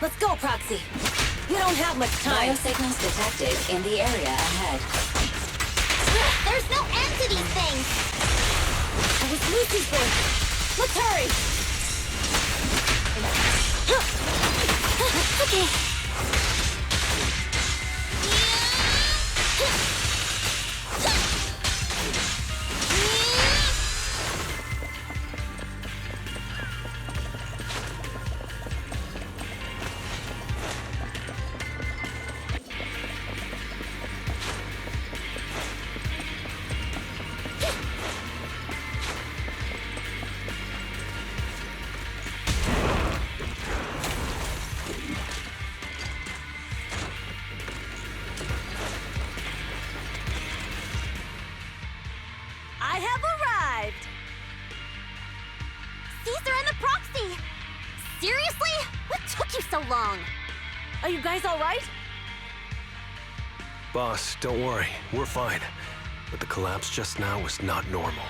Speaker 2: Let's go, Proxy. You don't have much time.
Speaker 8: Biosignals detected in the area ahead.
Speaker 13: There's no end to these things!
Speaker 2: That was Lucy's voice. Let's hurry!
Speaker 3: Okay.
Speaker 2: I have arrived!
Speaker 7: Caesar and the Proxy! Seriously? What took you so long?
Speaker 2: Are you guys all right?
Speaker 12: Boss, don't worry. We're fine. But the collapse just now was not normal.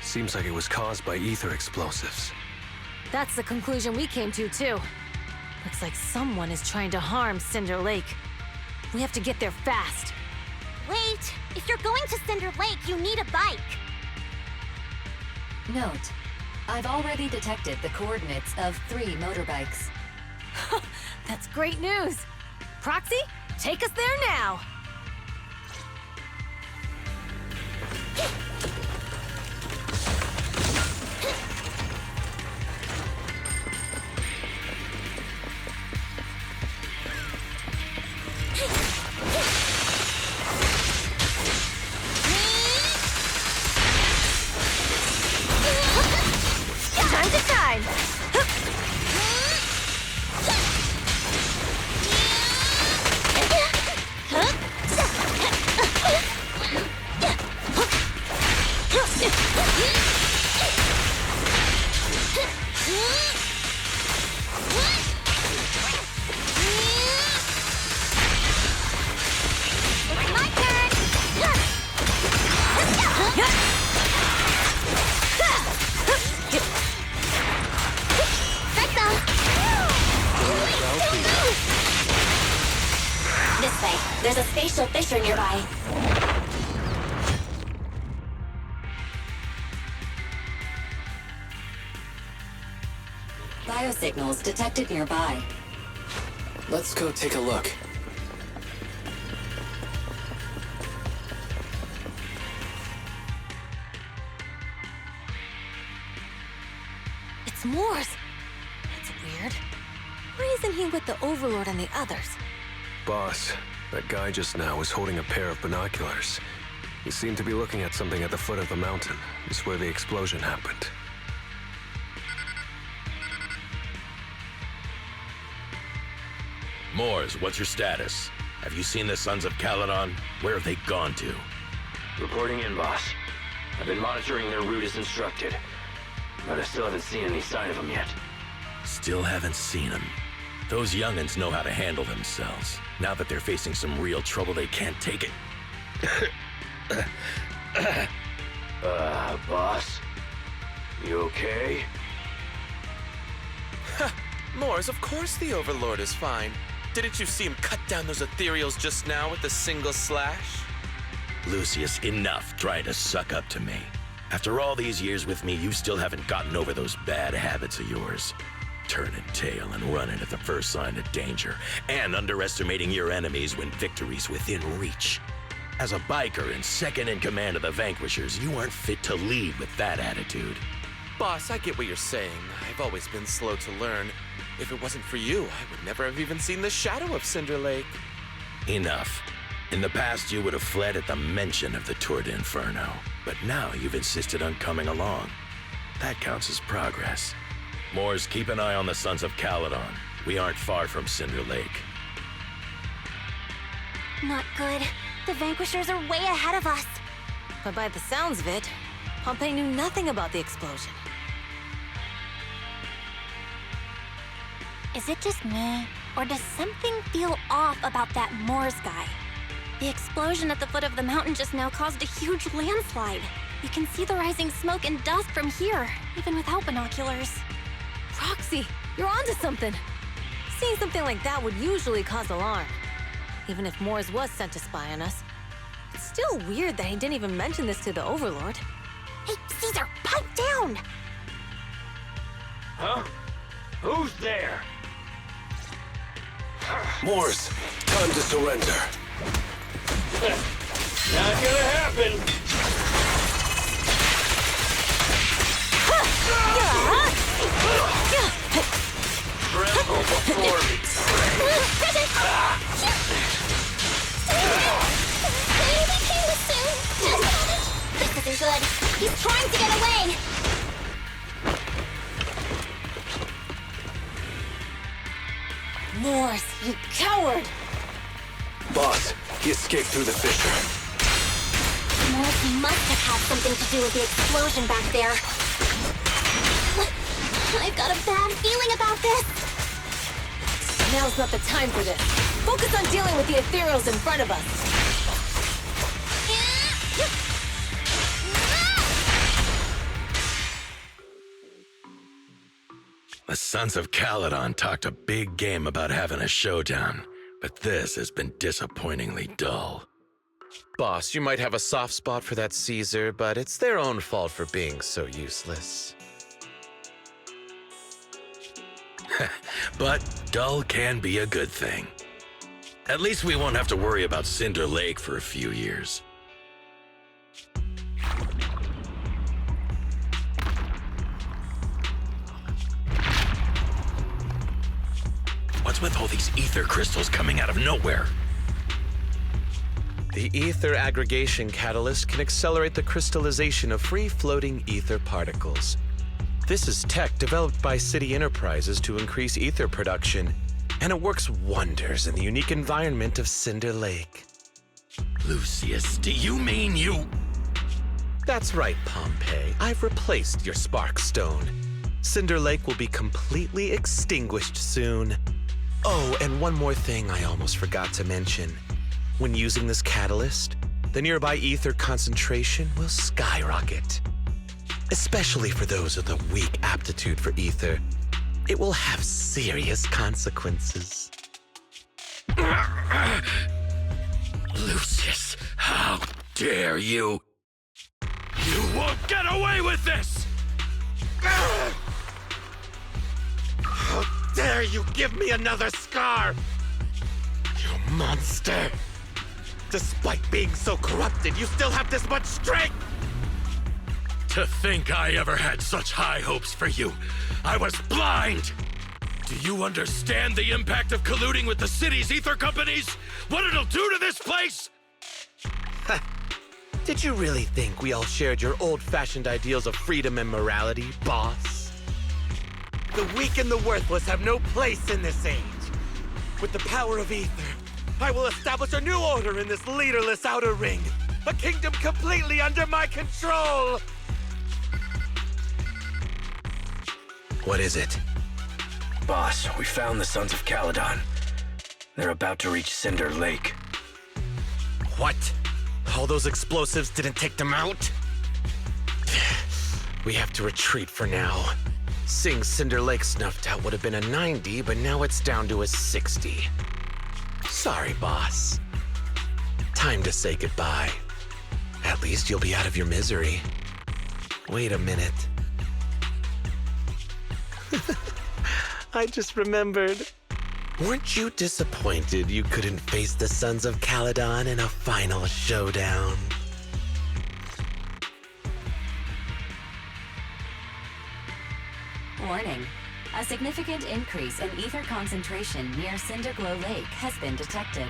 Speaker 12: Seems like it was caused by ether explosives.
Speaker 2: That's the conclusion we came to, too. Looks like someone is trying to harm Cinder Lake. We have to get there fast.
Speaker 7: Wait! If you're going to Cinder Lake, you need a bike!
Speaker 8: Note: I've already detected the coordinates of 3 motorbikes.
Speaker 2: That's great news. Proxy, take us there now. Time to shine.
Speaker 8: This way. There's a spatial fissure nearby. Biosignals detected nearby.
Speaker 17: Let's go take a look.
Speaker 2: It's Morse. That's weird. Why isn't he with the Overlord and the others?
Speaker 12: Boss, that guy just now was holding a pair of binoculars. He seemed to be looking at something at the foot of the mountain. It's where the explosion happened.
Speaker 18: Moors, what's your status? Have you seen the Sons of Caledon? Where have they gone to?
Speaker 17: Reporting in, boss. I've been monitoring their route as instructed, but I still haven't seen any sign of them yet.
Speaker 18: Still haven't seen them. Those young'uns know how to handle themselves. Now that they're facing some real trouble, they can't take it.
Speaker 17: Boss? You okay?
Speaker 10: Moors, of course the Overlord is fine. Didn't you see him cut down those ethereals just now with a single slash?
Speaker 18: Lucius, enough trying to suck up to me. After all these years with me, you still haven't gotten over those bad habits of yours. Turning tail and running at the first sign of danger, and underestimating your enemies when victory's within reach. As a biker and second in command of the Vanquishers, you aren't fit to lead with that attitude.
Speaker 10: Boss, I get what you're saying. I've always been slow to learn. If it wasn't for you, I would never have even seen the shadow of Cinder Lake.
Speaker 18: Enough. In the past, you would have fled at the mention of the Tour d'Inferno, but now you've insisted on coming along. That counts as progress. Moors, keep an eye on the Sons of Caledon. We aren't far from Cinder Lake.
Speaker 7: Not good. The Vanquishers are way ahead of us.
Speaker 2: But by the sounds of it, Pompey knew nothing about the explosion.
Speaker 7: Is it just me, or does something feel off about that Moors guy?
Speaker 3: The explosion at the foot of the mountain just now caused a huge landslide. You can see the rising smoke and dust from here, even without binoculars.
Speaker 2: Roxy, you're onto something. Seeing something like that would usually cause alarm. Even if Moors was sent to spy on us. It's still weird that he didn't even mention this to the Overlord.
Speaker 7: Hey, Caesar, pipe down!
Speaker 17: Huh? Who's there?
Speaker 12: Moors, time to surrender.
Speaker 17: Not gonna happen! Tremble before me!
Speaker 7: This isn't good. He's trying to get away!
Speaker 2: Moors, you coward!
Speaker 12: Boss, he escaped through the fissure.
Speaker 7: Moors must have had something to do with the explosion back there. I've got a bad feeling about this.
Speaker 2: Now's not the time for this. Focus on dealing with the ethereals in front of us.
Speaker 18: The Sons of Caledon talked a big game about having a showdown, but this has been disappointingly dull.
Speaker 10: Boss, you might have a soft spot for that Caesar, but it's their own fault for being so useless.
Speaker 18: But dull can be a good thing. At least we won't have to worry about Cinder Lake for a few years. What's with all these ether crystals coming out of nowhere?
Speaker 10: The ether aggregation catalyst can accelerate the crystallization of free-floating ether particles. This is tech developed by City Enterprises to increase ether production, and it works wonders in the unique environment of Cinder Lake.
Speaker 18: Lucius, do you mean you...
Speaker 10: That's right, Pompeii. I've replaced your spark stone. Cinder Lake will be completely extinguished soon. Oh, and one more thing I almost forgot to mention. When using this catalyst, the nearby ether concentration will skyrocket. Especially for those with a weak aptitude for ether, it will have serious consequences.
Speaker 18: Lucius, how dare you? You won't get away with this!
Speaker 10: How dare you give me another scar! You monster! Despite being so corrupted, you still have this much strength!
Speaker 18: To think I ever had such high hopes for you. I was blind! Do you understand the impact of colluding with the city's ether companies? What it'll do to this place?
Speaker 10: Did you really think we all shared your old-fashioned ideals of freedom and morality, boss? The weak and the worthless have no place in this age. With the power of ether, I will establish a new order in this leaderless outer ring. A kingdom completely under my control! What is it?
Speaker 17: Boss, we found the Sons of Caledon. They're about to reach Cinder Lake.
Speaker 10: What? All those explosives didn't take them out? We have to retreat for now. Seeing Cinder Lake snuffed out would have been a 90, but now it's down to a 60. Sorry, boss. Time to say goodbye. At least you'll be out of your misery. Wait a minute. I just remembered. Weren't you disappointed you couldn't face the Sons of Caledon in a final showdown?
Speaker 8: Warning. A significant increase in ether concentration near Cinderglow Lake has been detected.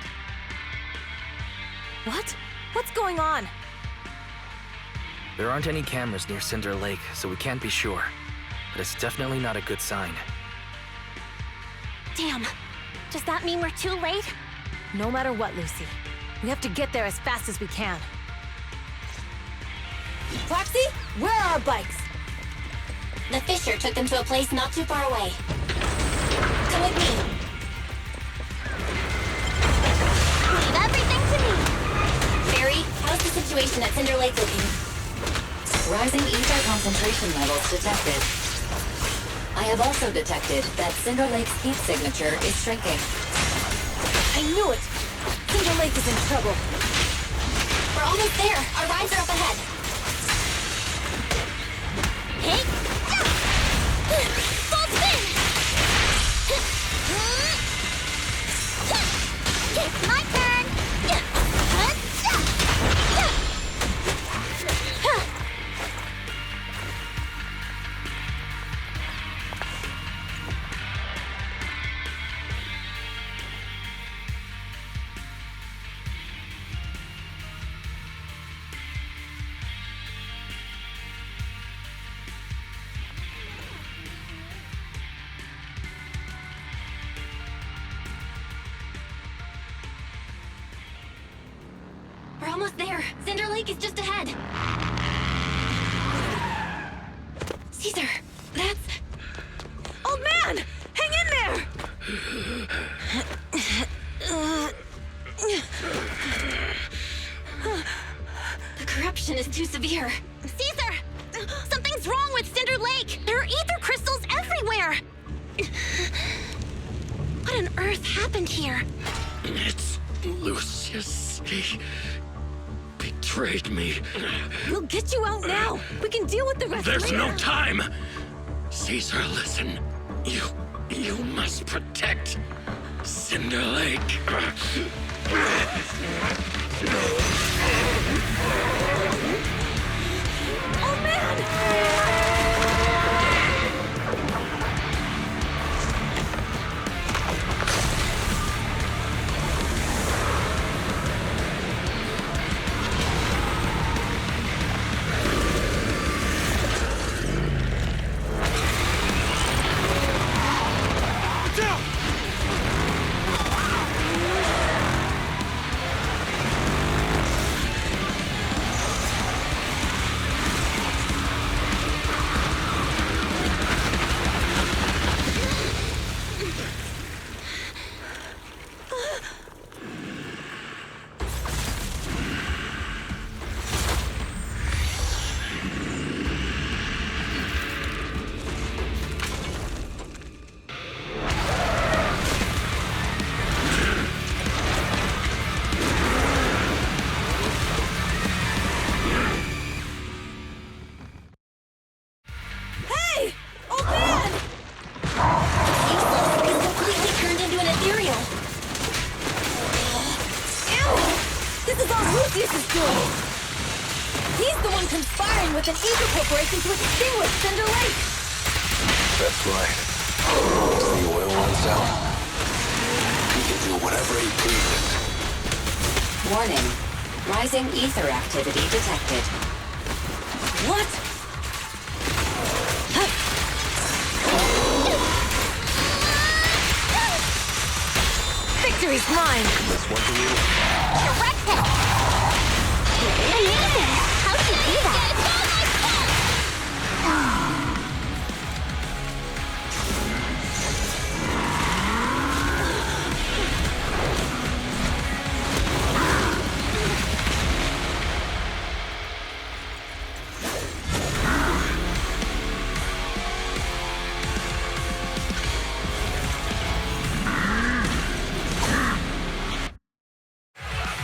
Speaker 2: What? What's going on?
Speaker 6: There aren't any cameras near Cinder Lake, so we can't be sure. But it's definitely not a good sign.
Speaker 7: Damn. Does that mean we're too late?
Speaker 2: No matter what, Lucy. We have to get there as fast as we can. Foxy, where are our bikes?
Speaker 3: The Fisher took them to a place not too far away. Come with me.
Speaker 7: Leave everything to me.
Speaker 3: Barry, how's the situation at Cinder Lake looking?
Speaker 8: Rising ether concentration levels detected. I have also detected that Cinder Lake's heat signature is shrinking.
Speaker 2: I knew it! Cinder Lake is in trouble.
Speaker 3: We're almost there. Our rides are up ahead.
Speaker 7: Hey! Full spin! It's my turn!
Speaker 3: We're almost there. Cinder Lake is just ahead. Caesar, that's...
Speaker 2: Old man! Hang in there!
Speaker 3: The corruption is too severe.
Speaker 7: Caesar! Something's wrong with Cinder Lake! There are ether crystals everywhere! What on earth happened here?
Speaker 18: It's Lucius. He betrayed me.
Speaker 2: We'll get you out now. We can deal with the rest
Speaker 18: There's
Speaker 2: later.
Speaker 18: no time. Caesar, listen.
Speaker 1: You must protect Cinder Lake.
Speaker 2: Oh man!
Speaker 20: With an evil corporation to extinguish Cinder Lake!
Speaker 12: That's right. Once the oil runs out, he can do whatever he pleases.
Speaker 8: Warning. Rising ether activity detected.
Speaker 2: What? Victory's mine!
Speaker 12: This one for you.
Speaker 7: Correct it! Amazing! How'd you do that?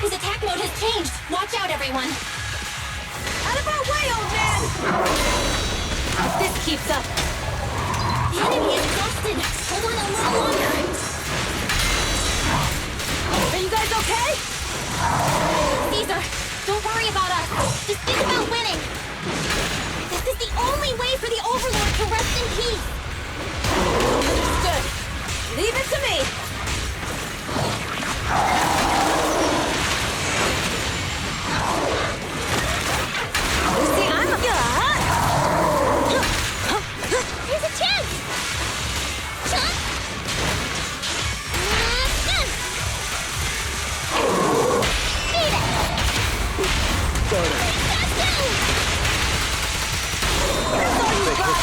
Speaker 3: His attack mode has changed. Watch out, everyone.
Speaker 2: Out of our way, old man! If this keeps up...
Speaker 3: The enemy is exhausted. Hold on a little longer.
Speaker 2: Are you guys okay?
Speaker 3: Caesar, don't worry about us. Just think about winning. This is the only way for the Overlord to rest in peace.
Speaker 2: Understood. Leave it to me. Lucy, I'm a...
Speaker 7: Here's a chance! Chunk! Beat it!
Speaker 2: That's all you got!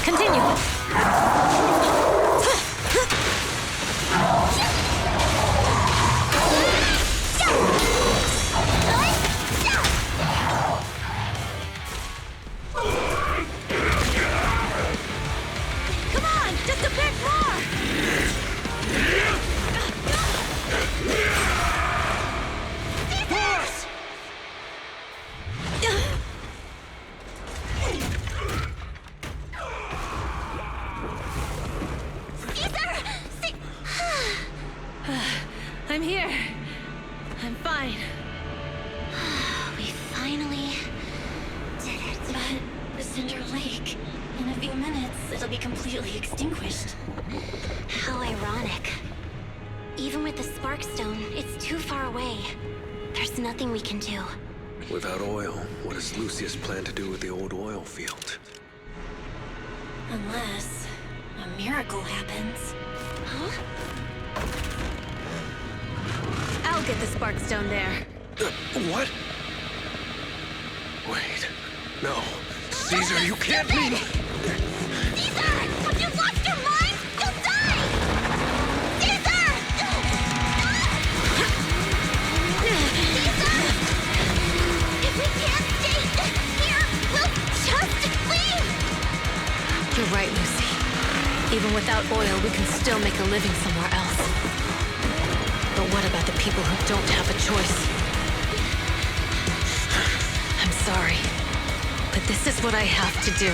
Speaker 2: Continue. Come on, just a bit more.
Speaker 1: Boss!
Speaker 2: I'm here. I'm fine.
Speaker 3: We finally did it.
Speaker 8: But the Cinder Lake, in a few minutes, it'll be completely extinguished.
Speaker 3: How ironic. Even with the Spark Stone, it's too far away. There's nothing we can do.
Speaker 12: Without oil, what does Lucius plan to do with the old oil field?
Speaker 8: Unless a miracle happens.
Speaker 3: Huh?
Speaker 2: I'll get the Spark Stone there.
Speaker 12: What? Wait. No. Caesar, you can't mean...
Speaker 7: Caesar! Have you lost your mind? You'll die! Caesar! Caesar! If we can't stay here, we'll just leave!
Speaker 2: You're right, Lucy. Even without oil, we can still make a living somewhere else. But what about the people who don't have a choice? I'm sorry. but this is what I have to do.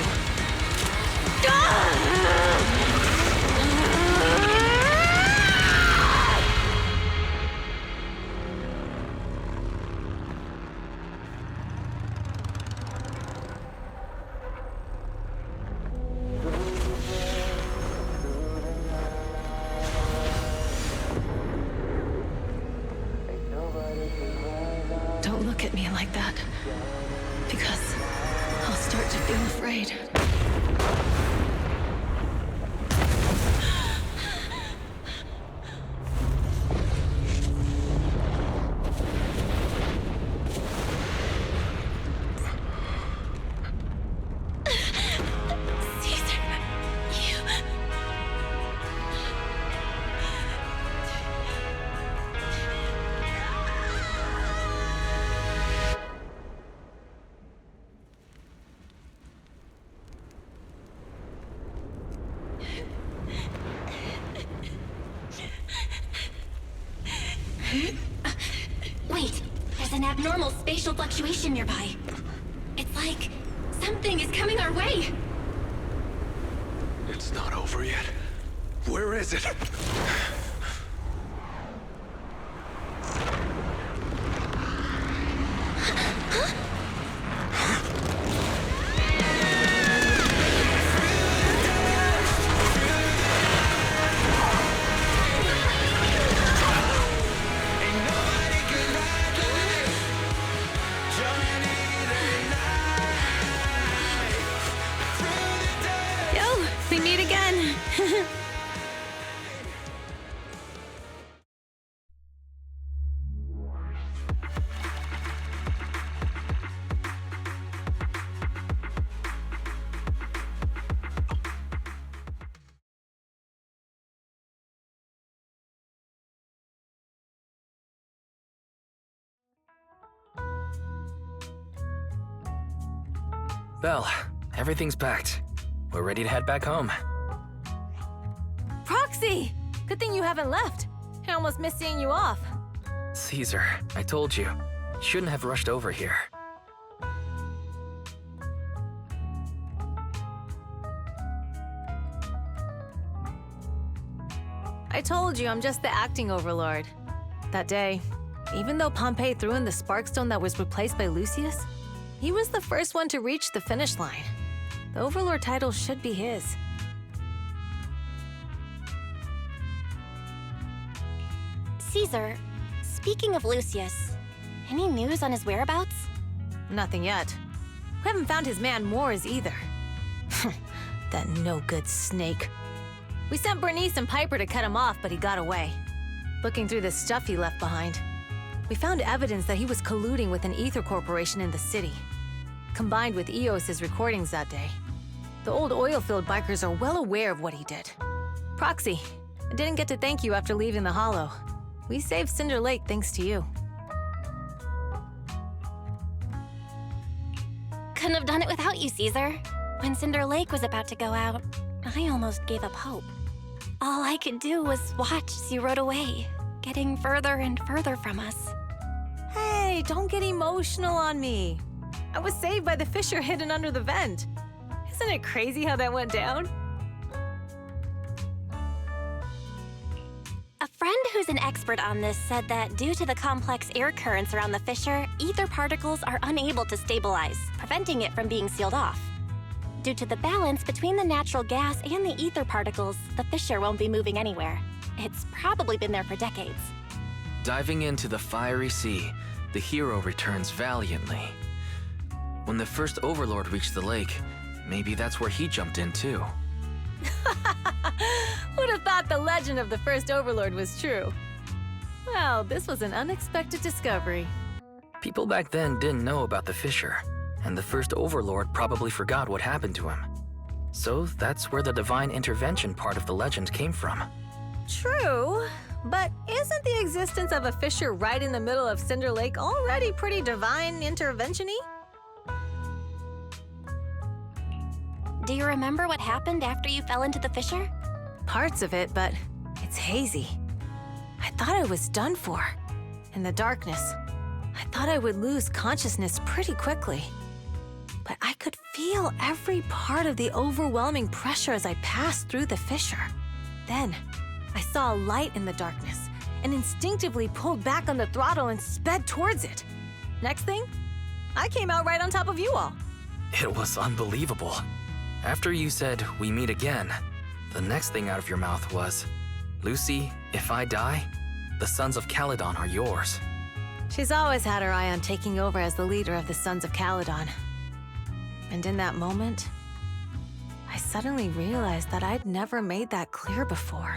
Speaker 14: Don't look at me like that, because I'll start to feel afraid.
Speaker 3: Wait, there's an abnormal spatial fluctuation nearby. It's like something is coming our way.
Speaker 12: It's not over yet. Where is it?
Speaker 2: Yo, we meet again.
Speaker 6: Belle, everything's packed. We're ready to head back home.
Speaker 2: Proxy! Good thing you haven't left. I almost missed seeing you off.
Speaker 6: Caesar, I told you. Shouldn't have rushed over here.
Speaker 2: I told you I'm just the acting overlord. That day, even though Pompey threw in the Sparkstone that was replaced by Lucius, he was the first one to reach the finish line. The overlord title should be his.
Speaker 3: Caesar, speaking of Lucius, any news on his whereabouts?
Speaker 2: Nothing yet. We haven't found his man Moores either. That no-good snake. We sent Bernice and Piper to cut him off, but he got away. Looking through the stuff he left behind, we found evidence that he was colluding with an ether corporation in the city, combined with Eos's recordings that day. The old oil-filled bikers are well aware of what he did. Proxy, I didn't get to thank you after leaving the Hollow. We saved Cinder Lake thanks to you.
Speaker 3: Couldn't have done it without you, Caesar. When Cinder Lake was about to go out, I almost gave up hope. All I could do was watch as you rode away, getting further and further from us.
Speaker 2: Hey, don't get emotional on me. I was saved by the fissure hidden under the vent. Isn't it crazy how that went down?
Speaker 3: A friend who's an expert on this said that due to the complex air currents around the fissure, ether particles are unable to stabilize, preventing it from being sealed off. Due to the balance between the natural gas and the ether particles, the fissure won't be moving anywhere. It's probably been there for decades.
Speaker 6: Diving into the fiery sea, the hero returns valiantly. When the first overlord reached the lake, maybe that's where he jumped in too.
Speaker 2: Who'd have thought the legend of the first overlord was true? Well, this was an unexpected discovery.
Speaker 6: People back then didn't know about the fissure, and the first overlord probably forgot what happened to him. So that's where the divine intervention part of the legend came from.
Speaker 2: True, but isn't the existence of a fissure right in the middle of Cinder Lake already pretty divine intervention-y?
Speaker 3: Do you remember what happened after you fell into the fissure?
Speaker 2: Parts of it, but it's hazy. I thought I was done for. In the darkness, I thought I would lose consciousness pretty quickly. But I could feel every part of the overwhelming pressure as I passed through the fissure. Then, I saw a light in the darkness and instinctively pulled back on the throttle and sped towards it. Next thing, I came out right on top of you all.
Speaker 6: It was unbelievable. After you said, "We meet again," the next thing out of your mouth was, "Lucy, if I die, the Sons of Caledon are yours."
Speaker 2: She's always had her eye on taking over as the leader of the Sons of Caledon. And in that moment, I suddenly realized that I'd never made that clear before.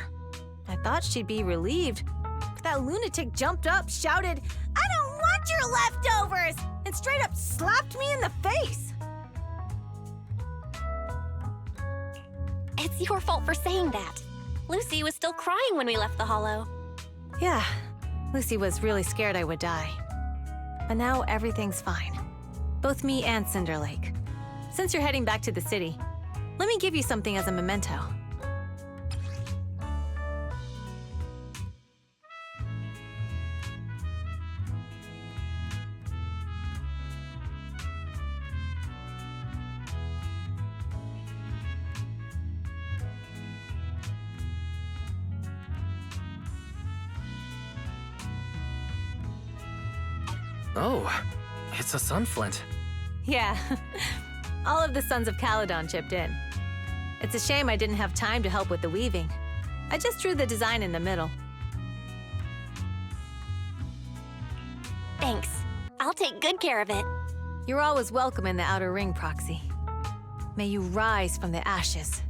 Speaker 2: I thought she'd be relieved, but that lunatic jumped up, shouted, "I don't want your leftovers!" and straight up slapped me in the face.
Speaker 3: It's your fault for saying that. Lucy was still crying when we left the hollow.
Speaker 2: Yeah, Lucy was really scared I would die. But now everything's fine. Both me and Cinder Lake. Since you're heading back to the city, let me give you something as a memento.
Speaker 6: Oh, it's a sunflint.
Speaker 2: Yeah, all of the Sons of Caledon chipped in. It's a shame I didn't have time to help with the weaving. I just drew the design in the middle.
Speaker 3: Thanks. I'll take good care of it.
Speaker 2: You're always welcome in the Outer Ring, Proxy. May you rise from the ashes.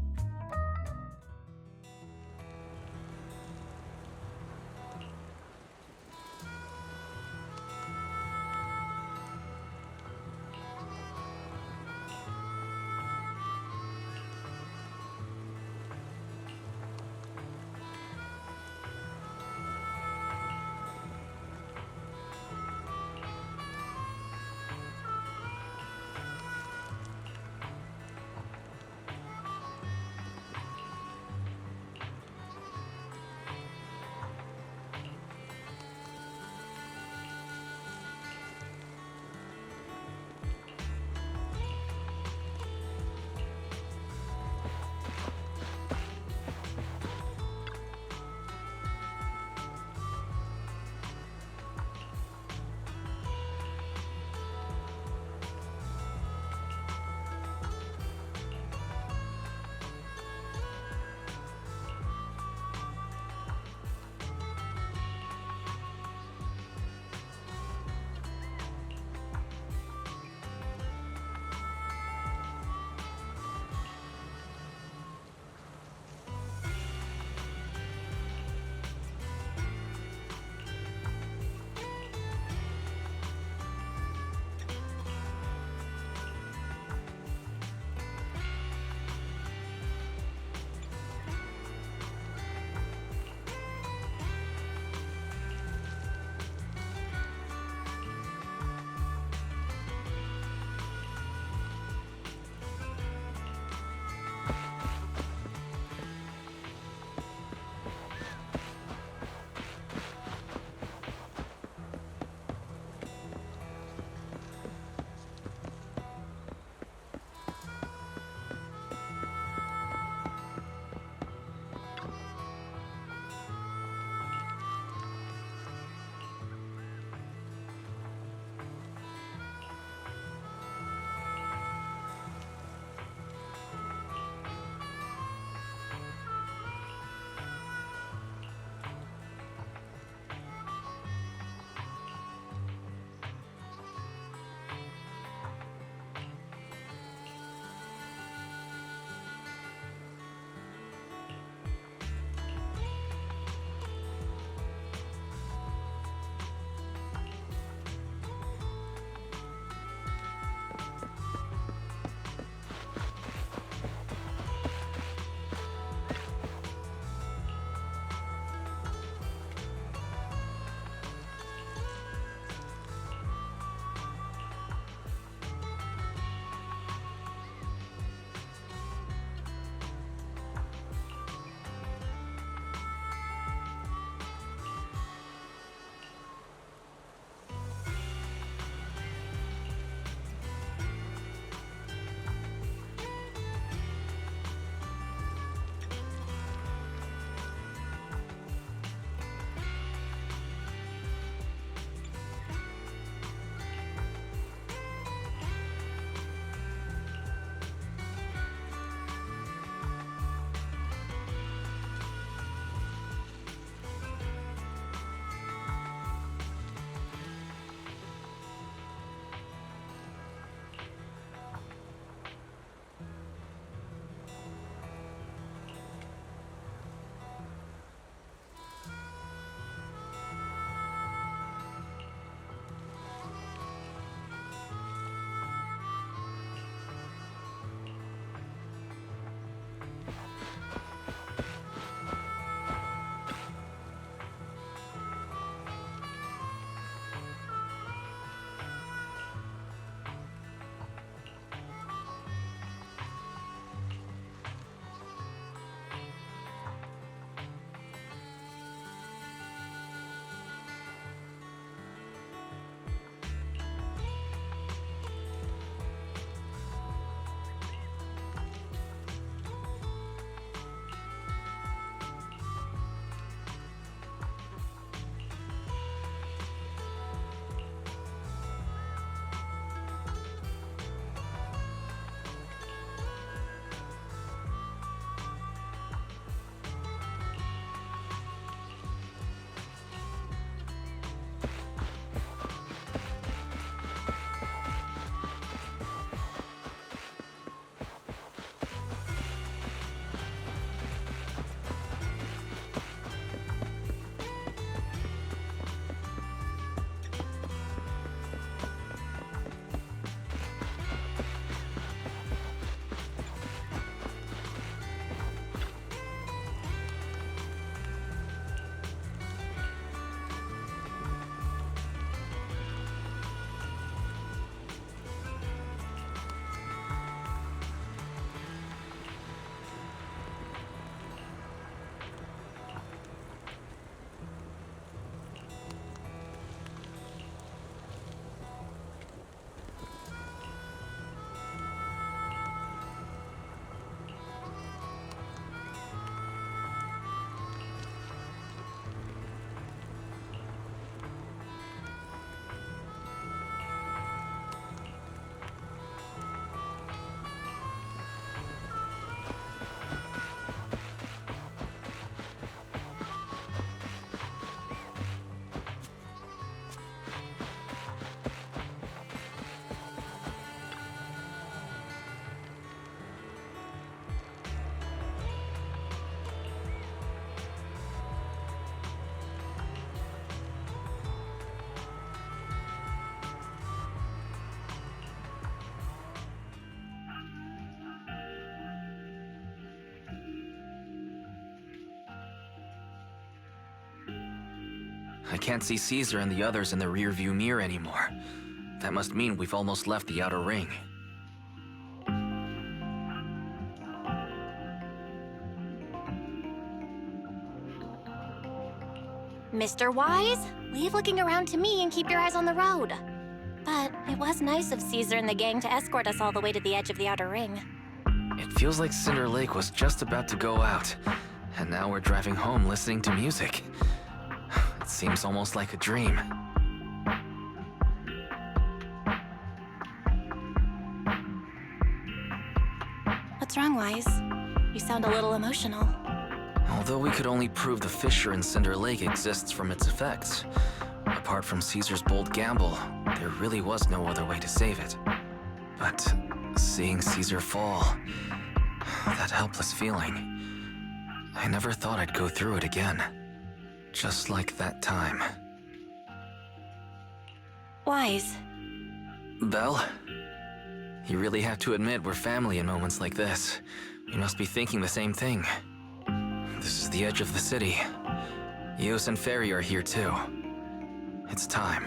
Speaker 6: I can't see Caesar and the others in the rearview mirror anymore. That must mean we've almost left the outer ring.
Speaker 3: Mr. Wise, leave looking around to me and keep your eyes on the road. But it was nice of Caesar and the gang to escort us all the way to the edge of the outer ring.
Speaker 6: It feels like Cinder Lake was just about to go out, and now we're driving home listening to music. It seems almost like a dream.
Speaker 3: What's wrong, Wise? You sound a little emotional.
Speaker 6: Although we could only prove the fissure in Cinder Lake exists from its effects, apart from Caesar's bold gamble, there really was no other way to save it. But seeing Caesar fall, that helpless feeling, I never thought I'd go through it again. Just like that time.
Speaker 3: Wise.
Speaker 6: Belle? You really have to admit we're family in moments like this. You must be thinking the same thing. This is the edge of the city. Eos and Ferry are here too. It's time.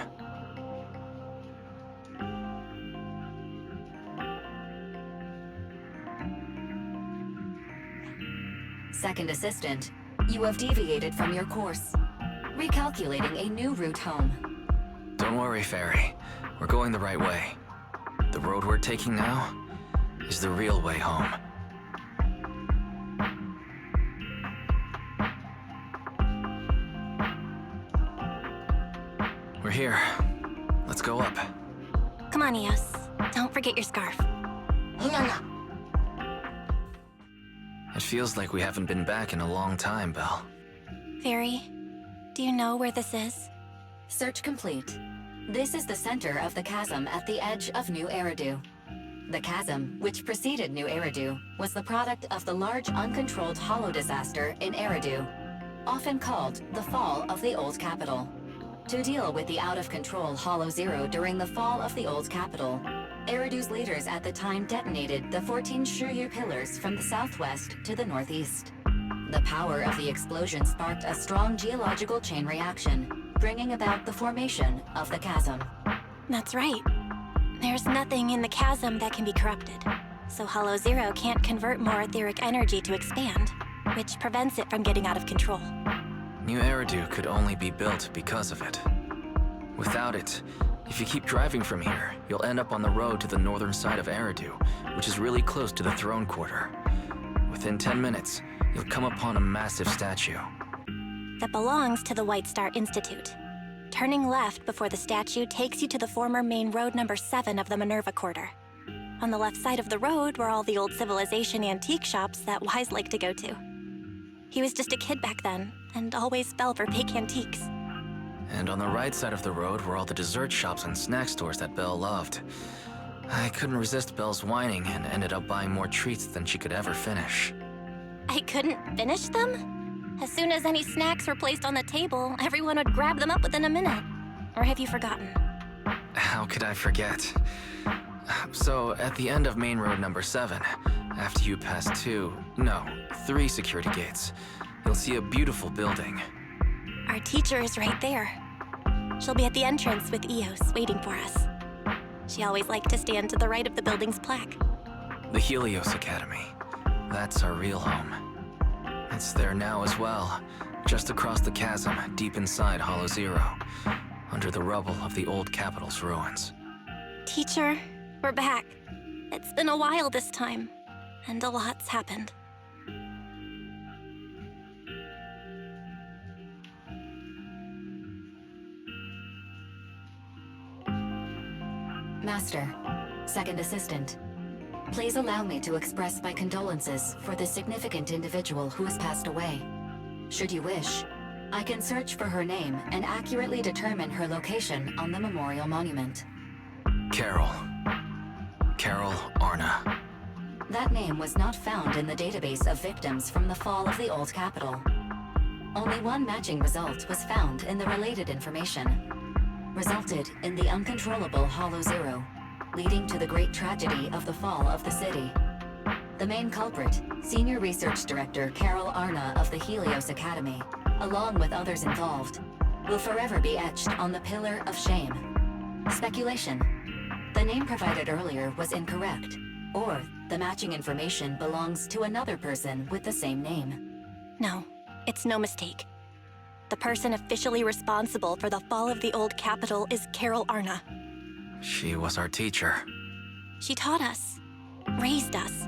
Speaker 8: Second assistant, you have deviated from your course. Recalculating a new route home.
Speaker 6: Don't worry, Ferry. We're going the right way. The road we're taking now is the real way home. We're here. Let's go up.
Speaker 3: Come on, Eos. Don't forget your scarf.
Speaker 6: It feels like we haven't been back in a long time, Belle.
Speaker 3: Ferry, do you know where this is?
Speaker 8: Search complete. This is the center of the chasm at the edge of New Eridu. The chasm, which preceded New Eridu, was the product of the large uncontrolled hollow disaster in Eridu, often called the fall of the Old Capital. To deal with the out-of-control Hollow Zero during the fall of the Old Capital, Eridu's leaders at the time detonated the 14 Shuryu pillars from the southwest to the northeast. The power of the explosion sparked a strong geological chain reaction, bringing about the formation of the chasm.
Speaker 3: That's right. There's nothing in the chasm that can be corrupted, so Hollow Zero can't convert more etheric energy to expand, which prevents it from getting out of control.
Speaker 6: New Eridu could only be built because of it. Without it, if you keep driving from here, you'll end up on the road to the northern side of Eridu, which is really close to the throne quarter. Within 10 minutes, you'll come upon a massive statue.
Speaker 3: That belongs to the White Star Institute. Turning left before the statue takes you to the former main road number 7 of the Minerva Quarter. On the left side of the road were all the old civilization antique shops that Wise liked to go to. He was just a kid back then, and always fell for fake antiques.
Speaker 6: And on the right side of the road were all the dessert shops and snack stores that Belle loved. I couldn't resist Belle's whining and ended up buying more treats than she could ever finish.
Speaker 3: I couldn't finish them? As soon as any snacks were placed on the table, everyone would grab them up within a minute. Or have you forgotten?
Speaker 6: How could I forget? So, at the end of main road number 7, after you pass 3 security gates, you'll see a beautiful building.
Speaker 3: Our teacher is right there. She'll be at the entrance with Eos waiting for us. She always liked to stand to the right of the building's plaque.
Speaker 6: The Helios Academy. That's our real home. It's there now as well, just across the chasm, deep inside Hollow Zero, under the rubble of the old capital's ruins.
Speaker 3: Teacher, we're back. It's been a while this time, and a lot's happened.
Speaker 8: Master, second assistant, please allow me to express my condolences for the significant individual who has passed away. Should you wish, I can search for her name and accurately determine her location on the memorial monument.
Speaker 6: Carol Arna.
Speaker 8: That name was not found in the database of victims from the fall of the Old Capital. Only one matching result was found in the related information. Resulted in the uncontrollable Hollow Zero, leading to the great tragedy of the fall of the city. The main culprit, Senior Research Director Carol Arna of the Helios Academy, along with others involved, will forever be etched on the Pillar of Shame. Speculation. The name provided earlier was incorrect, or the matching information belongs to another person with the same name.
Speaker 3: No, it's no mistake. The person officially responsible for the fall of the old capital is Carol Arna.
Speaker 6: She was our teacher.
Speaker 3: She taught us, raised us.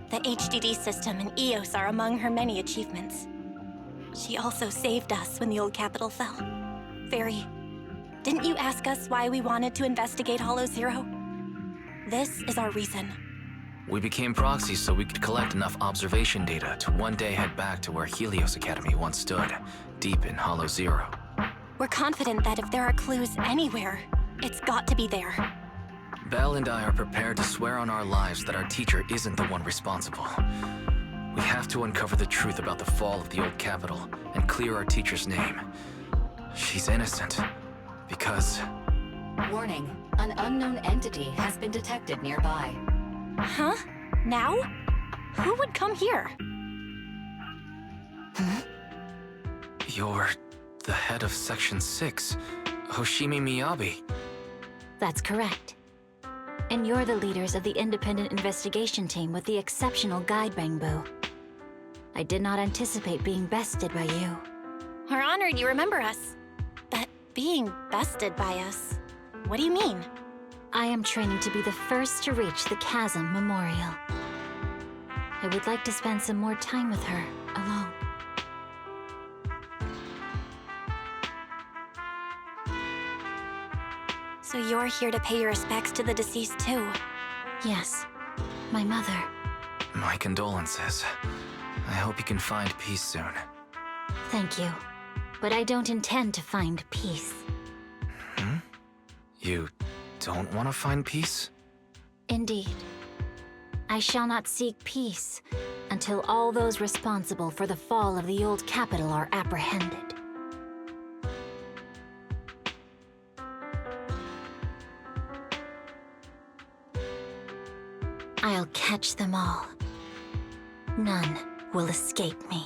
Speaker 3: The HDD system and EOS are among her many achievements. She also saved us when the old capital fell. Fairy, didn't you ask us why we wanted to investigate Hollow Zero? This is our reason.
Speaker 6: We became proxies so we could collect enough observation data to one day head back to where Helios Academy once stood, deep in Hollow Zero.
Speaker 3: We're confident that if there are clues anywhere, it's got to be there.
Speaker 6: Belle and I are prepared to swear on our lives that our teacher isn't the one responsible. We have to uncover the truth about the fall of the old capital and clear our teacher's name. She's innocent, because...
Speaker 8: Warning, an unknown entity has been detected nearby.
Speaker 3: Huh? Now? Who would come here?
Speaker 6: You're the head of Section 6, Hoshimi Miyabi.
Speaker 21: That's correct. And you're the leaders of the independent investigation team with the exceptional guide Bangbu. I did not anticipate being bested by you.
Speaker 3: We're honored you remember us. But being bested by us, what do you mean?
Speaker 21: I am training to be the first to reach the Chasm Memorial. I would like to spend some more time with her, alone.
Speaker 3: So you're here to pay your respects to the deceased too?
Speaker 21: Yes, my mother.
Speaker 6: My condolences. I hope you can find peace soon.
Speaker 21: Thank you. But I don't intend to find peace.
Speaker 6: You don't want to find peace?
Speaker 21: Indeed. I shall not seek peace until all those responsible for the fall of the old capital are apprehended. I'll catch them all. None will escape me.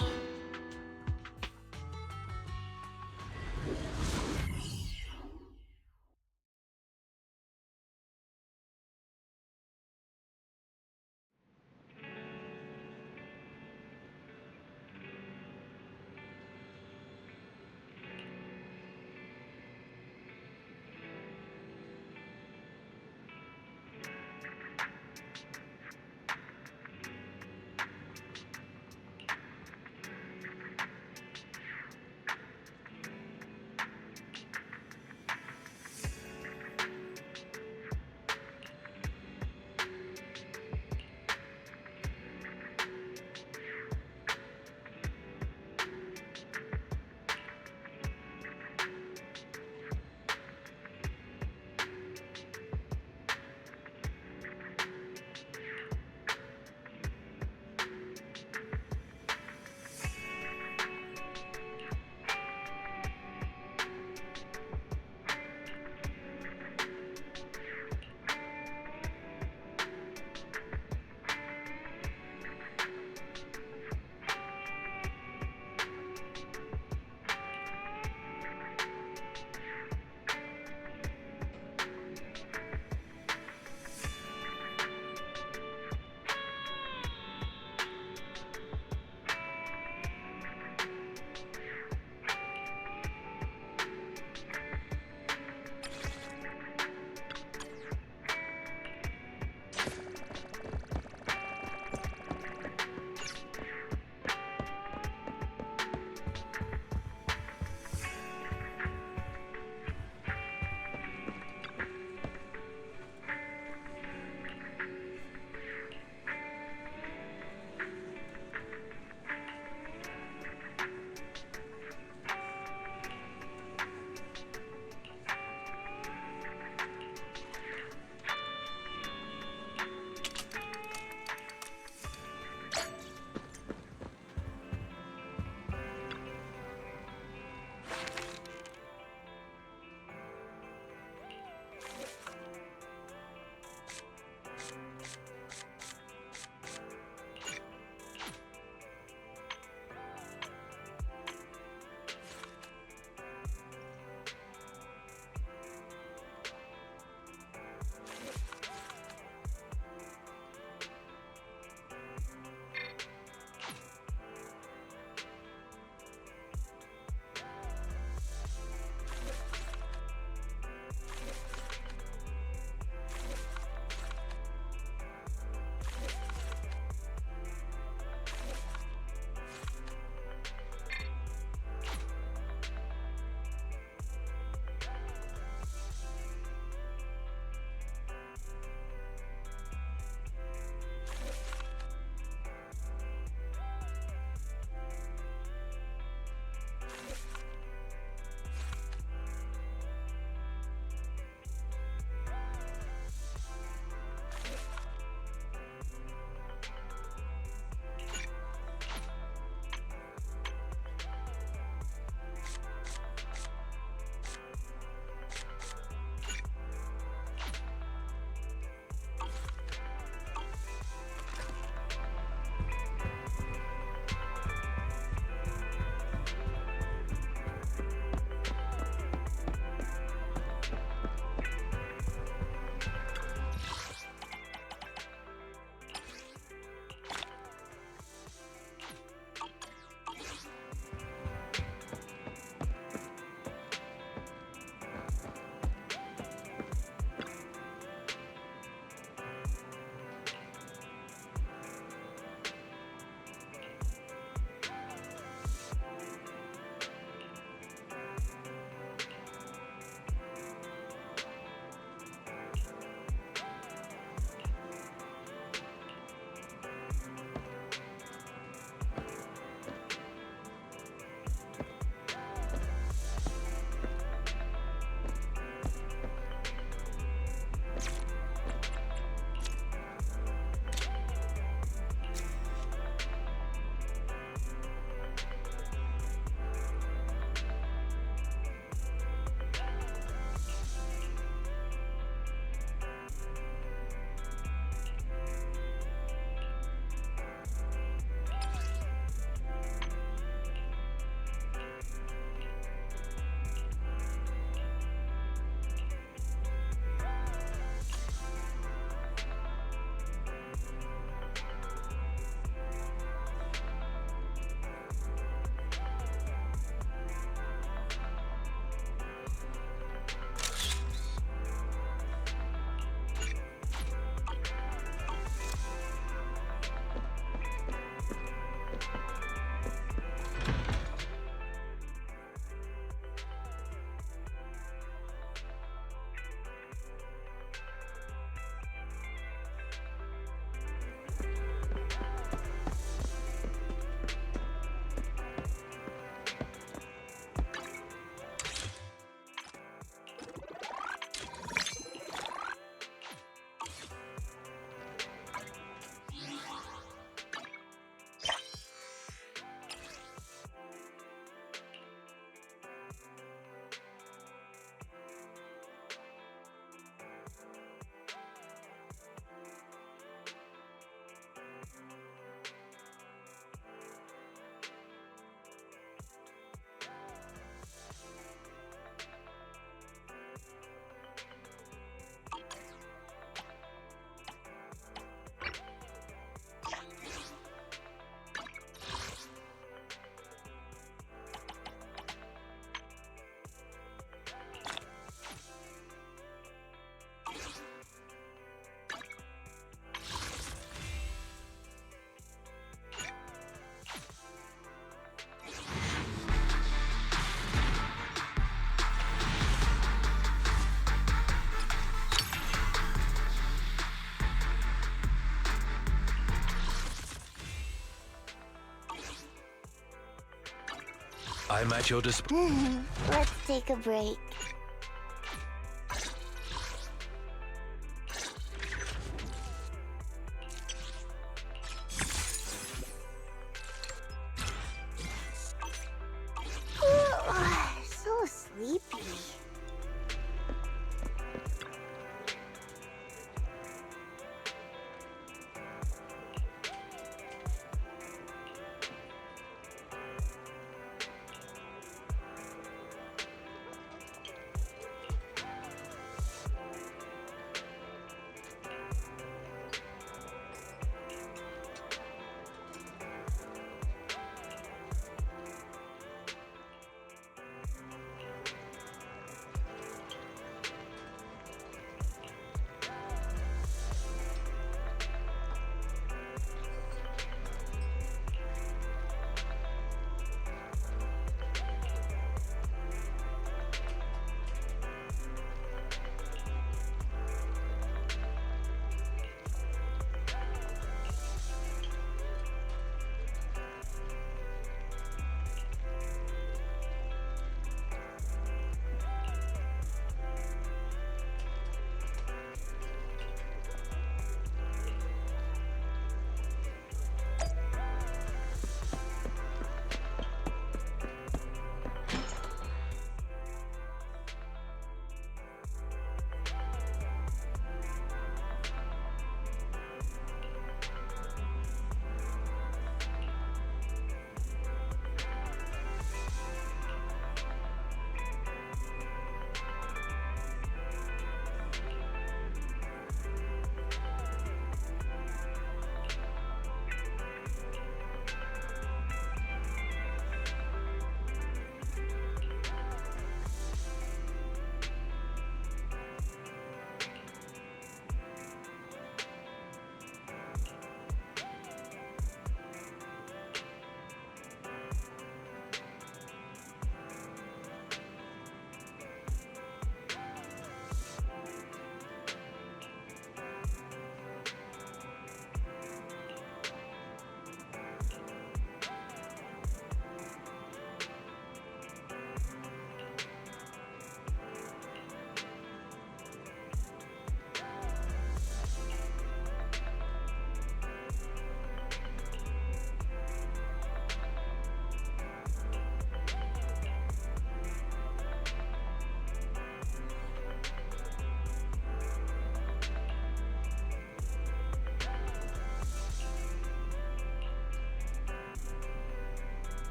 Speaker 18: I'm at your disposal.
Speaker 13: Let's take a break. So sleepy.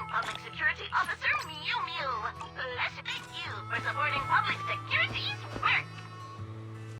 Speaker 19: Public Security Officer Mew Mew. Let's thank you for supporting public security's work.